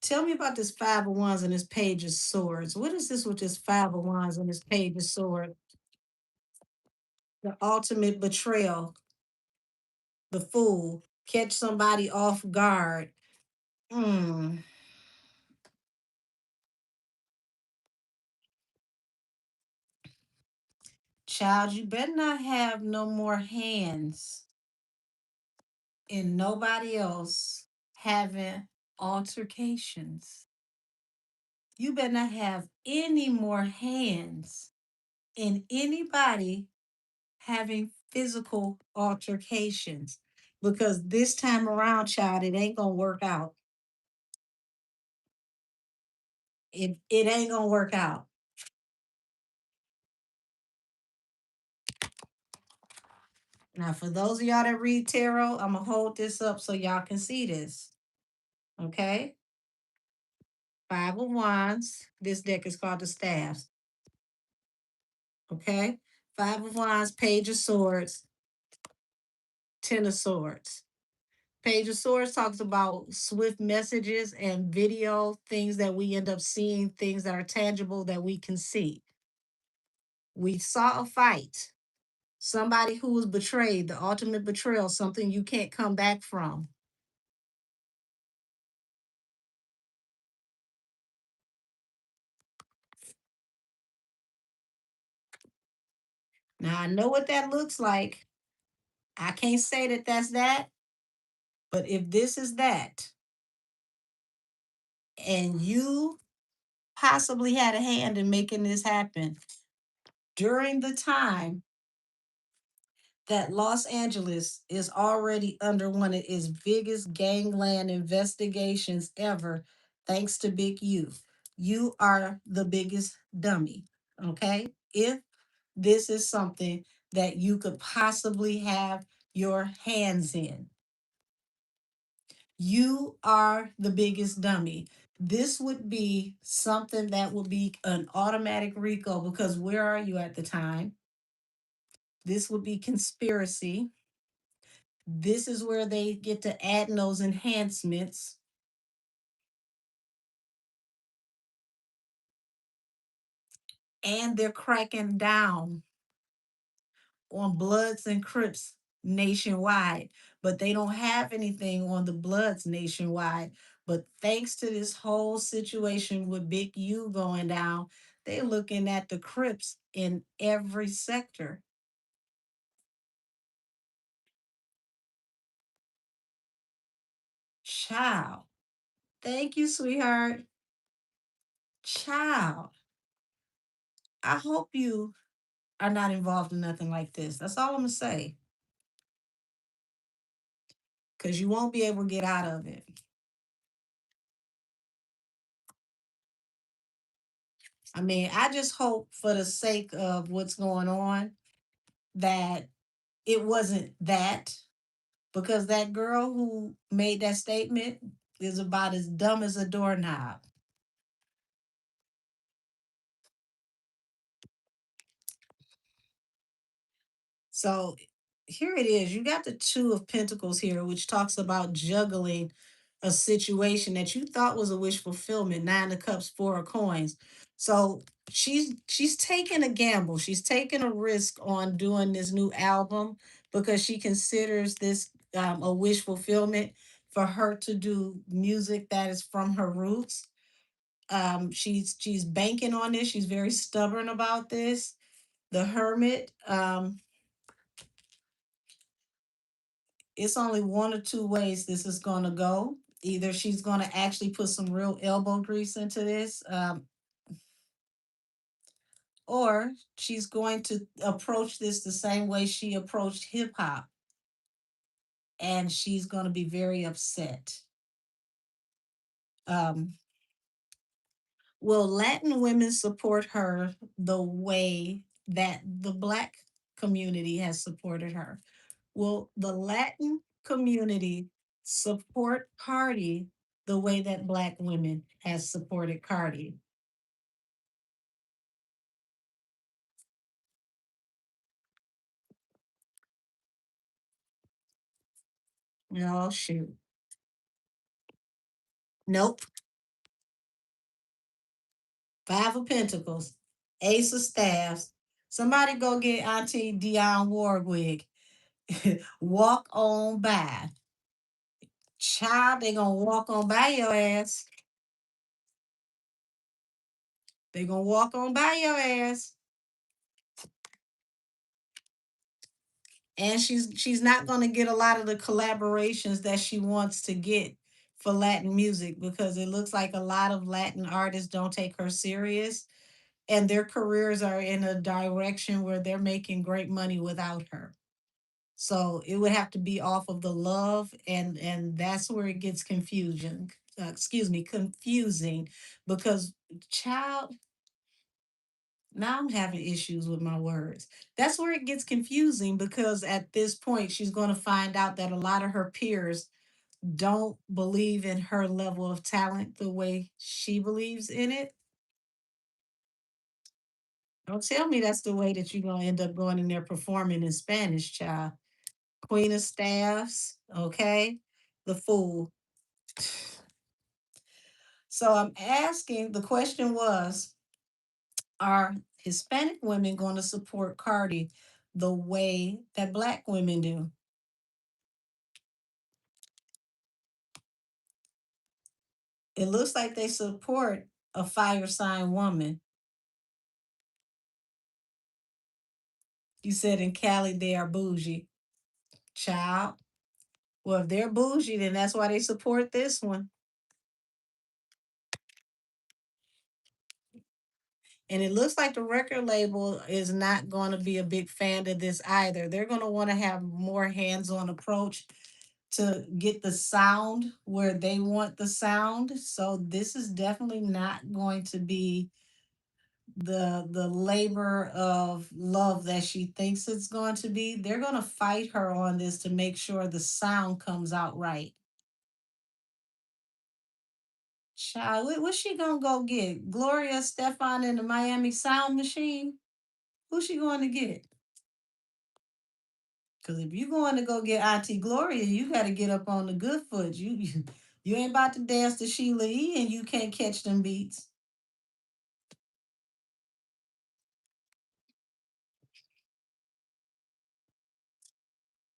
Tell me about this Five of Wands and this Page of Swords. What is this with this Five of Wands and this Page of Swords? The ultimate betrayal, the Fool, catch somebody off guard. Mm. Child, you better not have no more hands in nobody else having altercations. You better not have any more hands in anybody having physical altercations. Because this time around, child, it ain't gonna work out. It ain't gonna work out. Now, for those of y'all that read tarot, I'm gonna hold this up so y'all can see this. Okay? Five of Wands. This deck is called the Staffs. Okay? Five of Wands, Page of Swords, Ten of Swords. Page of Swords talks about swift messages and video, things that we end up seeing, things that are tangible that we can see. We saw a fight, somebody who was betrayed, the ultimate betrayal, something you can't come back from. Now, I know what that looks like. I can't say that that's that, but if this is that, and you possibly had a hand in making this happen during the time that Los Angeles is already under one of its biggest gangland investigations ever, thanks to Big U. You are the biggest dummy, okay? If this is something that you could possibly have your hands in, you are the biggest dummy. This would be something that would be an automatic RICO because where are you at the time? This would be conspiracy. This is where they get to add those enhancements. And they're cracking down on Bloods and Crips nationwide, but they don't have anything on the Bloods nationwide. But thanks to this whole situation with Big U going down, they're looking at the Crips in every sector. Child. Thank you, sweetheart. Child. I hope you are not involved in nothing like this. That's all I'm going to say. Because you won't be able to get out of it. I mean, I just hope for the sake of what's going on that it wasn't that, because that girl who made that statement is about as dumb as a doorknob. So here it is. You got the Two of Pentacles here, which talks about juggling a situation that you thought was a wish fulfillment. Nine of Cups, Four of Coins. So she's taking a gamble. She's taking a risk on doing this new album because she considers this a wish fulfillment for her to do music that is from her roots. She's banking on this. She's very stubborn about this. The Hermit. It's only one or two ways this is going to go. Either she's going to actually put some real elbow grease into this, or she's going to approach this the same way she approached hip hop, and she's going to be very upset. Um, will Latin women support her the way that the Black community has supported her? Will the Latin community support Cardi the way that Black women has supported Cardi? Oh shoot. Nope. Five of Pentacles. Ace of Staffs. Somebody go get Auntie Dionne Warwick. Walk on by. Child, they gonna walk on by your ass. They gonna walk on by your ass. And she's not going to get a lot of the collaborations that she wants to get for Latin music because it looks like a lot of Latin artists don't take her serious. and their careers are in a direction where they're making great money without her. So it would have to be off of the love, and that's where it gets confusion. Excuse me, confusing, because child, now I'm having issues with my words. That's where it gets confusing because at this point she's going to find out that a lot of her peers don't believe in her level of talent the way she believes in it. Don't tell me that's the way that you're going to end up going in there performing in Spanish, child. Queen of Staffs, okay? The fool. So I'm asking, the question was, are Hispanic women going to support Cardi the way that Black women do? It looks like they support a fire sign woman. You said in Cali they are bougie. Child. Well, if they're bougie, then that's why they support this one. And it looks like the record label is not going to be a big fan of this either. They're going to want to have more hands-on approach to get the sound where they want the sound. So this is definitely not going to be the labor of love that she thinks it's going to be. They're going to fight her on this to make sure the sound comes out right. Child, what's she gonna go get? Gloria Stefan in the Miami Sound Machine? Who's she going to get? Because if you going to go get Auntie Gloria, you got to get up on the good foot. You ain't about to dance to Sheila E. and you can't catch them beats.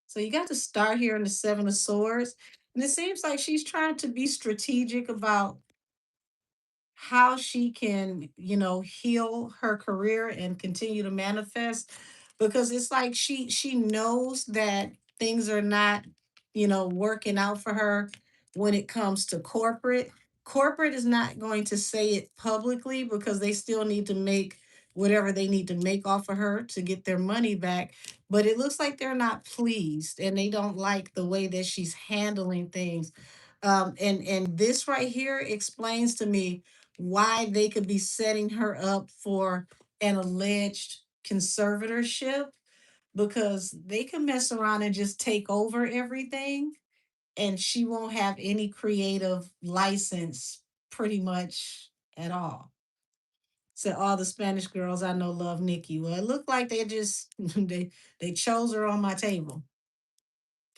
So you got to start here in the Seven of Swords. And it seems like she's trying to be strategic about how she can, heal her career and continue to manifest, because it's like she knows that things are not, working out for her when it comes to corporate. Corporate is not going to say it publicly because they still need to make whatever they need to make off of her to get their money back. But it looks like they're not pleased and they don't like the way that she's handling things. And this right here explains to me why they could be setting her up for an alleged conservatorship, because they can mess around and just take over everything and she won't have any creative license pretty much at all. So all the Spanish girls I know love Nikki. Well, it looked like they just they chose her on my table.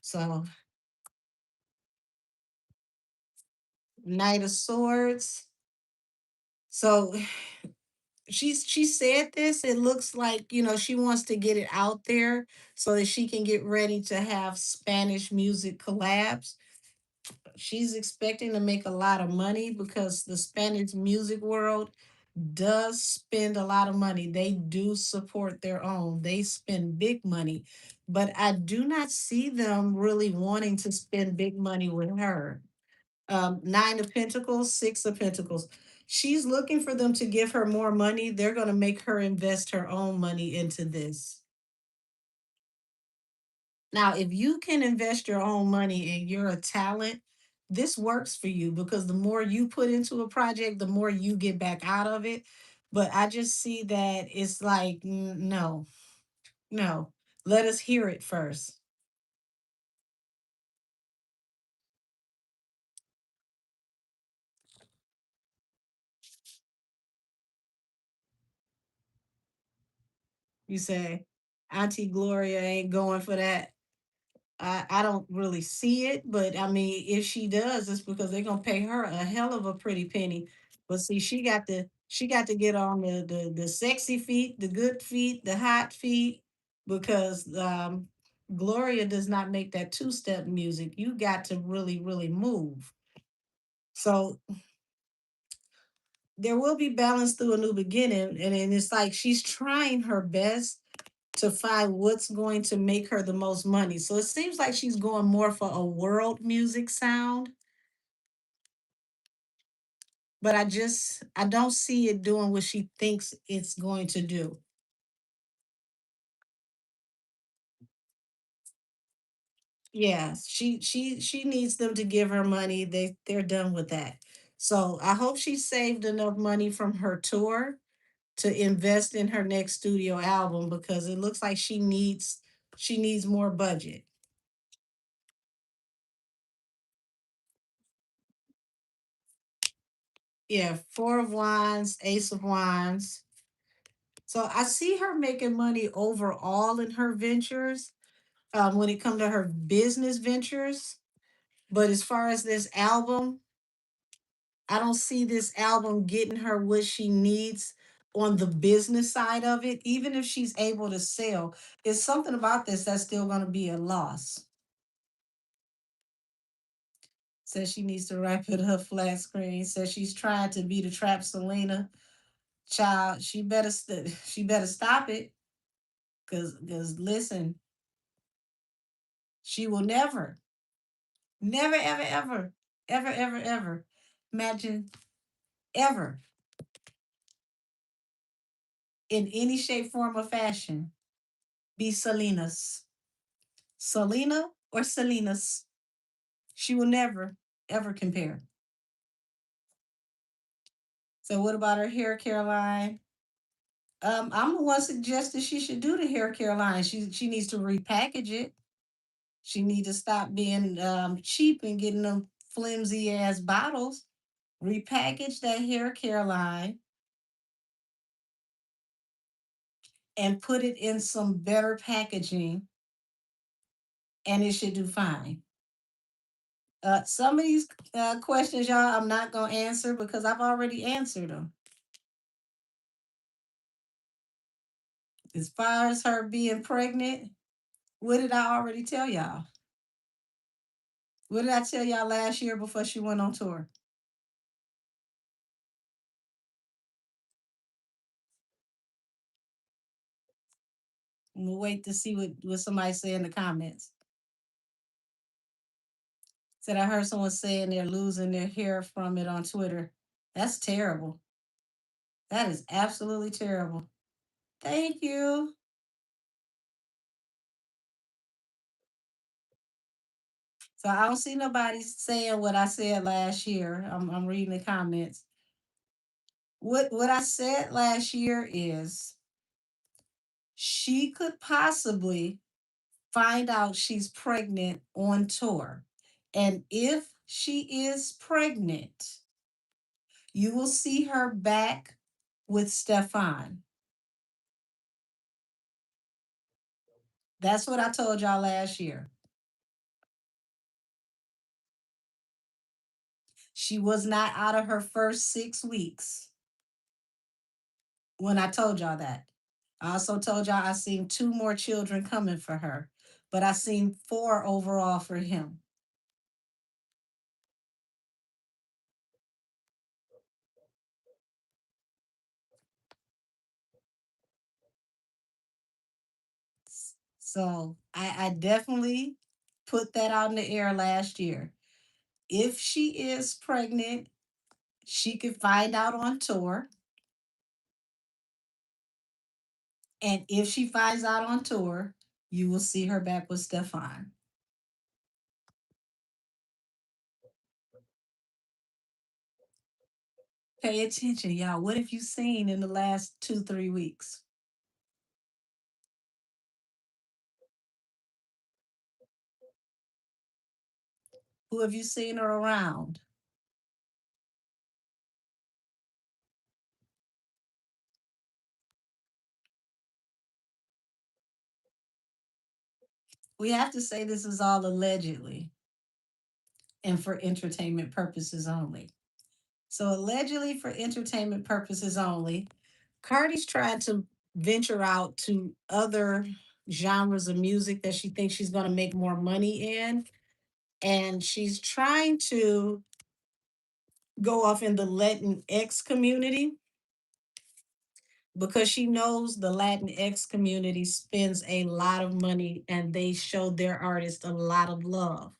So Knight of Swords. So she said this. It looks like, she wants to get it out there so that she can get ready to have Spanish music collabs. She's expecting to make a lot of money because the Spanish music world does spend a lot of money. They do support their own. They spend big money. But I do not see them really wanting to spend big money with her. Nine of Pentacles, Six of Pentacles. She's looking for them to give her more money. They're going to make her invest her own money into this. Now, if you can invest your own money and you're a talent, this works for you because the more you put into a project, the more you get back out of it. But I just see that it's like, no, no, let us hear it first. You say, Auntie Gloria ain't going for that. I don't really see it, but I mean, if she does, it's because they're gonna pay her a hell of a pretty penny. But see, she got to get on the sexy feet, the good feet, the hot feet, because Gloria does not make that two-step music. You got to really, really move. So there will be balance through a new beginning, and it's like she's trying her best to find what's going to make her the most money. So it seems like she's going more for a world music sound. but I don't see it doing what she thinks it's going to do. Yeah, she needs them to give her money. They're done with that. So I hope she saved enough money from her tour to invest in her next studio album because it looks like she needs more budget. Yeah, four of wands, ace of wands. So I see her making money overall in her ventures, when it comes to her business ventures. But as far as this album, I don't see this album getting her what she needs on the business side of it. Even if she's able to sell, there's something about this that's still going to be a loss. Says she needs to wrap it up flat screen. Says she's trying to be the trap Selena. Child, she better stop it. Cause listen, she will never, ever imagine ever in any shape, form, or fashion be Selena or Selena's. She will never ever compare. So what about her hair care line? I'm the one suggested she should do the hair care line. She needs to repackage it. She need to stop being cheap and getting them flimsy ass bottles. Repackage that hair care line and put it in some better packaging, and it should do fine. Some of these questions, y'all, I'm not gonna answer because I've already answered them. As far as her being pregnant, what did I already tell y'all? What did I tell y'all last year before she went on tour? I'm gonna wait to see what somebody say in the comments. Said I heard someone saying they're losing their hair from it on Twitter. That's terrible. That is absolutely terrible. Thank you. So I don't see nobody saying what I said last year. I'm reading the comments. What I said last year is she could possibly find out she's pregnant on tour. And if she is pregnant, you will see her back with Stefan. That's what I told y'all last year. She was not out of her first 6 weeks when I told y'all that. I also told y'all I seen two more children coming for her, but I seen four overall for him. So I definitely put that out in the air last year. If she is pregnant, she could find out on tour. And if she finds out on tour, you will see her back with Stefan. Pay attention, y'all. What have you seen in the last 2, 3 weeks? Who have you seen her around? We have to say this is all allegedly and for entertainment purposes only. So, allegedly for entertainment purposes only, Cardi's trying to venture out to other genres of music that she thinks she's going to make more money in. And she's trying to go off in the Latin X community because she knows the Latin X community spends a lot of money and they show their artists a lot of love.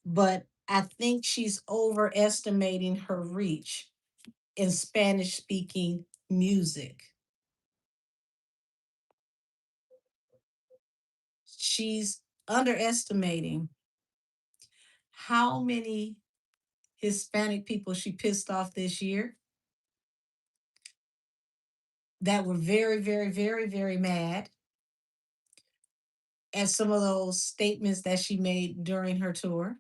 But I think she's overestimating her reach. in Spanish speaking music. She's underestimating how many Hispanic people she pissed off this year that were very, very, very, very mad at some of those statements that she made during her tour.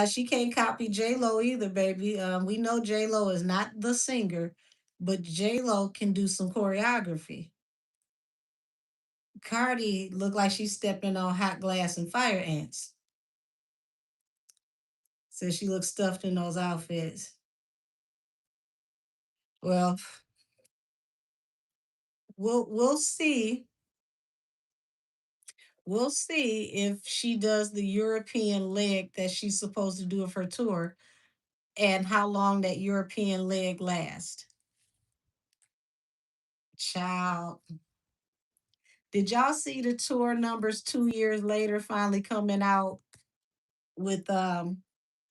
She can't copy J Lo either, baby. We know J Lo is not the singer, but J Lo can do some choreography. Cardi looked like she's stepping on hot glass and fire ants. So she looks stuffed in those outfits. Well, we'll see. We'll see if she does the European leg that she's supposed to do of her tour and how long that European leg lasts. Child, did y'all see the tour numbers 2 years later finally coming out with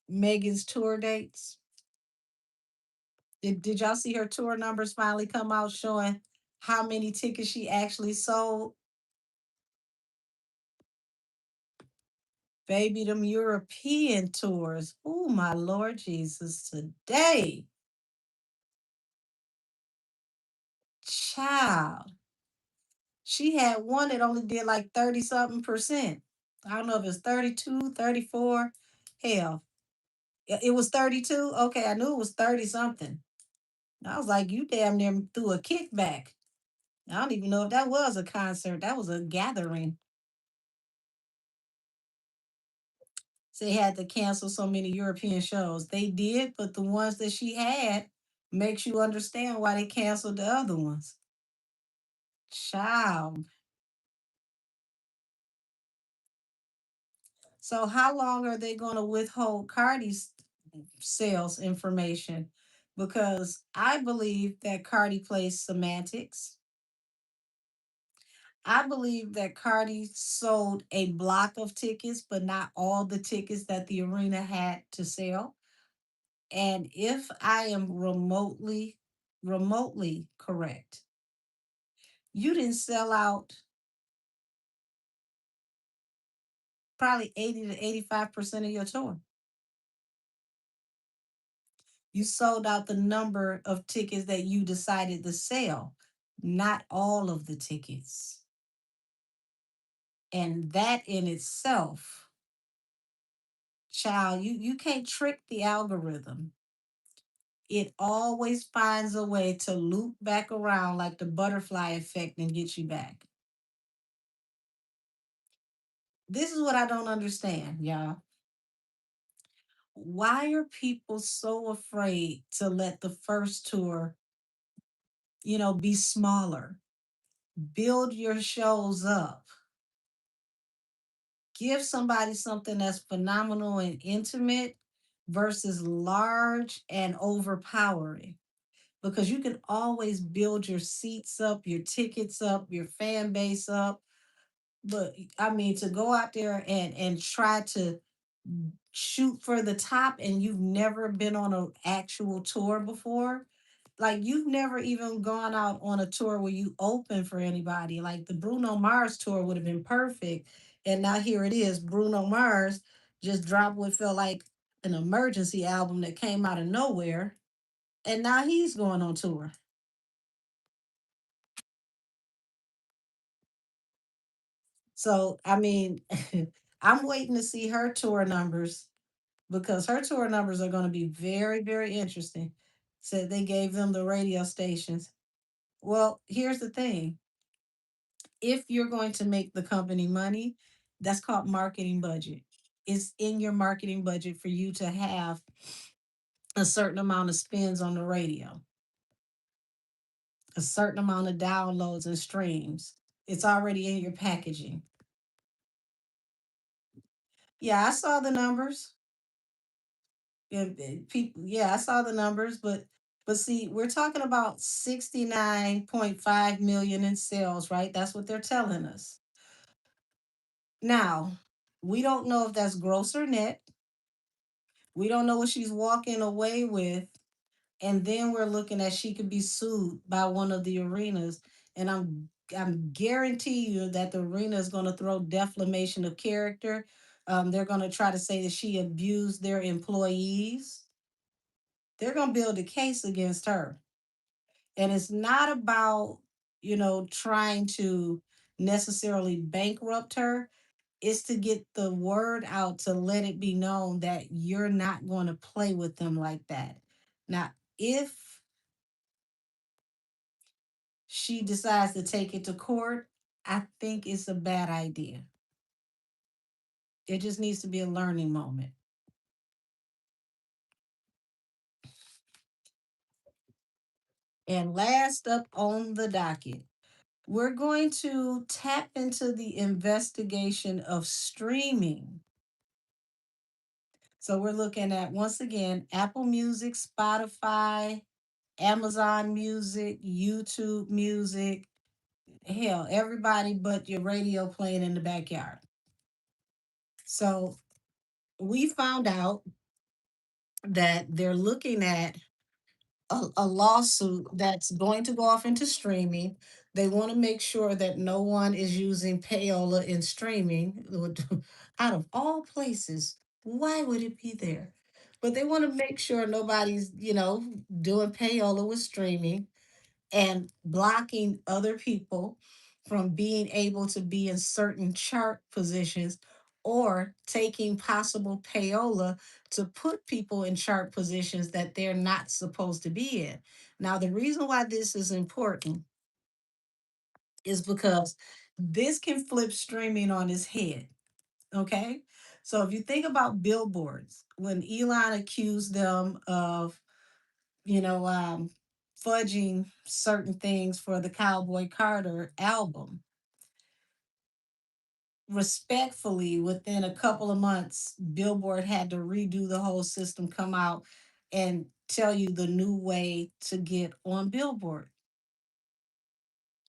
Megan's tour dates? Did y'all see her tour numbers finally come out showing how many tickets she actually sold? Baby, them European tours. Oh, my Lord Jesus, today. Child. She had one that only did like 30 something percent. I don't know if it's 32, 34. Hell, it was 32. Okay, I knew it was 30 something. I was like, you damn near threw a kickback. I don't even know if that was a concert. That was a gathering. So they had to cancel so many European shows. They did, but the ones that she had makes you understand why they canceled the other ones. Child. So how long are they going to withhold Cardi's sales information? Because I believe that Cardi plays semantics. I believe that Cardi sold a block of tickets, but not all the tickets that the arena had to sell. And if I am remotely correct, you didn't sell out probably 80 to 85% of your tour. You sold out the number of tickets that you decided to sell, not all of the tickets. And that in itself, child, you can't trick the algorithm. It always finds a way to loop back around like the butterfly effect and get you back. This is what I don't understand, y'all. Why are people so afraid to let the first tour, be smaller? Build your shows up. Give somebody something that's phenomenal and intimate versus large and overpowering. Because you can always build your seats up, your tickets up, your fan base up. But I mean, to go out there and try to shoot for the top and you've never been on an actual tour before, like you've never even gone out on a tour where you open for anybody. Like the Bruno Mars tour would have been perfect. And now here it is, Bruno Mars just dropped what felt like an emergency album that came out of nowhere. And now he's going on tour. So, I mean, I'm waiting to see her tour numbers because her tour numbers are going to be very, very interesting. Said they gave them the radio stations. Well, here's the thing, if you're going to make the company money, that's called marketing budget. It's in your marketing budget for you to have a certain amount of spins on the radio, a certain amount of downloads and streams. It's already in your packaging. Yeah, I saw the numbers. Yeah, people, yeah, I saw the numbers, but see, we're talking about 69.5 million in sales, right? That's what they're telling us. Now, we don't know if that's gross or net. We don't know what she's walking away with. And then we're looking at she could be sued by one of the arenas. And I'm guarantee you that the arena is going to throw defamation of character. They're going to try to say that she abused their employees. They're going to build a case against her. And it's not about, trying to necessarily bankrupt her. It's to get the word out to let it be known that you're not going to play with them like that. Now, if she decides to take it to court, I think it's a bad idea. It just needs to be a learning moment. And last up on the docket, we're going to tap into the investigation of streaming. So we're looking at, once again, Apple Music, Spotify, Amazon Music, YouTube Music, hell, everybody but your radio playing in the backyard. So we found out that they're looking at a lawsuit that's going to go off into streaming. They want to make sure that no one is using payola in streaming. Out of all places, why would it be there? But they want to make sure nobody's, doing payola with streaming and blocking other people from being able to be in certain chart positions or taking possible payola to put people in chart positions that they're not supposed to be in. Now, the reason why this is important is because this can flip streaming on its head. Okay. So if you think about billboards, when Elon accused them of you know, um, fudging certain things for the Cowboy Carter album. Respectfully, within a couple of months, Billboard had to redo the whole system, come out and tell you the new way to get on Billboard.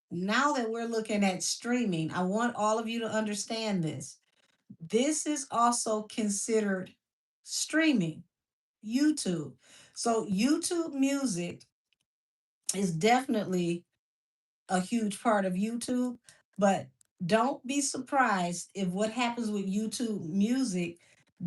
Now that we're looking at streaming, I want all of you to understand this. This is also considered streaming, YouTube. So, YouTube music is definitely a huge part of YouTube, but don't be surprised if what happens with YouTube music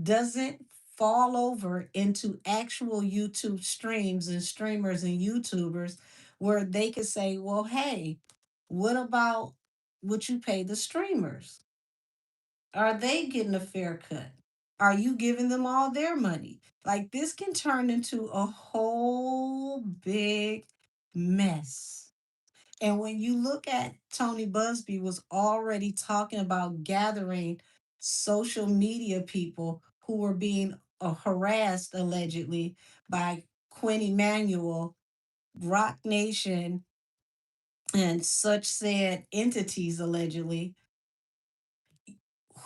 doesn't fall over into actual YouTube streams and streamers and YouTubers where they could say, well, hey, what about what you pay the streamers? Are they getting a fair cut? Are you giving them all their money? Like this can turn into a whole big mess. And when you look at Tony Busby was already talking about gathering social media people who were being harassed allegedly by Quinn Emanuel, Rock Nation, and such said entities allegedly.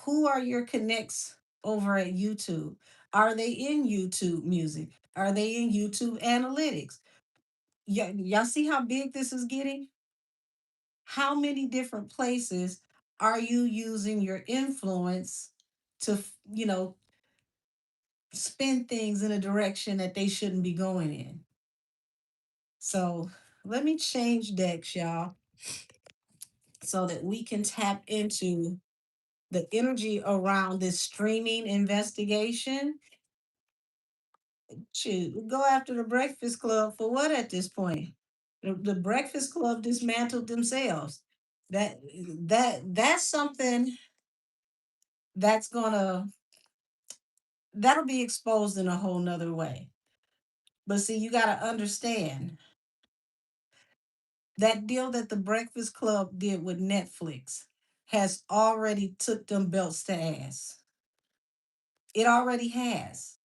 Who are your connects over at YouTube? Are they in YouTube music? Are they in YouTube analytics? Y'all see how big this is getting? How many different places are you using your influence to spin things in a direction that they shouldn't be going in? So let me change decks, y'all, so that we can tap into the energy around this streaming investigation. Shoot, go after the Breakfast Club for what at this point? The Breakfast Club dismantled themselves. That that's something that's gonna that'll be exposed in a whole nother way. But see, you got to understand that deal that the Breakfast Club did with Netflix has already took them belts to ass. It already has.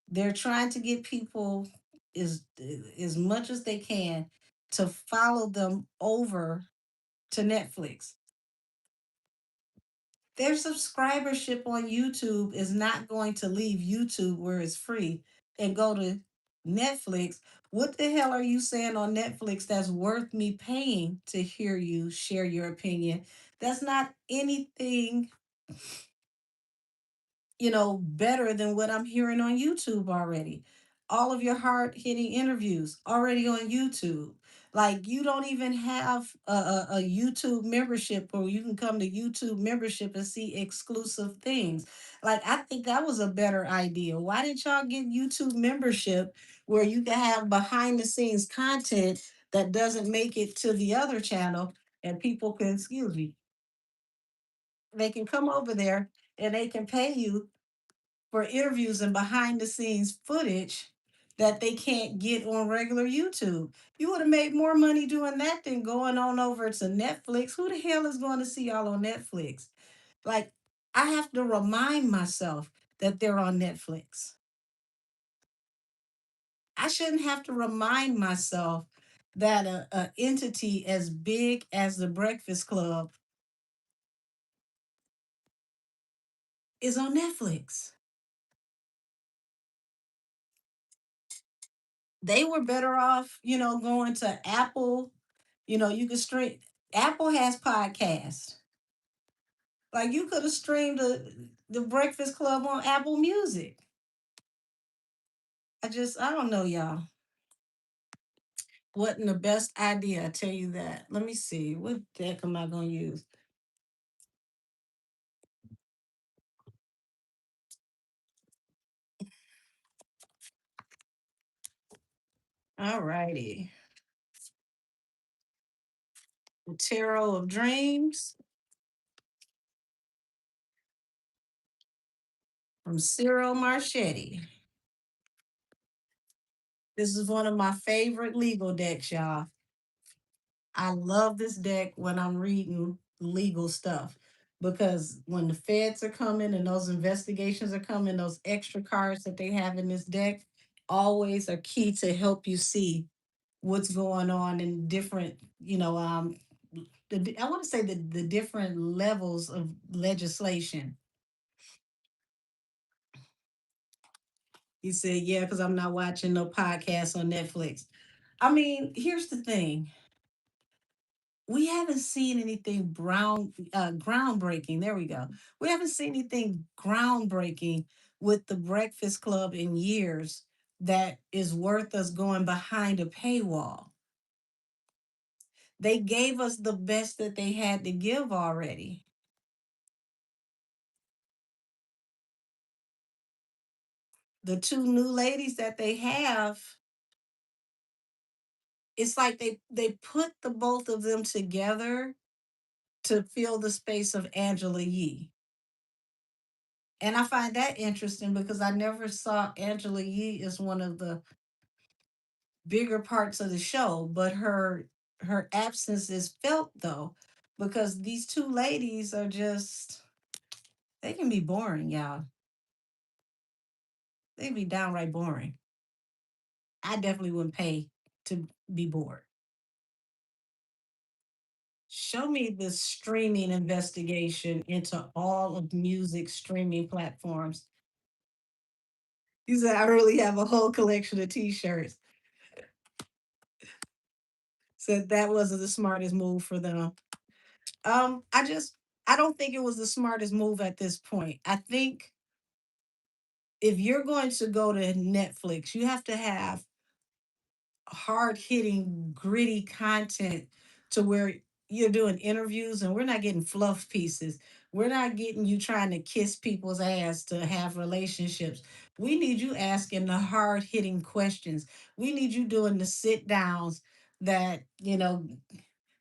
They're trying to get people as as much as they can to follow them over to Netflix. Their subscribership on YouTube is not going to leave YouTube where it's free and go to Netflix. What the hell are you saying on Netflix that's worth me paying to hear you share your opinion? That's not anything better than what I'm hearing on YouTube already. All of your hard hitting interviews already on YouTube. Like you don't even have a YouTube membership, or you can come to YouTube membership and see exclusive things. Like I think that was a better idea. Why didn't y'all get YouTube membership where you can have behind the scenes content that doesn't make it to the other channel, and people can, excuse me, they can come over there and they can pay you for interviews and behind the scenes footage that they can't get on regular YouTube. You would have made more money doing that than going on over to Netflix. Who the hell is going to see y'all on Netflix? Like, I have to remind myself that they're on Netflix. I shouldn't have to remind myself that a entity as big as the Breakfast Club is on Netflix. They were better off, going to Apple. You could stream. Apple has podcasts. Like you could have streamed the Breakfast Club on Apple Music. I don't know, y'all. Wasn't the best idea, I tell you that. Let me see. What deck am I gonna use? All righty. The Tarot of Dreams from Cyril Marchetti. This is one of my favorite legal decks, y'all. I love this deck when I'm reading legal stuff, because when the feds are coming and those investigations are coming, those extra cards that they have in this deck always are key to help you see what's going on in different, I want to say the different levels of legislation. You said, yeah, because I'm not watching no podcasts on Netflix. I mean, here's the thing. We haven't seen anything groundbreaking. There we go. We haven't seen anything groundbreaking with the Breakfast Club in years that is worth us going behind a paywall. They gave us the best that they had to give already. The two new ladies that they have, it's like they put the both of them together to fill the space of Angela Yee. And I find that interesting because I never saw Angela Yee as one of the bigger parts of the show, but her absence is felt though, because these two ladies are just, they can be boring, y'all. They can be downright boring. I definitely wouldn't pay to be bored. Show me the streaming investigation into all of music streaming platforms. You said I really have a whole collection of t-shirts. Said that wasn't the smartest move for them. I don't think it was the smartest move at this point. I think if you're going to go to Netflix, you have to have hard hitting, gritty content to where you're doing interviews, and we're not getting fluff pieces. We're not getting you trying to kiss people's ass to have relationships. We need you asking the hard hitting questions. We need you doing the sit downs that,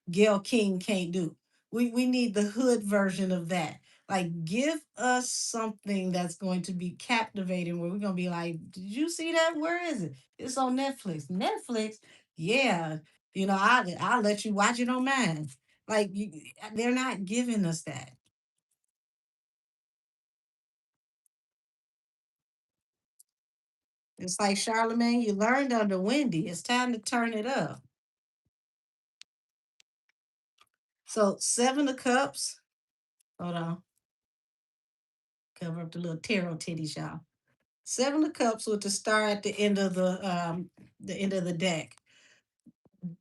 Gail King can't do. We need the hood version of that. Like, give us something that's going to be captivating, where we're gonna be like, "Did you see that? Where is it? It's on Netflix." Netflix, yeah. I'll let you watch it on mine. Like, they're not giving us that. It's like Charlemagne. You learned under Wendy. It's time to turn it up. So Seven of Cups. Hold on. Cover up the little tarot titties, y'all. Seven of Cups with the star at the end of the deck.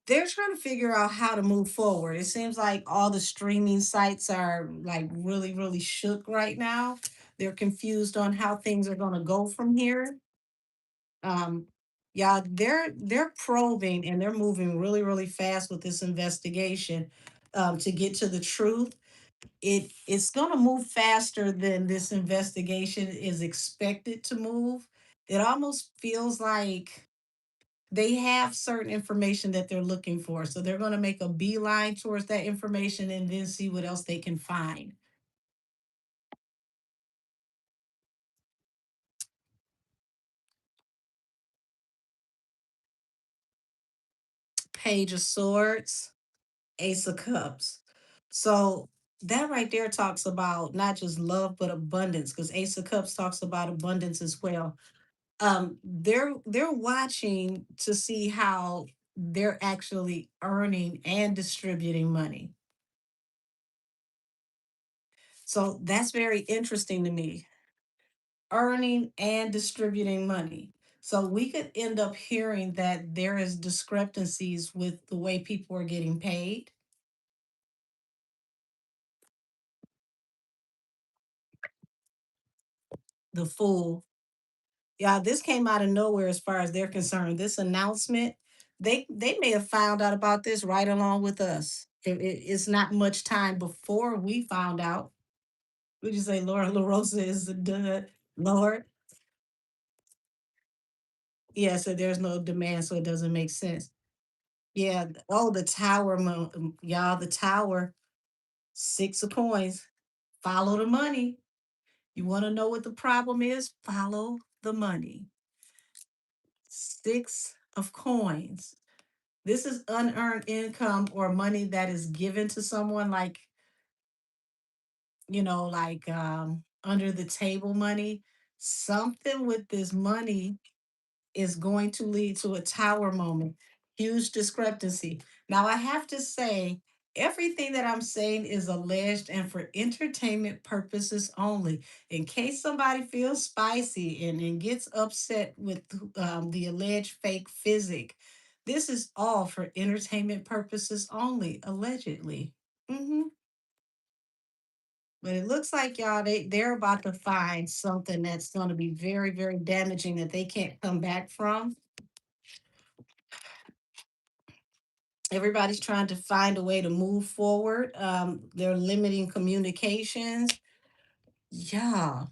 They're trying to figure out how to move forward. It seems like all the streaming sites are like really, really shook right now. They're confused on how things are going to go from here. Um, yeah, they're probing and they're moving really, really fast with this investigation to get to the truth. It's going to move faster than this investigation is expected to move. It almost feels like they have certain information that they're looking for, so they're going to make a beeline towards that information and then see what else they can find. Page of Swords, Ace of Cups. So that right there talks about not just love but abundance, because Ace of Cups talks about abundance as well. They're watching to see how they're actually earning and distributing money. So that's very interesting to me. Earning and distributing money. So we could end up hearing that there is discrepancies with the way people are getting paid. The Fool. Yeah, this came out of nowhere as far as they're concerned. This announcement, they may have found out about this right along with us. It's not much time before we found out. Would you say Laura LaRosa is the dud? Lord? Yeah, so there's no demand, so it doesn't make sense. Yeah. Oh, the tower, y'all, the tower, six of coins. Follow the money. You want to know what the problem is? Follow the money. Six of coins. This is unearned income or money that is given to someone, like, like under the table money. Something with this money is going to lead to a tower moment. Huge discrepancy. Now, I have to say, everything that I'm saying is alleged and for entertainment purposes only. In case somebody feels spicy and gets upset with the alleged fake physic, this is all for entertainment purposes only, allegedly. Hmm. But it looks like y'all, they're about to find something that's going to be very, very damaging that they can't come back from. Everybody's trying to find a way to move forward. They're limiting communications. Yeah,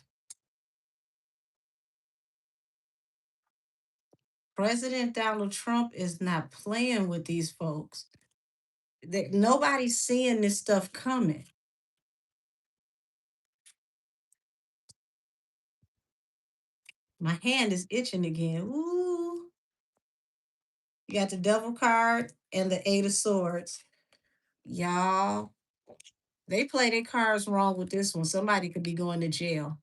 President Donald Trump is not playing with these folks. Nobody's seeing this stuff coming. My hand is itching again. Ooh, you got the devil card and the eight of swords. Y'all, they play their cards wrong with this one. Somebody could be going to jail.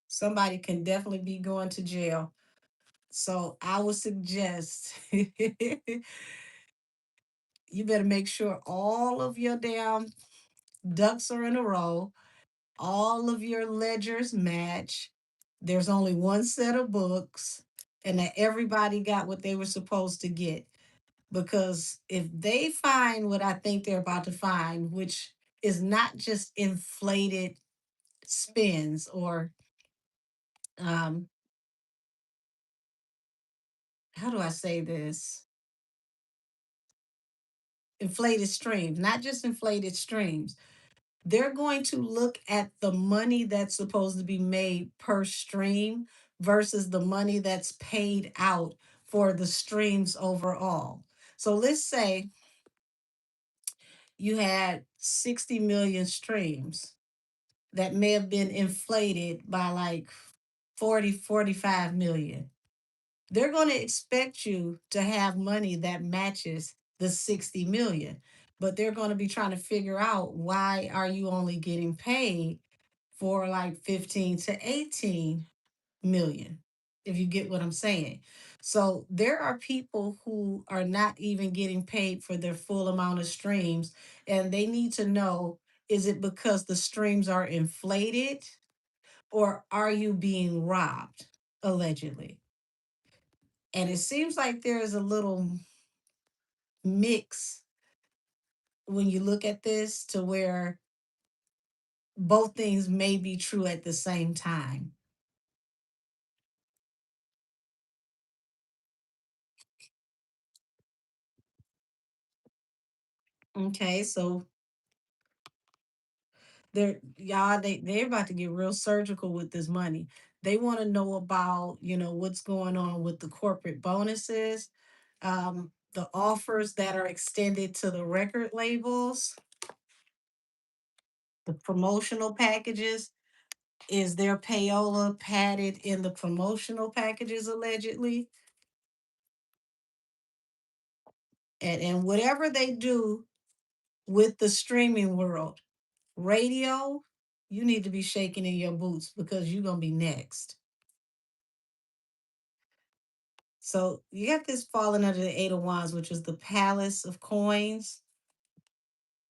Somebody can definitely be going to jail. So I would suggest you better make sure all of your damn ducks are in a row, all of your ledgers match. There's only one set of books, and that everybody got what they were supposed to get. Because if they find what I think they're about to find, which is not just inflated spins or um, how do I say this? Inflated streams, not just inflated streams. They're going to look at the money that's supposed to be made per stream versus the money that's paid out for the streams overall. So let's say you had 60 million streams that may have been inflated by like 40, 45 million. They're going to expect you to have money that matches the 60 million, but they're going to be trying to figure out why are you only getting paid for like 15 to 18 million, if you get what I'm saying. So there are people who are not even getting paid for their full amount of streams, and they need to know, is it because the streams are inflated or are you being robbed, allegedly? And it seems like there is a little mix when you look at this, to where both things may be true at the same time. Okay, so they're about to get real surgical with this money. They want to know about, what's going on with the corporate bonuses, the offers that are extended to the record labels, the promotional packages. Is their payola padded in the promotional packages allegedly? And whatever they do with the streaming world, radio, you need to be shaking in your boots because you're gonna be next. So you got this falling under the Eight of Wands, which is the Palace of Coins,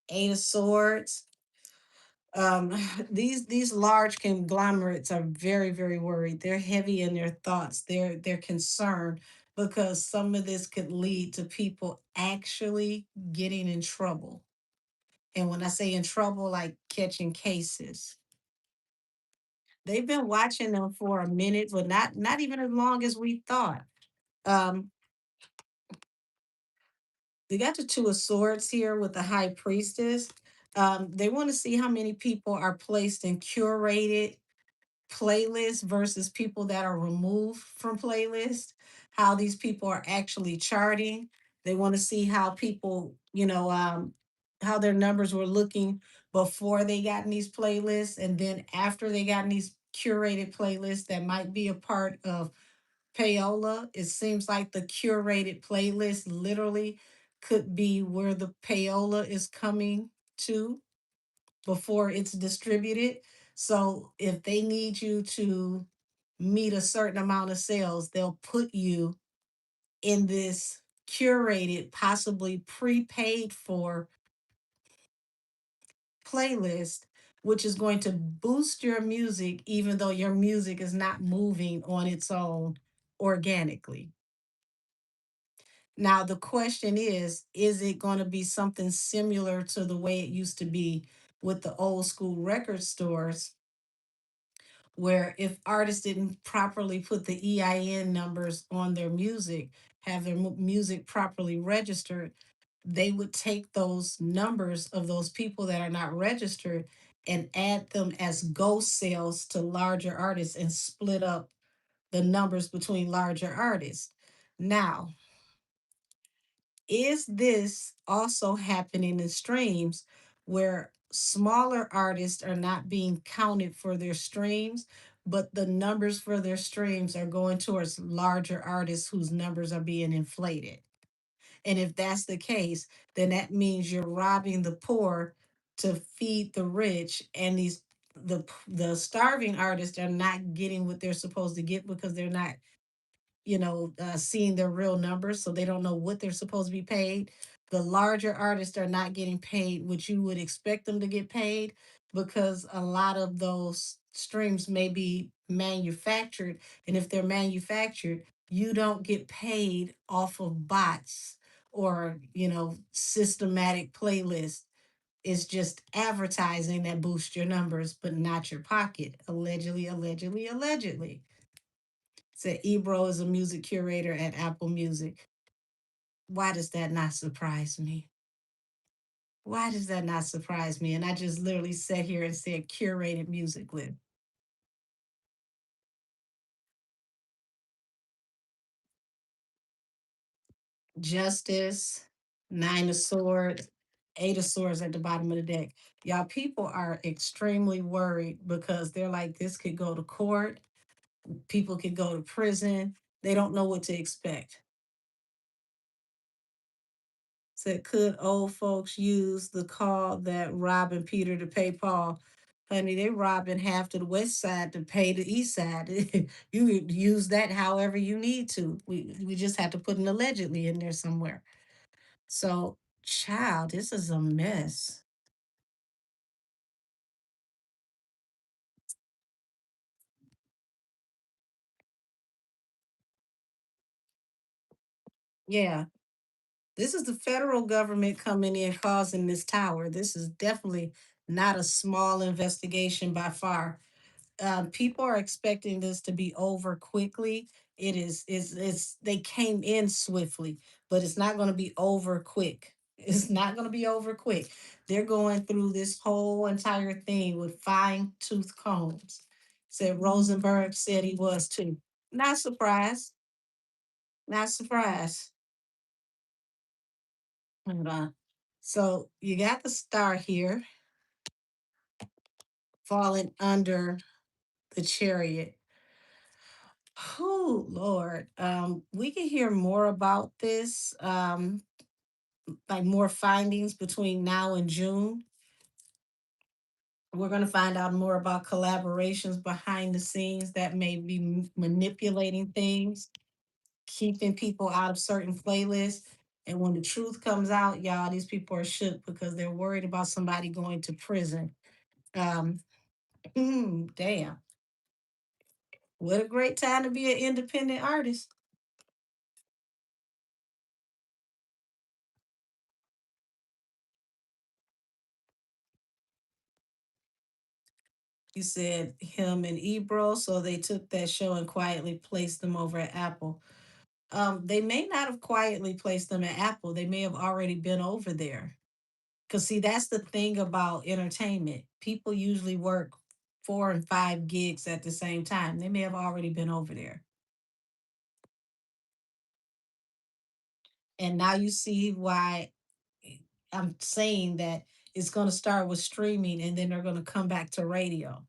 Eight of Swords. These large conglomerates are very, very worried. They're heavy in their thoughts. They're concerned because some of this could lead to people actually getting in trouble. And when I say in trouble, like catching cases. They've been watching them for a minute, but not even as long as we thought. Um, they got the Two of Swords here with the High Priestess. They want to see how many people are placed in curated playlists versus people that are removed from playlists, how these people are actually charting. They want to see how people, how their numbers were looking before they got in these playlists and then after they got in these curated playlists that might be a part of payola. It seems like the curated playlist literally could be where the payola is coming to before it's distributed. So if they need you to meet a certain amount of sales, they'll put you in this curated, possibly prepaid for playlist, which is going to boost your music, even though your music is not moving on its own organically. Now, the question is it going to be something similar to the way it used to be with the old school record stores, where if artists didn't properly put the EIN numbers on their music, have their music properly registered, they would take those numbers of those people that are not registered and add them as ghost sales to larger artists and split up the numbers between larger artists. Now, is this also happening in streams where smaller artists are not being counted for their streams, but the numbers for their streams are going towards larger artists whose numbers are being inflated? And if that's the case, then that means you're robbing the poor to feed the rich, and the starving artists are not getting what they're supposed to get because they're not, seeing their real numbers, so they don't know what they're supposed to be paid. The larger artists are not getting paid what you would expect them to get paid because a lot of those streams may be manufactured. And if they're manufactured, you don't get paid off of bots or, systematic playlists. It's just advertising that boosts your numbers, but not your pocket. Allegedly, allegedly, allegedly. Said Ebro is a music curator at Apple Music. Why does that not surprise me? Why does that not surprise me? And I just literally sat here and said curated music list. Justice, Nine of Swords, Eight of Swords at the bottom of the deck. Y'all, people are extremely worried because they're like, this could go to court, people could go to prison. They don't know what to expect. Said, could old folks use the call that robbing Peter to pay Paul? Honey, they robbing half to the west side to pay the east side. You could use that however you need to. We just have to put an allegedly in there somewhere. So, child, this is a mess. Yeah, this is the federal government coming in causing this tower. This is definitely not a small investigation by far. People are expecting this to be over quickly. It is they came in swiftly, but it's not going to be over quick. It's not going to be over quick. They're going through this whole entire thing with fine tooth combs. Said Rosenberg said he was too. Not surprised. Not surprised. Hold on. So you got the star here falling under the chariot. Oh Lord. We can hear more about this, like more findings between now and June. We're going to find out more about collaborations behind the scenes that may be manipulating things, keeping people out of certain playlists. And when the truth comes out, y'all, these people are shook because they're worried about somebody going to prison. Um, damn. What a great time to be an independent artist. You said him and Ebro, so they took that show and quietly placed them over at Apple. They may not have quietly placed them at Apple. They may have already been over there. Cause see, that's the thing about entertainment. People usually work 4 and 5 gigs at the same time. They may have already been over there. And now you see why I'm saying that it's gonna start with streaming and then they're gonna come back to radio.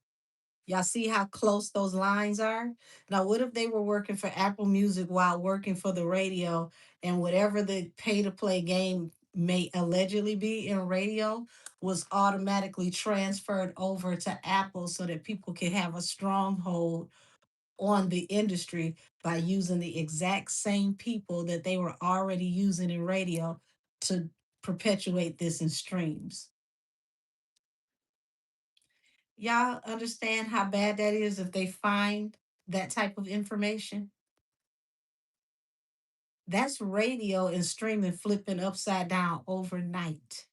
Y'all see how close those lines are? Now, what if they were working for Apple Music while working for the radio, and whatever the pay to play game may allegedly be in radio was automatically transferred over to Apple so that people could have a stronghold on the industry by using the exact same people that they were already using in radio to perpetuate this in streams? Y'all understand how bad that is if they find that type of information? That's radio and streaming flipping upside down overnight.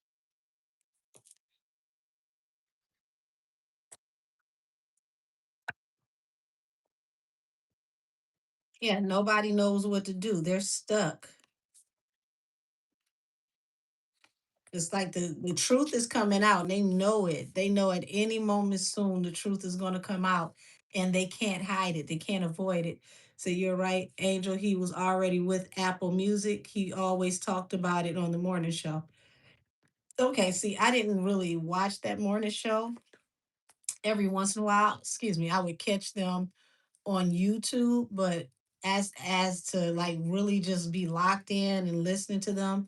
Yeah, nobody knows what to do. They're stuck. It's like the truth is coming out. And they know it. They know at any moment soon the truth is going to come out and they can't hide it. They can't avoid it. So you're right, Angel. He was already with Apple Music. He always talked about it on the morning show. Okay, see, I didn't really watch that morning show. Every once in a while, excuse me, I would catch them on YouTube, but as to like really just be locked in and listening to them,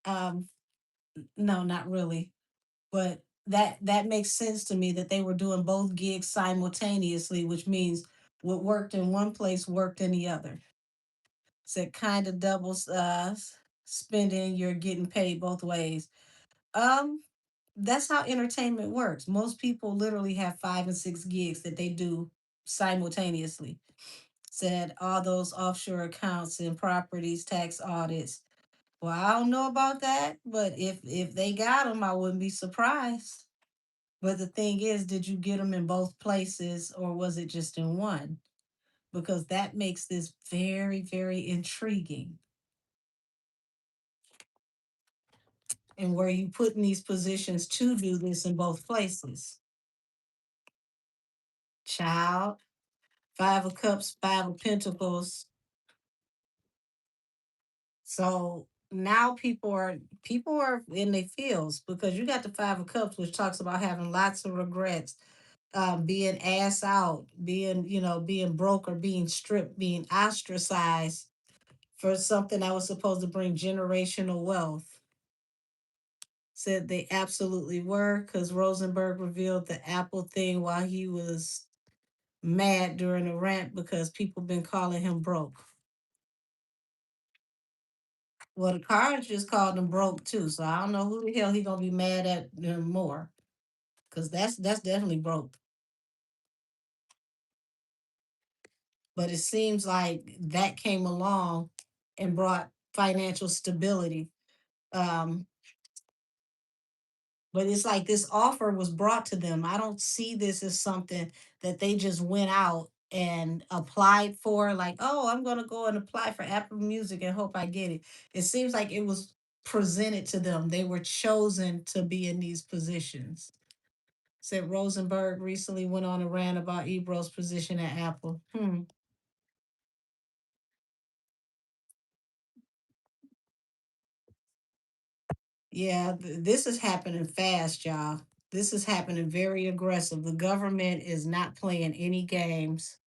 um, no, not really. But that makes sense to me that they were doing both gigs simultaneously, which means what worked in one place worked in the other. So it kind of doubles spending, you're getting paid both ways. Um, that's how entertainment works. Most people literally have 5 and 6 gigs that they do simultaneously. Said all those offshore accounts and properties, tax audits. Well, I don't know about that, but if they got them, I wouldn't be surprised. But the thing is, did you get them in both places or was it just in one? Because that makes this very, very intriguing. And where you put in these positions to do this in both places? Child, 5 of Cups, 5 of Pentacles. So now people are in their fields because you got the 5 of Cups, which talks about having lots of regrets, being ass out, being being broke or being stripped, being ostracized for something that was supposed to bring generational wealth. Said they absolutely were because Rosenberg revealed the Apple thing while he was mad during a rant because people been calling him broke. Well, the cards just called him broke too, so I don't know who the hell he gonna be mad at him more, because that's definitely broke. But it seems like that came along and brought financial stability. Um, But it's like this offer was brought to them. I don't see this as something that they just went out and applied for, like, oh, I'm going to go and apply for Apple Music and hope I get it. It seems like it was presented to them. They were chosen to be in these positions. Said Rosenberg recently went on a rant about Ebro's position at Apple. Yeah, this is happening fast, y'all. This is happening very aggressive. The government is not playing any games.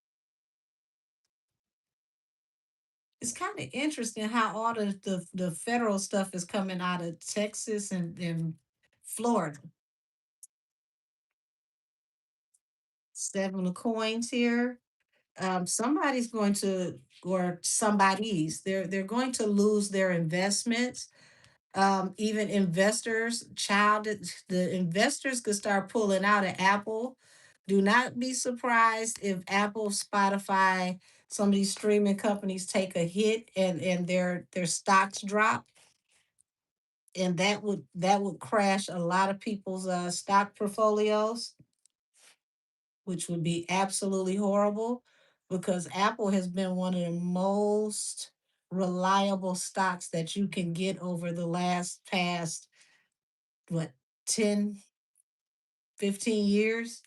It's kind of interesting how all the federal stuff is coming out of Texas and Florida. Seven of coins here. Somebody's going to, or somebody's, they're going to lose their investments. Even investors, the investors could start pulling out of Apple. Do not be surprised if Apple, Spotify, some of these streaming companies take a hit and their stocks drop, and that would crash a lot of people's stock portfolios, which would be absolutely horrible because Apple has been one of the most reliable stocks that you can get over the last past what 10, 15 years.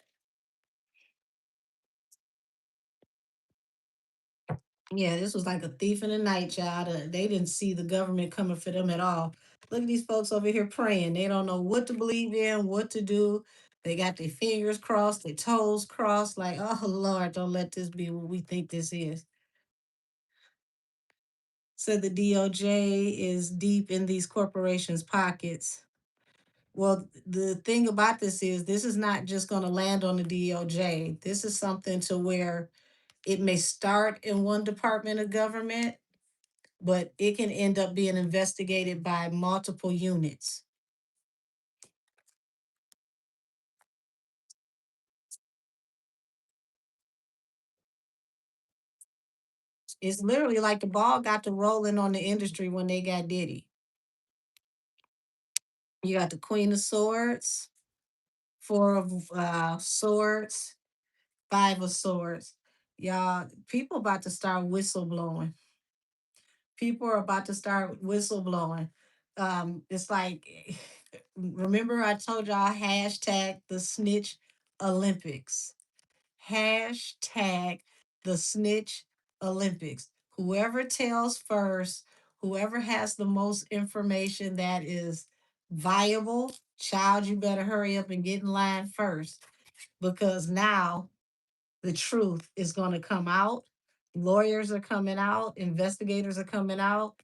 Yeah, this was like a thief in the night, child. They didn't see the government coming for them at all. Look at these folks over here praying. They don't know what to believe in, what to do. They got their fingers crossed, their toes crossed, like, oh Lord, don't let this be what we think this is. Said the DOJ is deep in these corporations' pockets. Well, the thing about this is not just going to land on the DOJ. This is something to where it may start in one department of government, but it can end up being investigated by multiple units. It's literally like the ball got to rolling on the industry when they got Diddy. You got the Queen of Swords, Four of Swords, Five of Swords. Y'all, people about to start whistleblowing. People are about to start whistleblowing. It's like, remember I told y'all hashtag the snitch Olympics. Hashtag the snitch Olympics. Whoever tells first, whoever has the most information that is viable, child, you better hurry up and get in line first because now the truth is going to come out. Lawyers are coming out, investigators are coming out,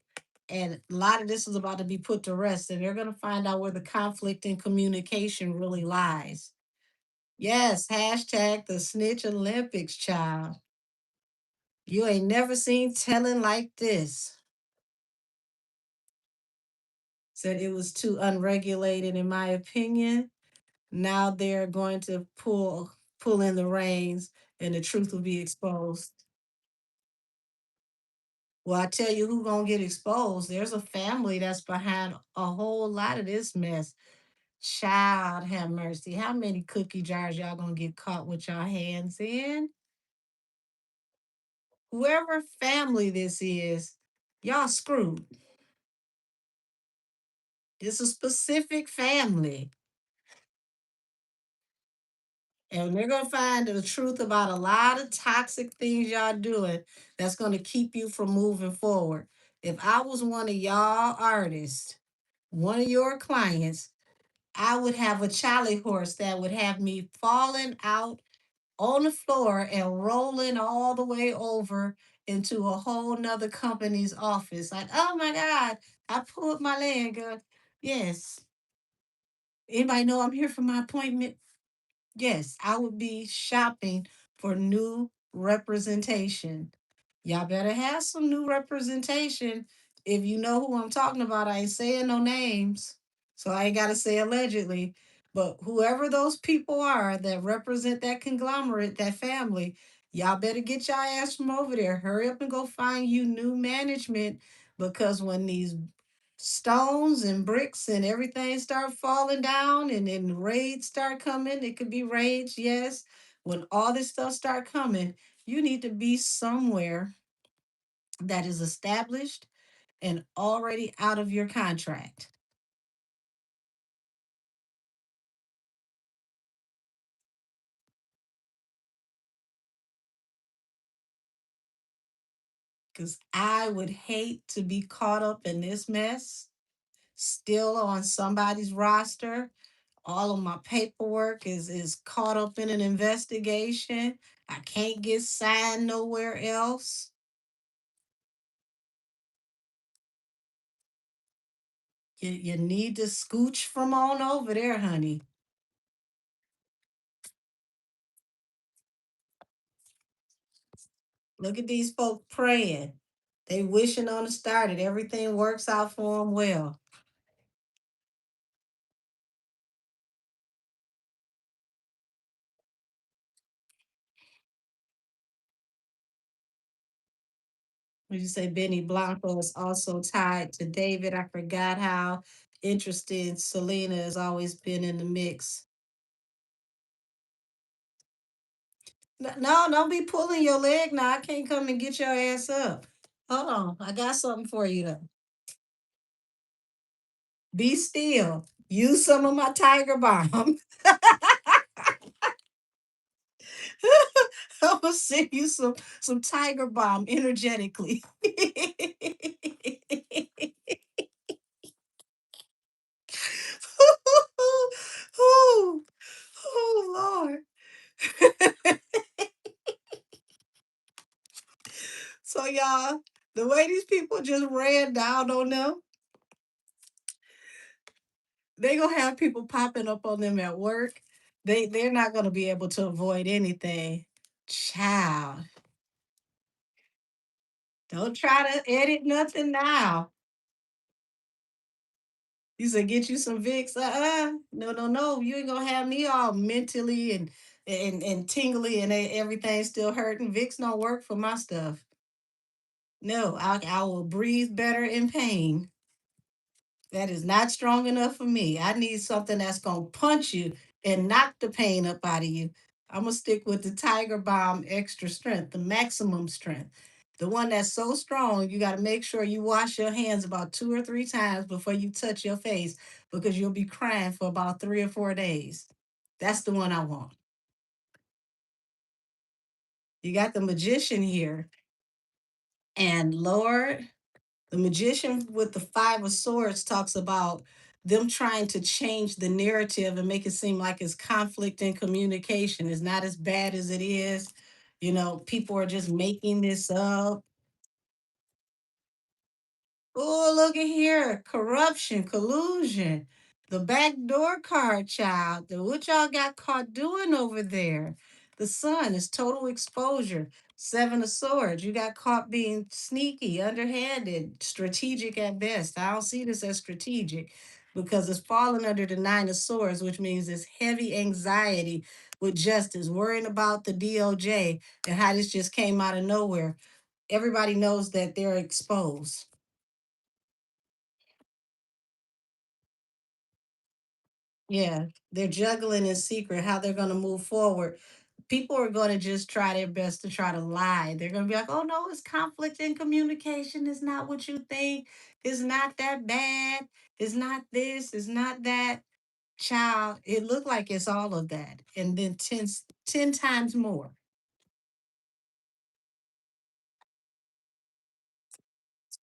and a lot of this is about to be put to rest, and they're going to find out where the conflict in communication really lies. Yes, hashtag the snitch Olympics, child. You ain't never seen telling like this. Said it was too unregulated, in my opinion. Now they're going to pull in the reins, and the truth will be exposed. Well, I tell you who gonna get exposed. There's a family that's behind a whole lot of this mess. Child have mercy. How many cookie jars y'all gonna get caught with y'all hands in? Whoever family this is, y'all screwed. It's a specific family. And they're gonna find the truth about a lot of toxic things y'all doing that's gonna keep you from moving forward. If I was one of y'all artists, one of your clients, I would have a Charlie horse that would have me falling out on the floor and rolling all the way over into a whole nother company's office. Like, oh my God, I pulled my leg. Yes. Anybody know I'm here for my appointment? Yes, I would be shopping for new representation. Y'all better have some new representation. If you know who I'm talking about, I ain't saying no names, so I ain't got to say allegedly. But whoever those people are that represent that conglomerate, that family, y'all better get y'all ass from over there. Hurry up and go find you new management because when these stones and bricks and everything start falling down and then raids start coming. It could be raids, yes. When all this stuff start coming, you need to be somewhere that is established and already out of your contract. Because I would hate to be caught up in this mess, still on somebody's roster. All of my paperwork is caught up in an investigation. I can't get signed nowhere else. You need to scooch from on over there, honey. Look at these folks praying. They wishing on a star that everything works out for them well. Would you say Benny Blanco is also tied to David? I forgot how interesting Selena has always been in the mix. No, don't be pulling your leg now. I can't come and get your ass up. Hold on. I got something for you though. Be still. Use some of my Tiger Balm. I'm gonna send you some Tiger Balm energetically. Oh, oh Lord. So y'all, the way these people just ran down on them, they gonna have people popping up on them at work. They're not gonna be able to avoid anything. Child, don't try to edit nothing now. You said get you some Vicks. No, no, no. You ain't gonna have me all mentally and tingly and everything still hurting. Vicks don't work for my stuff. No, I will breathe better in pain. That is not strong enough for me. I need something that's gonna punch you and knock the pain up out of you. I'm gonna stick with the Tiger Balm extra strength, the maximum strength. The one that's so strong, you got to make sure you wash your hands about 2 or 3 times before you touch your face because you'll be crying for about 3 or 4 days. That's the one I want. You got the magician here, and Lord, the magician with the 5 of Swords talks about them trying to change the narrative and make it seem like it's conflict in communication. It's not as bad as it is. People are just making this up. Oh, look at here. Corruption, collusion. The backdoor card, child. What y'all got caught doing over there? The sun is total exposure. 7 of Swords. You got caught being sneaky, underhanded, strategic at best. I don't see this as strategic because it's falling under the 9 of Swords, which means it's heavy anxiety with justice, worrying about the DOJ and how this just came out of nowhere. Everybody knows that they're exposed. Yeah, they're juggling in secret how they're going to move forward. People are going to just try their best to try to lie. They're going to be like, oh, no, it's conflict in communication. It's not what you think. It's not that bad. It's not this. It's not that. Child, it looked like it's all of that. And then 10 times more.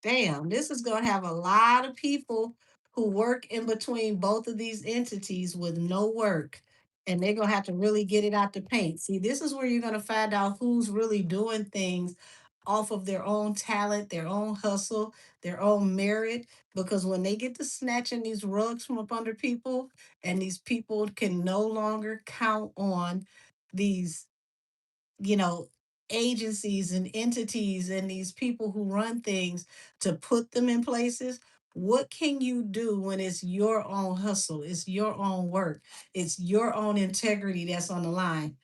Damn, this is going to have a lot of people who work in between both of these entities with no work. And they're going to have to really get it out the paint. See, this is where you're going to find out who's really doing things off of their own talent, their own hustle, their own merit. Because when they get to snatching these rugs from up under people, and these people can no longer count on these you know, agencies and entities and these people who run things to put them in places. What can you do when it's your own hustle? It's your own work. It's your own integrity that's on the line.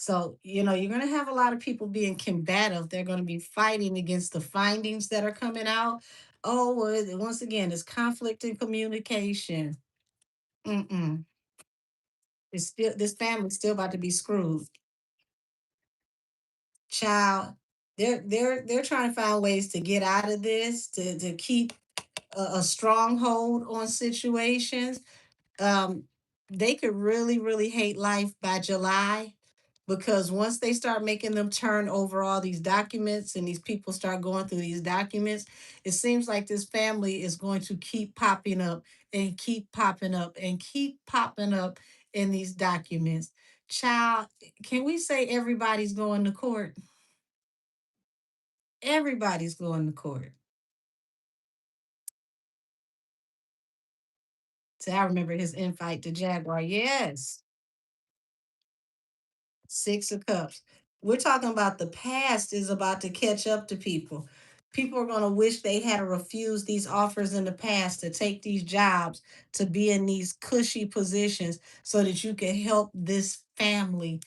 So, you're going to have a lot of people being combative. They're going to be fighting against the findings that are coming out. Oh, well, once again, it's conflict in communication. Mm-mm. It's still, this family's still about to be screwed. Child, they're trying to find ways to get out of this, to keep a stronghold on situations. um, they could really, really hate life by July, because once they start making them turn over all these documents and these people start going through these documents, it seems like this family is going to keep popping up and keep popping up and keep popping up in these documents. Child, can we say everybody's going to court? Everybody's going to court. So I remember his invite to Jaguar. Yes. Six of Cups. We're talking about the past is about to catch up to people. People are going to wish they had to refuse these offers in the past to take these jobs, to be in these cushy positions so that you can help this family,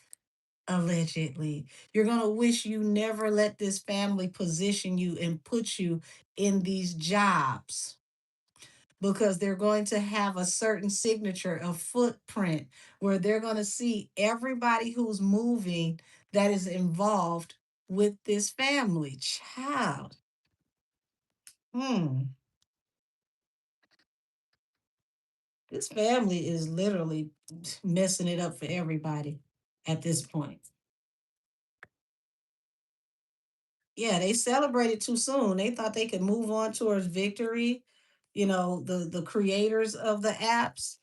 allegedly. You're going to wish you never let this family position you and put you in these jobs, because they're going to have a certain signature, a footprint, where they're going to see everybody who's moving that is involved with this family. Child. Hmm. This family is literally messing it up for everybody at this point. Yeah, they celebrated too soon. They thought they could move on towards victory. The creators of the apps,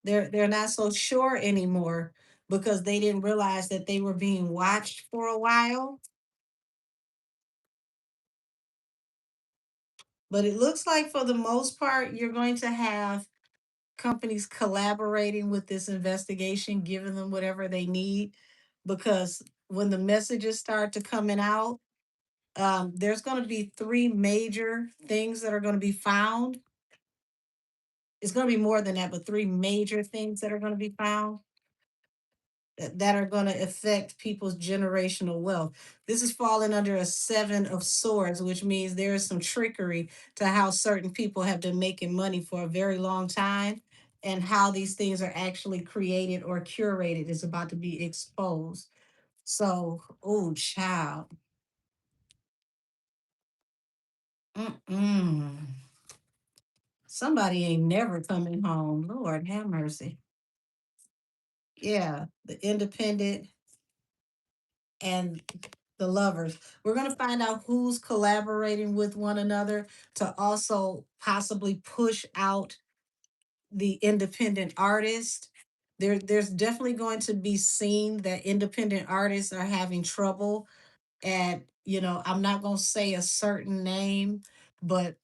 they're not so sure anymore, because they didn't realize that they were being watched for a while. But it looks like for the most part, you're going to have companies collaborating with this investigation, giving them whatever they need, because when the messages start to coming out, there's going to be three major things that are going to be found. It's going to be more than that, but three major things that are going to be found that are going to affect people's generational wealth. This is falling under a seven of swords, which means there is some trickery to how certain people have been making money for a very long time, and how these things are actually created or curated is about to be exposed. So, oh, child. Mm-mm. Somebody ain't never coming home. Lord have mercy. Yeah, the independent and the lovers. We're going to find out who's collaborating with one another to also possibly push out the independent artist. There's definitely going to be seen that independent artists are having trouble at, I'm not going to say a certain name, but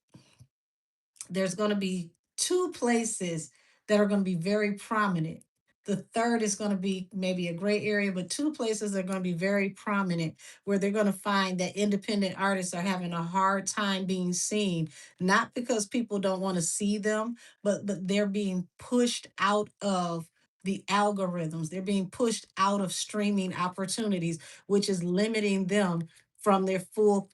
there's going to be two places that are going to be very prominent. The third is going to be maybe a gray area, but two places are going to be very prominent, where they're going to find that independent artists are having a hard time being seen, not because people don't want to see them, but they're being pushed out of the algorithms. They're being pushed out of streaming opportunities, which is limiting them from their full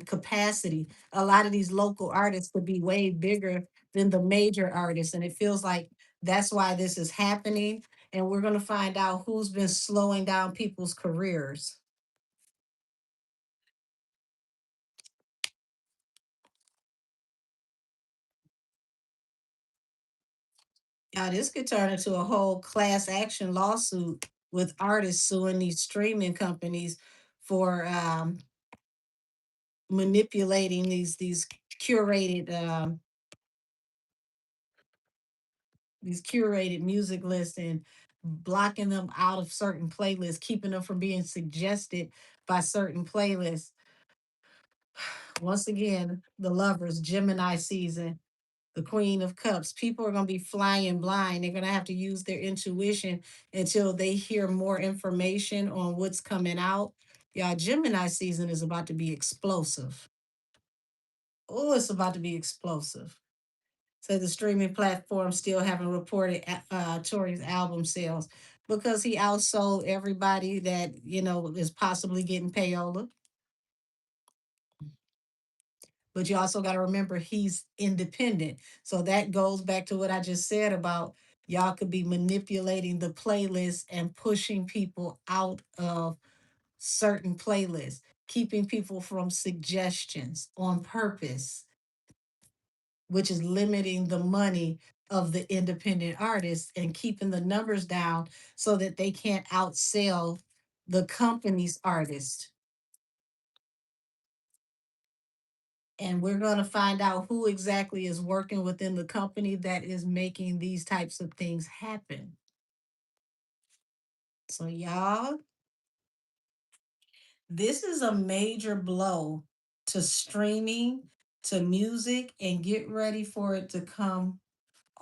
capacity. A lot of these local artists could be way bigger than the major artists. And it feels like that's why this is happening. And we're going to find out who's been slowing down people's careers. Now, this could turn into a whole class action lawsuit with artists suing these streaming companies for manipulating these curated music lists and blocking them out of certain playlists, keeping them from being suggested by certain playlists. Once again, the lovers, Gemini season, the Queen of Cups. People are going to be flying blind. They're going to have to use their intuition until they hear more information on what's coming out. Y'all, Gemini season is about to be explosive. Oh, it's about to be explosive. So the streaming platform still haven't reported Tori's album sales. because he outsold everybody that, is possibly getting payola. But you also got to remember he's independent. So that goes back to what I just said about y'all could be manipulating the playlist and pushing people out of certain playlists, keeping people from suggestions on purpose, which is limiting the money of the independent artists and keeping the numbers down so that they can't outsell the company's artist. And we're going to find out who exactly is working within the company that is making these types of things happen. So, y'all, this is a major blow to streaming, to music, and get ready for it to come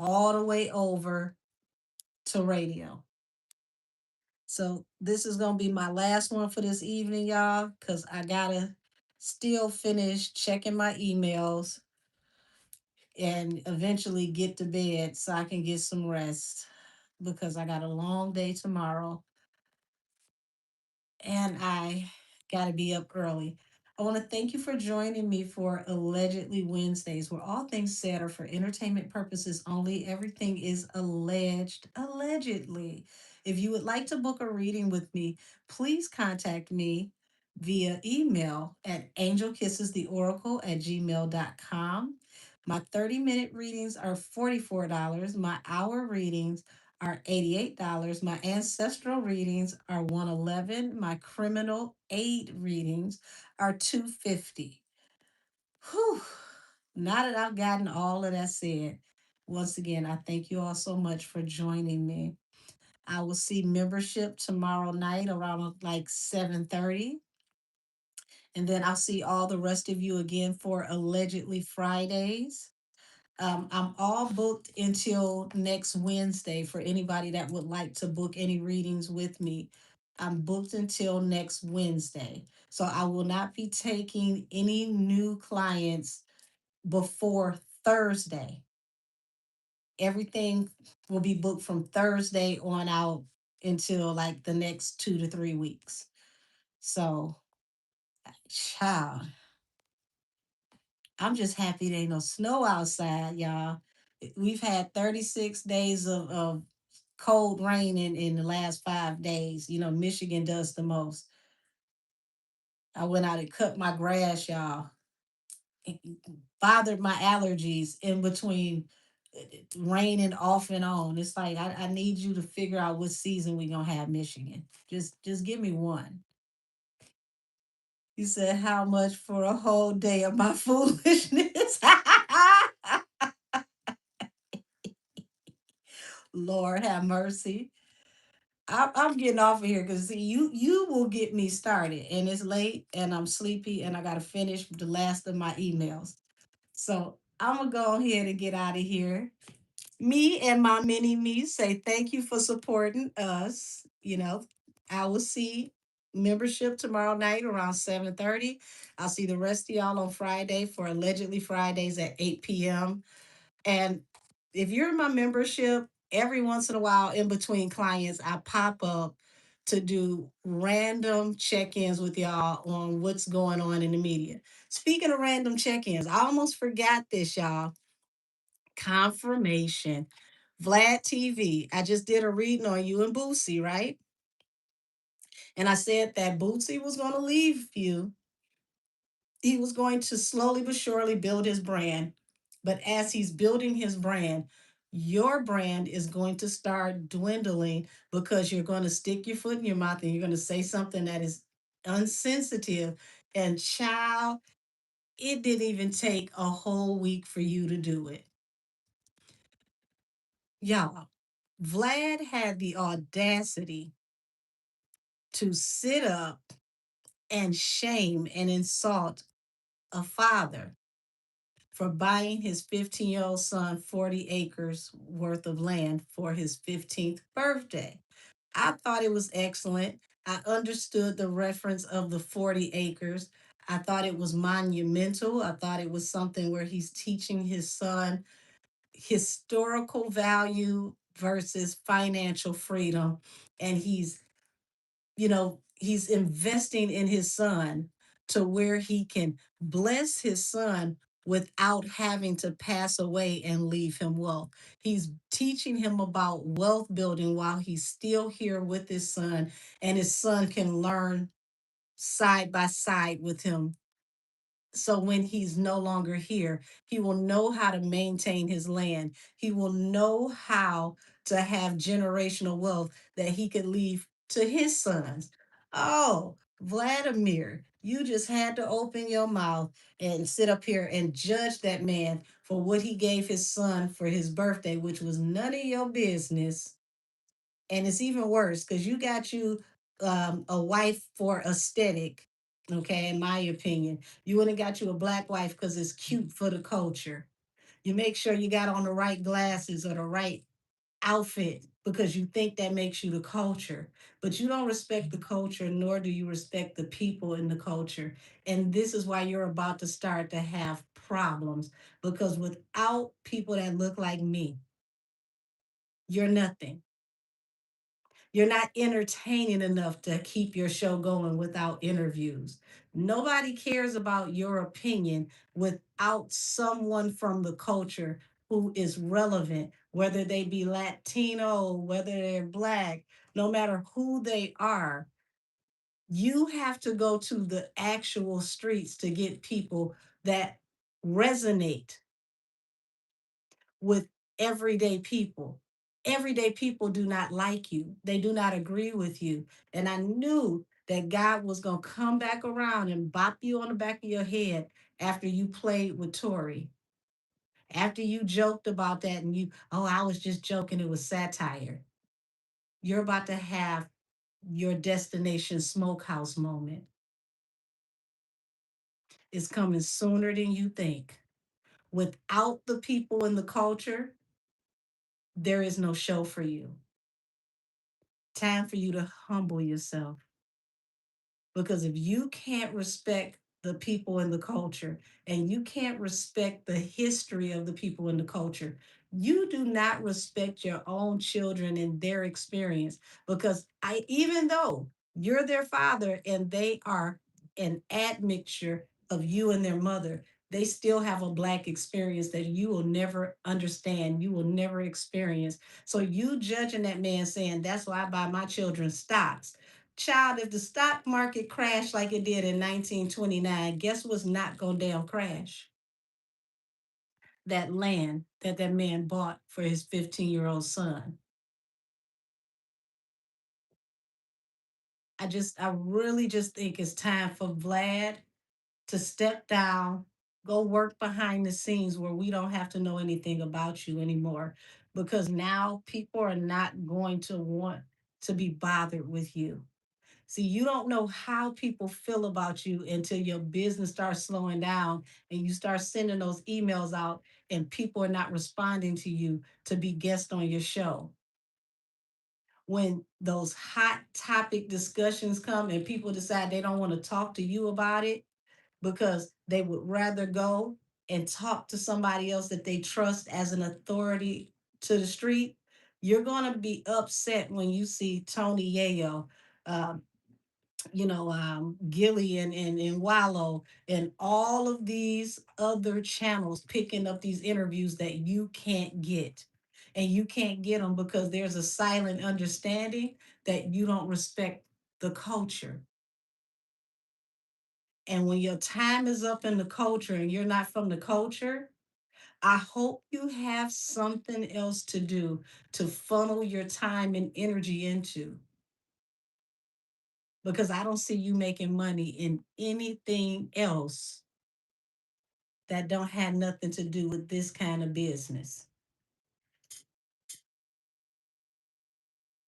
all the way over to radio. So, this is going to be my last one for this evening, y'all, because I got to still finish checking my emails and eventually get to bed so I can get some rest because I got a long day tomorrow and I got to be up early. I want to thank you for joining me for Allegedly Wednesdays, where all things said are for entertainment purposes only. Everything is alleged, allegedly. If you would like to book a reading with me, please contact me via email at angelkissestheoracle@gmail.com. My 30-minute readings are $44. My hour readings are $88. My ancestral readings are 111. My criminal aid readings are 250. Whew. Now that I've gotten all of that said, once again, I thank you all so much for joining me. I will see membership tomorrow night around like 7:30. And then I'll see all the rest of you again for Allegedly Fridays. I'm all booked until next Wednesday for anybody that would like to book any readings with me. I'm booked until next Wednesday. So I will not be taking any new clients before Thursday. Everything will be booked from Thursday on out until like the next 2 to 3 weeks. So, child, I'm just happy there ain't no snow outside, y'all. We've had 36 days of cold rain in the last 5 days. Michigan does the most. I went out and cut my grass, y'all. It bothered my allergies in between raining off and on. It's like I need you to figure out what season we gonna have Michigan. Just give me one. He said, how much for a whole day of my foolishness? Lord have mercy. I'm getting off of here because you will get me started and it's late and I'm sleepy and I gotta finish the last of my emails. So I'm gonna go ahead and get out of here. Me and my mini me say thank you for supporting us. I will see membership tomorrow night around 7:30. I'll see the rest of y'all on Friday for Allegedly Fridays at 8 p.m. And if you're in my membership, every once in a while in between clients, I pop up to do random check ins with y'all on what's going on in the media. Speaking of random check ins, I almost forgot this, y'all. Confirmation. Vlad TV. I just did a reading on you and Boosie, right? And I said that Boosie was going to leave you. He was going to slowly but surely build his brand. But as he's building his brand, your brand is going to start dwindling because you're going to stick your foot in your mouth and you're going to say something that is unsensitive. And child, it didn't even take a whole week for you to do it. Y'all, Vlad had the audacity to sit up and shame and insult a father for buying his 15-year-old son 40 acres worth of land for his 15th birthday. I thought it was excellent. I understood the reference of the 40 acres. I thought it was monumental. I thought it was something where he's teaching his son historical value versus financial freedom. and he's investing in his son to where he can bless his son without having to pass away and leave him wealth. He's teaching him about wealth building while he's still here with his son, and his son can learn side by side with him. So when he's no longer here, he will know how to maintain his land. He will know how to have generational wealth that he could leave to his sons. Oh, Vladimir, you just had to open your mouth and sit up here and judge that man for what he gave his son for his birthday, which was none of your business. And it's even worse because you got you a wife for aesthetic. Okay, in my opinion, you wouldn't got you a black wife because it's cute for the culture. You make sure you got on the right glasses or the right outfit because you think that makes you the culture. But you don't respect the culture, nor do you respect the people in the culture. And this is why you're about to start to have problems, because without people that look like me, you're nothing. You're not entertaining enough to keep your show going without interviews. Nobody cares about your opinion without someone from the culture who is relevant, whether they be Latino, whether they're black, no matter who they are. You have to go to the actual streets to get people that resonate with everyday people. Everyday people do not like you, they do not agree with you. And I knew that God was going to come back around and bop you on the back of your head after you played with Tori. After you joked about that and oh, I was just joking, it was satire. You're about to have your destination smokehouse moment. It's coming sooner than you think. Without the people in the culture, there is no show for you. Time for you to humble yourself. Because if you can't respect the people in the culture and you can't respect the history of the people in the culture, you do not respect your own children and their experience. Because even though you're their father and they are an admixture of you and their mother, they still have a black experience that you will never understand, you will never experience. So you judging that man saying, that's why I buy my children stocks. Child, if the stock market crashed like it did in 1929, guess what's not going to damn crash? That land that man bought for his 15-year-old son. I really just think it's time for Vlad to step down, go work behind the scenes where we don't have to know anything about you anymore. Because now people are not going to want to be bothered with you. See, you don't know how people feel about you until your business starts slowing down and you start sending those emails out and people are not responding to you to be guest on your show. When those hot topic discussions come and people decide they don't want to talk to you about it because they would rather go and talk to somebody else that they trust as an authority to the street, you're going to be upset when you see Tony Yayo, um, Gilly and Wallow and all of these other channels picking up these interviews that you can't get. And you can't get them because there's a silent understanding that you don't respect the culture. And when your time is up in the culture and you're not from the culture, I hope you have something else to do to funnel your time and energy into, because I don't see you making money in anything else that don't have nothing to do with this kind of business.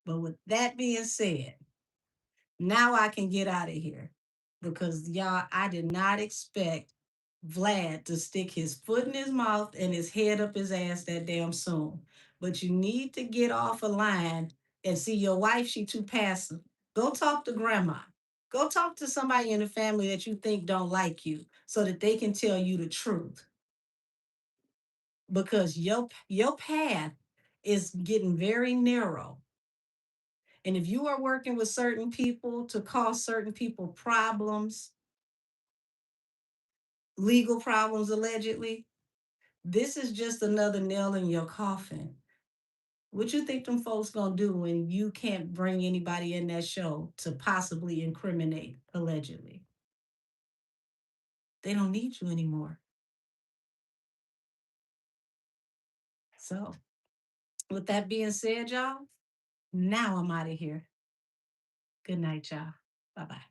But with that being said, now I can get out of here because y'all, I did not expect Vlad to stick his foot in his mouth and his head up his ass that damn soon. But you need to get off a line and see your wife, she too passive. Go talk to grandma. Go talk to somebody in the family that you think don't like you so that they can tell you the truth. Because your path is getting very narrow And if you are working with certain people to cause certain people problems, legal problems allegedly, this is just another nail in your coffin. What you think them folks gonna do when you can't bring anybody in that show to possibly incriminate allegedly? They don't need you anymore. So, with that being said, y'all, now I'm out of here. Good night, y'all. Bye bye.